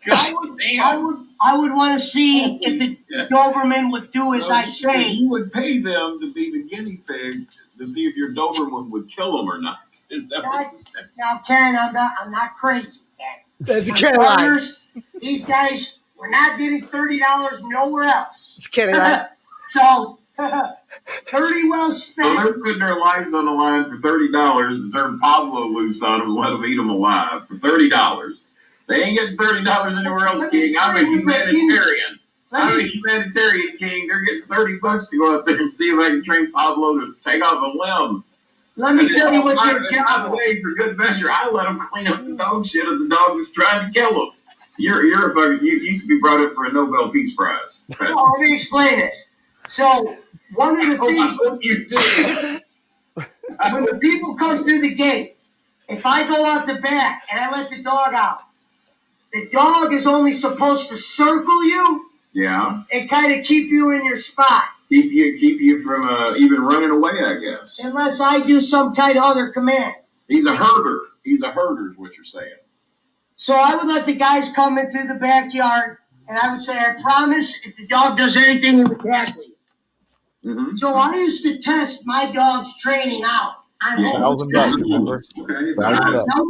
I would want to see if the Doberman would do as I say. You would pay them to be the guinea pig to see if your Doberman would kill him or not. Is that what you said? Now, Ken, I'm not crazy, Ken. That's Ken. These guys were not getting $30 nowhere else. It's Kenny, right? So, 30 well spent. So they're putting their lives on the line for $30 to turn Pablo loose on them and let them eat them alive for $30. They ain't getting $30 anywhere else, King. I'm a humanitarian. King. They're getting $30 to go out there and see if I can train Pablo to take off a limb. Let me tell you what they're by the way, for good measure, I let them clean up the dog shit if the dog is trying to kill them. You're a fucking. You used to be brought up for a Nobel Peace Prize. Well, let me explain this. So one of the things you do when the people come through the gate, if I go out the back and I let the dog out, the dog is only supposed to circle you. Yeah. And kind of keep you in your spot. Keep you from even running away, I guess. Unless I do some kind of other command. He's a herder. He's a herder is what you're saying. So I would let the guys come into the backyard, and I would say, I promise if the dog does anything, we will tackle you. Mm-hmm. So I used to test my dog's training out. No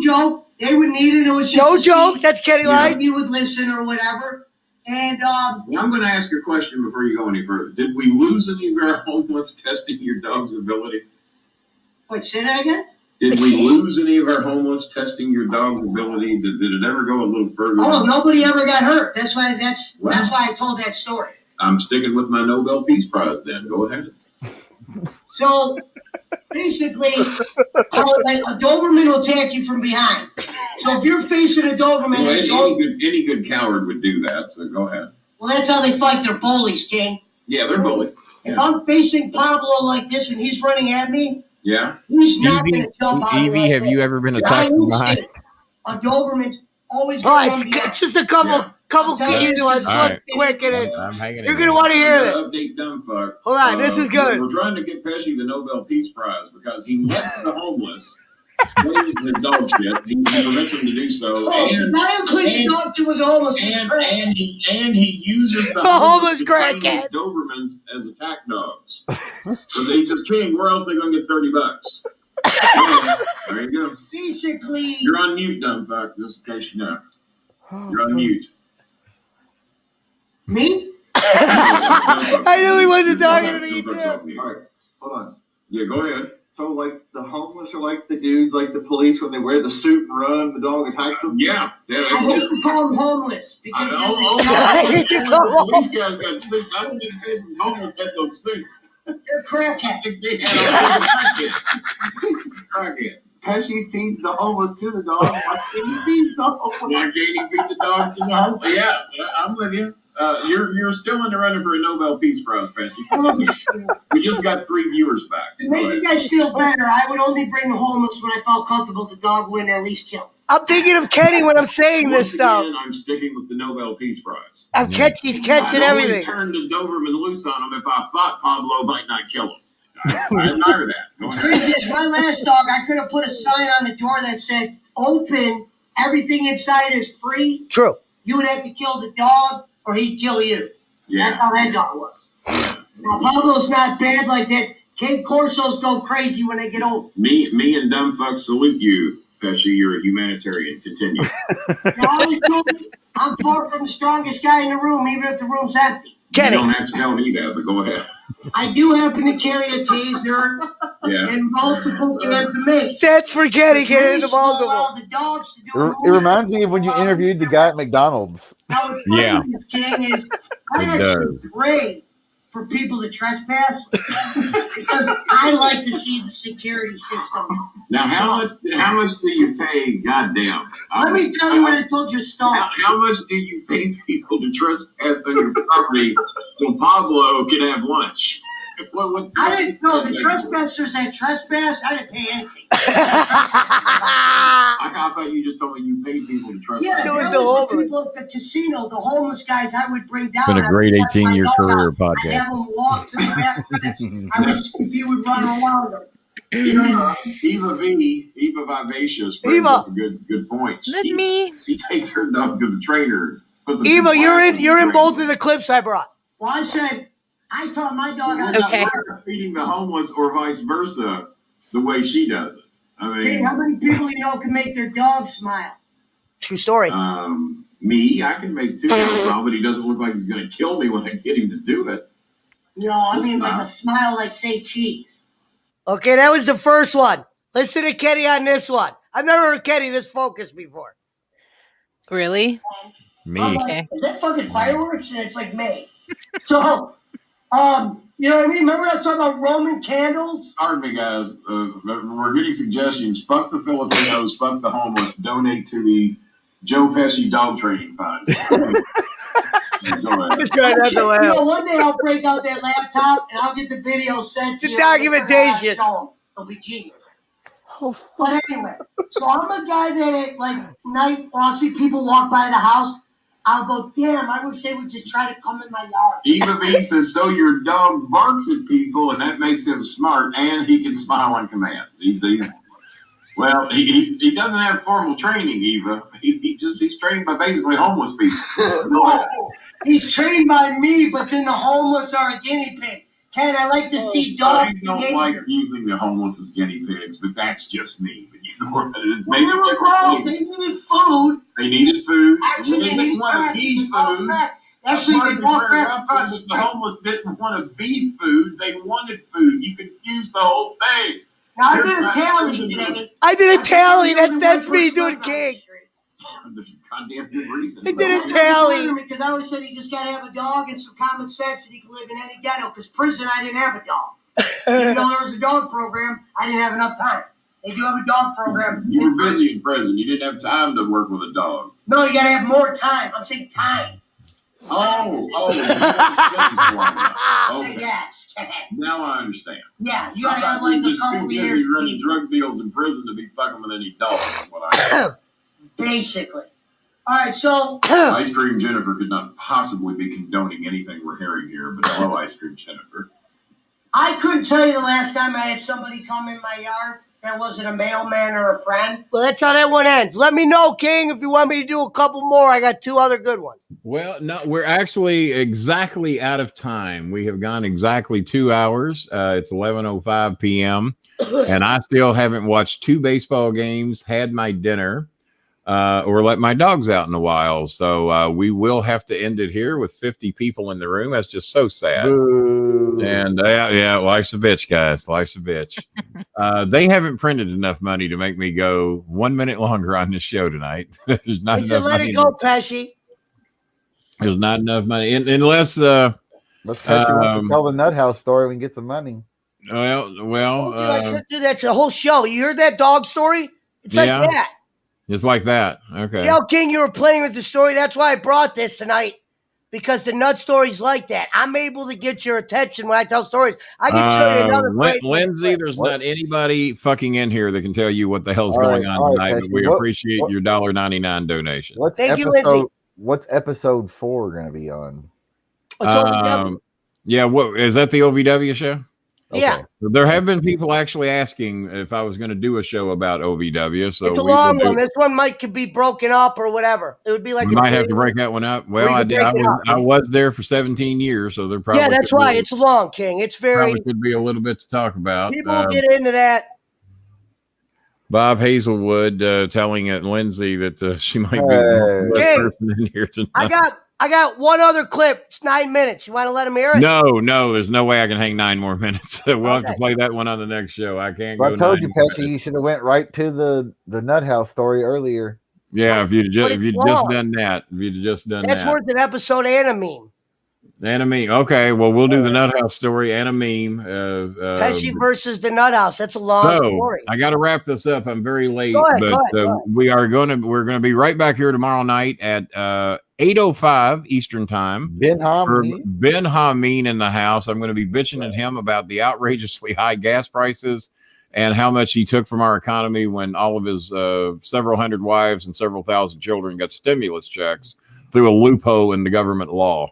joke. They would need it. It was no joke. That's Kenny Line. You would listen or whatever. And well, I'm going to ask you a question before you go any further. Did we lose any of our homeless testing your dog's ability? Wait, say that again? Did we lose any of our homeless testing your dog's ability? Did it ever go a little further? Oh, nobody ever got hurt. That's why I told that story. I'm sticking with my Nobel Peace Prize then. Go ahead. So basically, a Doberman will attack you from behind. So if you're facing a Doberman, any good coward would do that. So go ahead. Well, that's how they fight their bullies, King. Yeah, they're bullies. If I'm facing Pablo like this and he's running at me, he's not going to jump out. Evie, have you ever been attacked from behind? A Doberman's always going to it's just a couple easy ones, quick, and you're going to want to hear it. Update dumb fuck. Hold on, this is good. We're trying to get Pesci the Nobel Peace Prize because he lets the homeless play the dog shit. He permits them to do so. Was homeless. And he uses the homeless to train train his Dobermans as attack dogs. So he says, King, where else are they going to get $30? There you go. Basically, you're on mute, dumb fuck. Just in case you know, you're on mute. Me? I knew he wasn't talking to me too. All right, hold on. Yeah, go ahead. So, like, the homeless are like the dudes, like the police, when they wear the suit and run, the dog attacks them? Yeah. I hate to call them homeless. Because these guys got suits. I don't think Pesci's homeless had those suits. They're crackhead. They had crackhead. Pesci feeds the homeless to the dog. Why can't he feed the homeless? Why can't he feed the dogs to the homeless? Yeah, I'm with you. You're still in the running for a Nobel Peace Prize, Pesci. We just got 3 viewers back. To make you guys feel better, I would only bring the homeless when I felt comfortable the dog wouldn't at least kill. I'm thinking of Kenny when I'm saying this stuff. I'm sticking with the Nobel Peace Prize. I'm catching everything. I turned the Doberman loose on him if I thought Pablo might not kill him. I admire that. Crazy is my last dog. I could have put a sign on the door that said, open, everything inside is free. True. You would have to kill the dog or he'd kill you. Yeah. That's how that dog was. Now, Pablo's not bad like that. Cape Corsos go crazy when they get old. Me and dumb fuck salute you, Pesci. You're a humanitarian. Continue. I'm far from the strongest guy in the room, even if the room's empty. Kenny. You don't have to tell me that, but go ahead. I do happen to carry a taser and multiple cans of mace. That's for getting it into multiple. Allow the dogs to do It reminds me of when you interviewed the guy at McDonald's. How it's funny with this King is I actually pray for people to trespass because I like to see the security system. Now, how much do you pay? Goddamn. Let me tell you what I told you, Stalker. How much do you pay people to trespass on your property so Pablo can have lunch? I didn't know the trespassers had trespassed. I didn't pay anything. I thought you just told me you paid people to trespass. Yeah, there was the people at the casino, the homeless guys I would bring down. It's been a great 18-year career podcast. I'd have them walk to the back fence. I would see if you would run around them. Eva Vivacious brings up a good point. She takes her dog to the trainer. Eva, you're in both of the clips I brought. Well, I said I taught my dog how to feeding the homeless or vice versa the way she does it. I mean, hey, how many people you know can make their dog smile? True story. Me, I can make two smile, but he doesn't look like he's going to kill me when I get him to do it. No, I mean like a smile like say cheese. Okay, that was the first one. Listen to Kenny on this one. I've never heard Kenny this focused before. Really? Me. Okay. Is that fucking fireworks? And it's like May. So, you know what I mean? Remember I was talking about Roman candles? Pardon me, guys. We're getting suggestions. Fuck the Filipinos. Fuck the homeless. Donate to the Joe Pesci Dog Training Fund. One day I'll break out that laptop and I'll get the video sent to you. The documentation. It'll be genius. But anyway, so I'm a guy that at like night, when I see people walk by the house, I'll go, damn, I wish they would just try to come in my yard. Eva B says, so your dog barks at people and that makes him smart and he can smile on command. He doesn't have formal training, Eva. He's trained by basically homeless people. No, he's trained by me, but then the homeless are a guinea pig. Ken, I like to see dogs. I don't like using the homeless as guinea pigs, but that's just me. But you know, they needed food. They needed food. Actually, they didn't want to be food. Actually, they walked back across the street. The homeless didn't want to be food. They wanted food. You could use the whole thing. Now, I did a tally today. I did a tally. That's me doing King. There's a goddamn good reason. I did a tally. Because I always said he just got to have a dog and some common sense and he can live in any ghetto. Because prison, I didn't have a dog. Even though there was a dog program, I didn't have enough time. They do have a dog program. You were busy in prison. You didn't have time to work with a dog. No, you got to have more time. I'm saying time. Okay. Yes. Now I understand. Yeah, you gotta have like a couple years. You're running drug deals in prison to be fucking with any dog. Basically. All right, so Ice Cream Jennifer could not possibly be condoning anything we're hearing here, but hello, Ice Cream Jennifer. I couldn't tell you the last time I had somebody come in my yard that wasn't a mailman or a friend. Well, that's how that one ends. Let me know, King, if you want me to do a couple more. I got two other good ones. Well, no, we're actually exactly out of time. We have gone exactly 2 hours. It's 11:05 p.m. and I still haven't watched two baseball games, had my dinner, or let my dogs out in a while. So we will have to end it here with 50 people in the room. That's just so sad. Boo. And yeah, life's a bitch, guys. Life's a bitch. They haven't printed enough money to make me go 1 minute longer on this show tonight. There's not enough let money. It go, Pesci. There's not enough money, unless let's tell the Nut House story. We can get some money. Well, that's a whole show. You heard that dog story? It's like that. It's like that. Okay. Tell King you were playing with the story. That's why I brought this tonight, because the nut story's like that. I'm able to get your attention when I tell stories. I can show you another great Lindsay, there's not anybody fucking in here that can tell you what the hell's going on tonight, but we appreciate your $1.99 donation. Thank you, Lindsay. What's episode 4 going to be on? Yeah, what is that, the OVW show? Okay. Yeah. There have been people actually asking if I was going to do a show about OVW. So it's a long one. This one could be broken up or whatever. It would be like we might have to break that one up. Well, I was there for 17 years, so they're probably that's right. It's long, King. It's probably could be a little bit to talk about. People will get into that. Bob Hazelwood telling Lindsay that she might be the best person in here tonight. I got one other clip. It's 9 minutes. You want to let him hear it? No, there's no way I can hang 9 more minutes. We'll have to play that one on the next show. I can't go. I told you, Pesci, you should have went right to the Nut House story earlier. Yeah, if you'd just done that. That's worth an episode and a meme. And a meme. Okay, well, we'll do the Nut House story and a meme. Pesci versus the Nut House. That's a long story. I got to wrap this up. I'm very late, go ahead. We're going to be right back here tomorrow night at 8:05 Eastern Time. Ben Hameen in the house. I'm going to be bitching at him about the outrageously high gas prices and how much he took from our economy when all of his several hundred wives and several thousand children got stimulus checks through a loophole in the government law.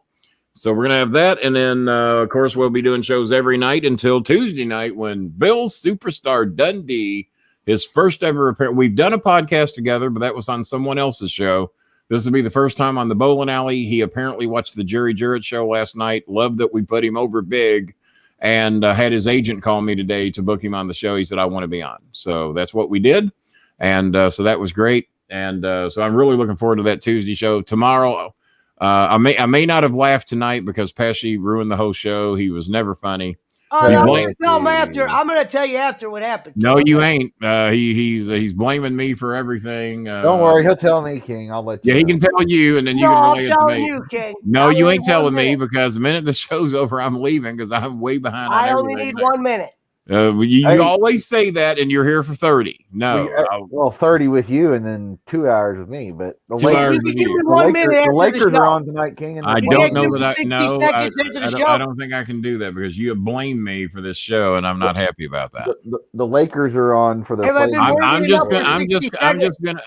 So we're going to have that. And then, of course, we'll be doing shows every night until Tuesday night when Bill Superstar Dundee, his first ever appearance. We've done a podcast together, but that was on someone else's show. This will be the first time on the bowling alley. He apparently watched the Jerry Jarrett show last night, loved that we put him over big, and had his agent call me today to book him on the show. He said, I want to be on. So that's what we did. And so that was great. And so I'm really looking forward to that Tuesday show. Tomorrow, I may not have laughed tonight because Pesci ruined the whole show. He was never funny. Oh, no, tell him after. I'm going to tell you after what happened. No, you ain't. He's blaming me for everything. Don't worry, he'll tell me, King. I'll let you. Yeah, he can tell you, and then you can relay it to me. You, King. No, you ain't telling me because the minute the show's over, I'm leaving because I'm way behind. I only need 1 minute. You always say that, and you're here for 30. No, well, 30 with you, and then 2 hours with me. But the 2 hours with you. The Lakers are on tonight, King. And I don't know that I don't think I can do that because you have blamed me for this show, and I'm not happy about that. The Lakers are on for their.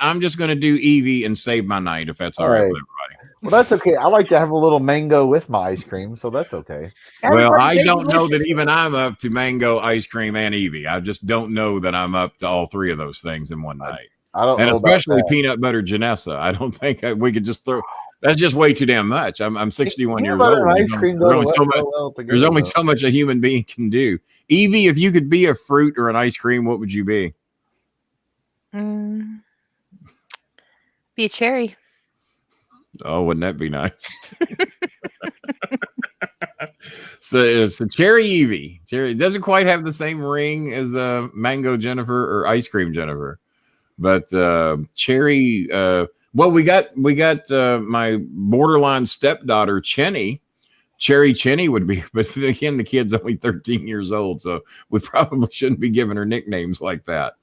I'm just gonna do Evie and save my night if that's all right with everybody. Well, that's okay. I like to have a little mango with my ice cream, so that's okay. Well, I don't know that even I'm up to mango, ice cream, and Evie. I just don't know that I'm up to all three of those things in one night. I don't, and especially peanut butter Janessa. I don't think we could just throw. That's just way too damn much. I'm 61 years old. Ice cream there's only so much a human being can do. Evie, if you could be a fruit or an ice cream, what would you be? Be a cherry. Oh, wouldn't that be nice? So cherry Evie. Cherry doesn't quite have the same ring as mango Jennifer or ice cream Jennifer, but cherry. Well, we got my borderline stepdaughter Chenny. Cherry Chenny would be, but again, the kid's only 13 years old, so we probably shouldn't be giving her nicknames like that.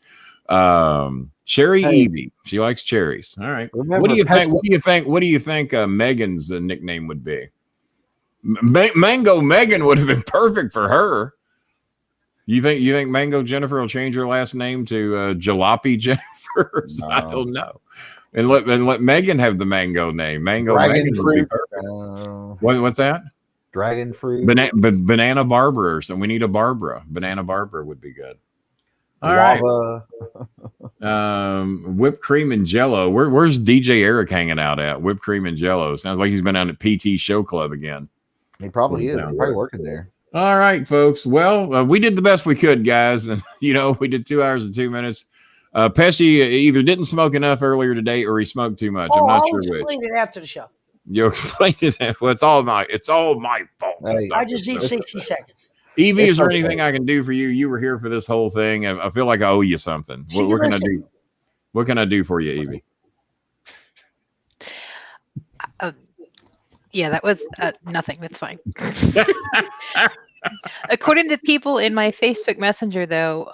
Cherry Evie. She likes cherries. All right. What do you think? What do you think Megan's nickname would be? Mango Megan would have been perfect for her. You think Mango Jennifer will change her last name to Jalopy Jennifer? No. I don't know. And let Megan have the mango name. Mango Megan would be perfect. What's that? Dragon fruit. Banana Barbara or something. We need a Barbara. Banana Barbara would be good. All right. Whipped cream and Jello. Where's DJ Eric hanging out at? Whipped cream and Jello. Sounds like he's been on at PT Show Club again. He probably is. He's probably working there. All right, folks. Well, we did the best we could, guys, and we did 2 hours and 2 minutes. Pesci either didn't smoke enough earlier today or he smoked too much. I'm not sure which. I'll explain it after the show. You explained it. Well, it's all my fault. Hey, I just need 60 seconds. Evie, is there anything I can do for you? You were here for this whole thing. I feel like I owe you something. What can I do? What can I do for you, Evie? Yeah, that was nothing. That's fine. According to people in my Facebook Messenger, though,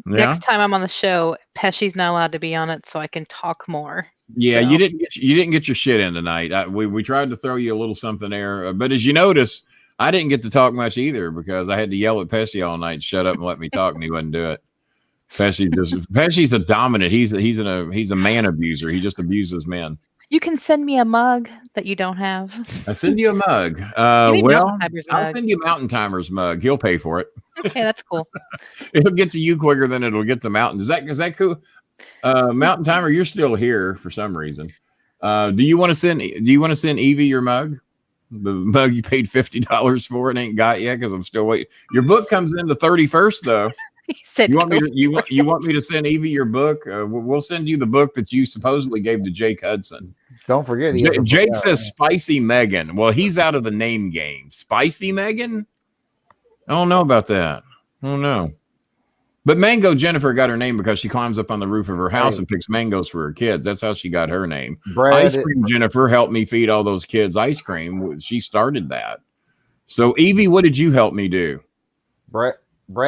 next time I'm on the show, Pesci's not allowed to be on it, so I can talk more. Yeah, so. You didn't get your shit in tonight. We tried to throw you a little something there, but as you notice, I didn't get to talk much either because I had to yell at Pesci all night, shut up and let me talk, and he wouldn't do it. Pesci's a dominant. He's a man abuser. He just abuses men. You can send me a mug that you don't have. I send you a mug. I'll send you Mountain Timer's mug. He'll pay for it. Okay, that's cool. It'll get to you quicker than it'll get to Mountain. Is that cool? Mountain Timer, you're still here for some reason. Do you want to send Evie your mug? The mug you paid $50 for and ain't got yet because I'm still waiting. Your book comes in the 31st though. He said, you want me to send Evie your book? We'll send you the book that you supposedly gave to Jake Hudson. Don't forget. Jake says Spicy Megan. Well, he's out of the name game. Spicy Megan? I don't know about that. I don't know. But Mango Jennifer got her name because she climbs up on the roof of her house and picks mangoes for her kids. That's how she got her name. Ice Cream Jennifer helped me feed all those kids ice cream. She started that. So, Evie, what did you help me do? Brad,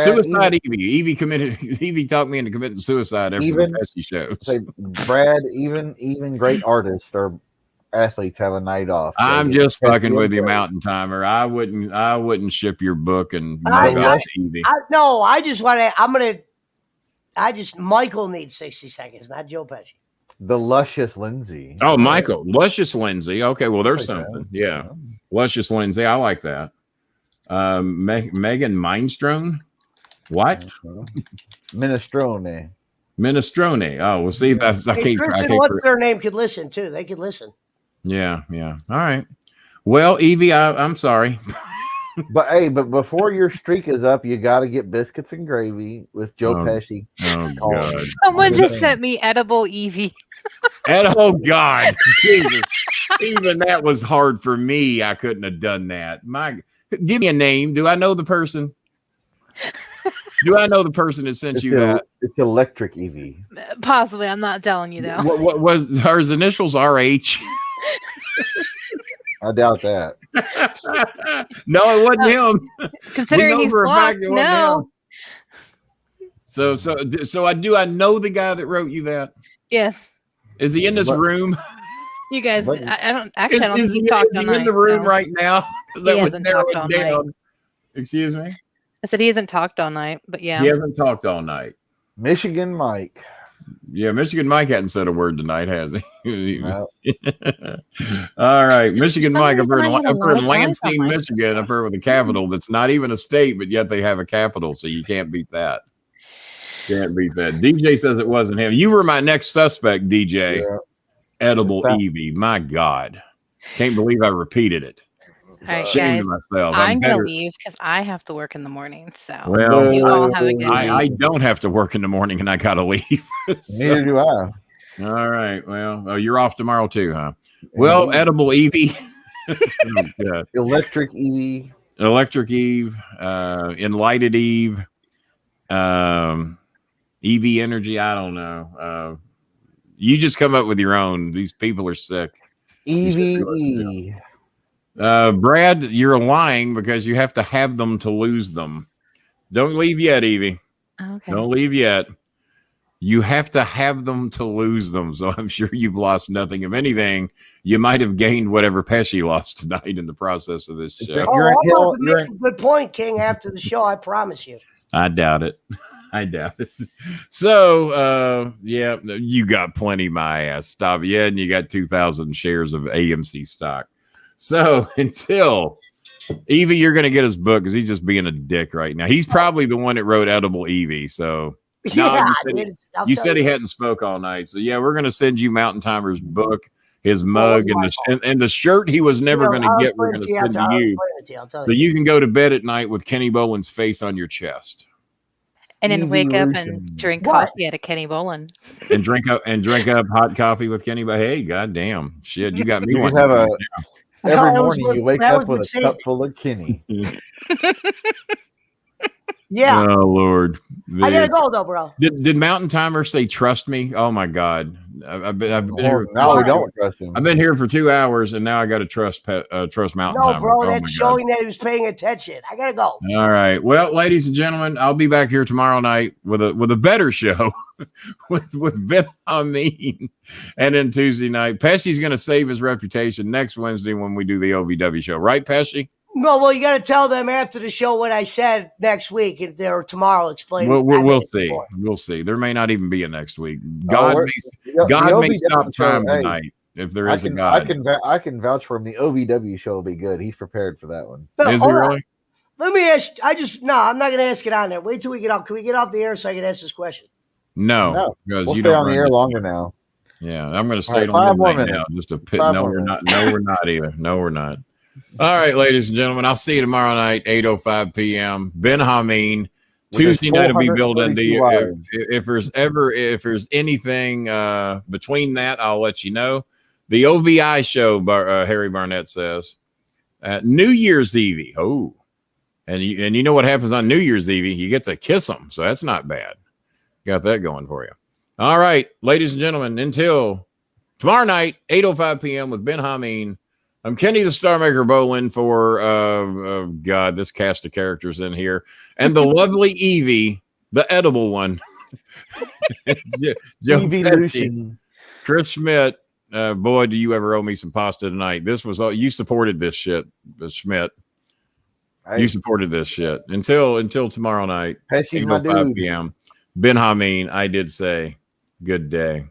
suicide Evie. Evie talked me into committing suicide after the Pesci shows. Say, Brad, even great artists or athletes have a night off. I'm just fucking with you, Mountain Timer. I wouldn't ship your book and Evie. Michael needs 60 seconds, not Joe Pesci. The Luscious Lindsay. Oh, Michael. Luscious Lindsay. Okay, well, there's something. Yeah. Luscious Lindsay. I like that. Megan Mindstrone. What? Minestrone. Oh, we'll see. I can't. What's their name? Could listen too. They could listen. Yeah. All right. Well, Evie, I'm sorry. But before your streak is up, you got to get biscuits and gravy with Joe Pesci. Oh God! Someone just sent me edible Evie. Oh God! Even that was hard for me. I couldn't have done that. Give me a name. Do I know the person? Do I know the person that sent you that? It's Electric Evie. Possibly. I'm not telling you though. What was her initials? RH. I doubt that. No, it wasn't him. Considering he's blocked, no. So I know the guy that wrote you that. Yeah. Is he in this room? You guys, I don't think he's talked all night. Is he in the room right now? He hasn't talked all night. Excuse me? I said he hasn't talked all night, but yeah. He hasn't talked all night. Michigan Mike. Yeah, Michigan Mike hadn't said a word tonight, has he? No. All right, Michigan Mike up here in Lansing, Michigan, up here with a capital that's not even a state, but yet they have a capital, so you can't beat that. Can't beat that. DJ says it wasn't him. You were my next suspect, DJ. Yeah. Edible Evie. My God. Can't believe I repeated it. All right, guys. I'm going to leave because I have to work in the morning. So you all have a good night. I don't have to work in the morning and I got to leave. Neither do I. All right. Well, you're off tomorrow too, huh? Well, Edible Evie. Electric Eve. Electric Eve. Enlighted Eve. EV Energy. I don't know. You just come up with your own. These people are sick. EVE. Brad, you're lying because you have to have them to lose them. Don't leave yet, Evie. Okay. Don't leave yet. You have to have them to lose them. So I'm sure you've lost nothing. If anything, you might have gained whatever Pesci lost tonight in the process of this show. Good point, King. After the show, I promise you. I doubt it. So, yeah, you got plenty, my ass. Stop. Yeah, and you got 2,000 shares of AMC stock. So until Evie, you're going to get his book because he's just being a dick right now. He's probably the one that wrote Edible Evie. So you said he hadn't spoke all night. So yeah, we're going to send you Mountain Timer's book, his mug, and the shirt he was never going to get. We're going to send to you, so you can go to bed at night with Kenny Boland's face on your chest. And then wake up and drink coffee at a Kenny Boland. And drink up hot coffee with Kenny. But hey, goddamn shit, you got me one. Every morning you wake up with a cup full of Kenny. Yeah. Oh Lord. I gotta go though, bro. Did Mountain Timer say trust me? Oh my God. I've been here. Now we don't trust him. I've been here for 2 hours and now I got to trust Mountain Timer. No, bro, that's showing that he was paying attention. I gotta go. All right. Well, ladies and gentlemen, I'll be back here tomorrow night with a better show with Ben Hameen, and then Tuesday night. Pesci's going to save his reputation next Wednesday when we do the OVW show, right, Pesci? No, well, you got to tell them after the show what I said next week or tomorrow. Explain. We'll see. Before. We'll see. There may not even be a next week. God may stop time tonight if there is a God. I can vouch for him. The OVW show will be good. He's prepared for that one. No, is he really? Let me ask. I'm not going to ask it on there. Wait till we get off. Can we get off the air so I can ask this question? No, because we'll stay on the air longer now. Yeah, I'm going to stay on the air right now. Just a pit. No, we're not. No, we're not either. No, we're not. All right, ladies and gentlemen, I'll see you tomorrow night, 8:05 p.m. Ben Hameen. Tuesday night will be Bill Dundee. If there's anything between that, I'll let you know. The OVI show, Harry Barnett says. New Year's Eve. Oh, and you know what happens on New Year's Eve? You get to kiss them, so that's not bad. Got that going for you. All right, ladies and gentlemen, until tomorrow night, 8:05 p.m. with Ben Hameen. I'm Kenny the Starmaker Bolin for God, this cast of characters in here, and the lovely Evie, the edible one. Joe Evie Pesci, Lucian. Chris Schmidt. Boy, do you ever owe me some pasta tonight. This was all you supported this shit, Schmidt. Hey. You supported this shit until tomorrow night, Pesci's my 8:05 dude. p.m. Ben Hameen, I did say good day.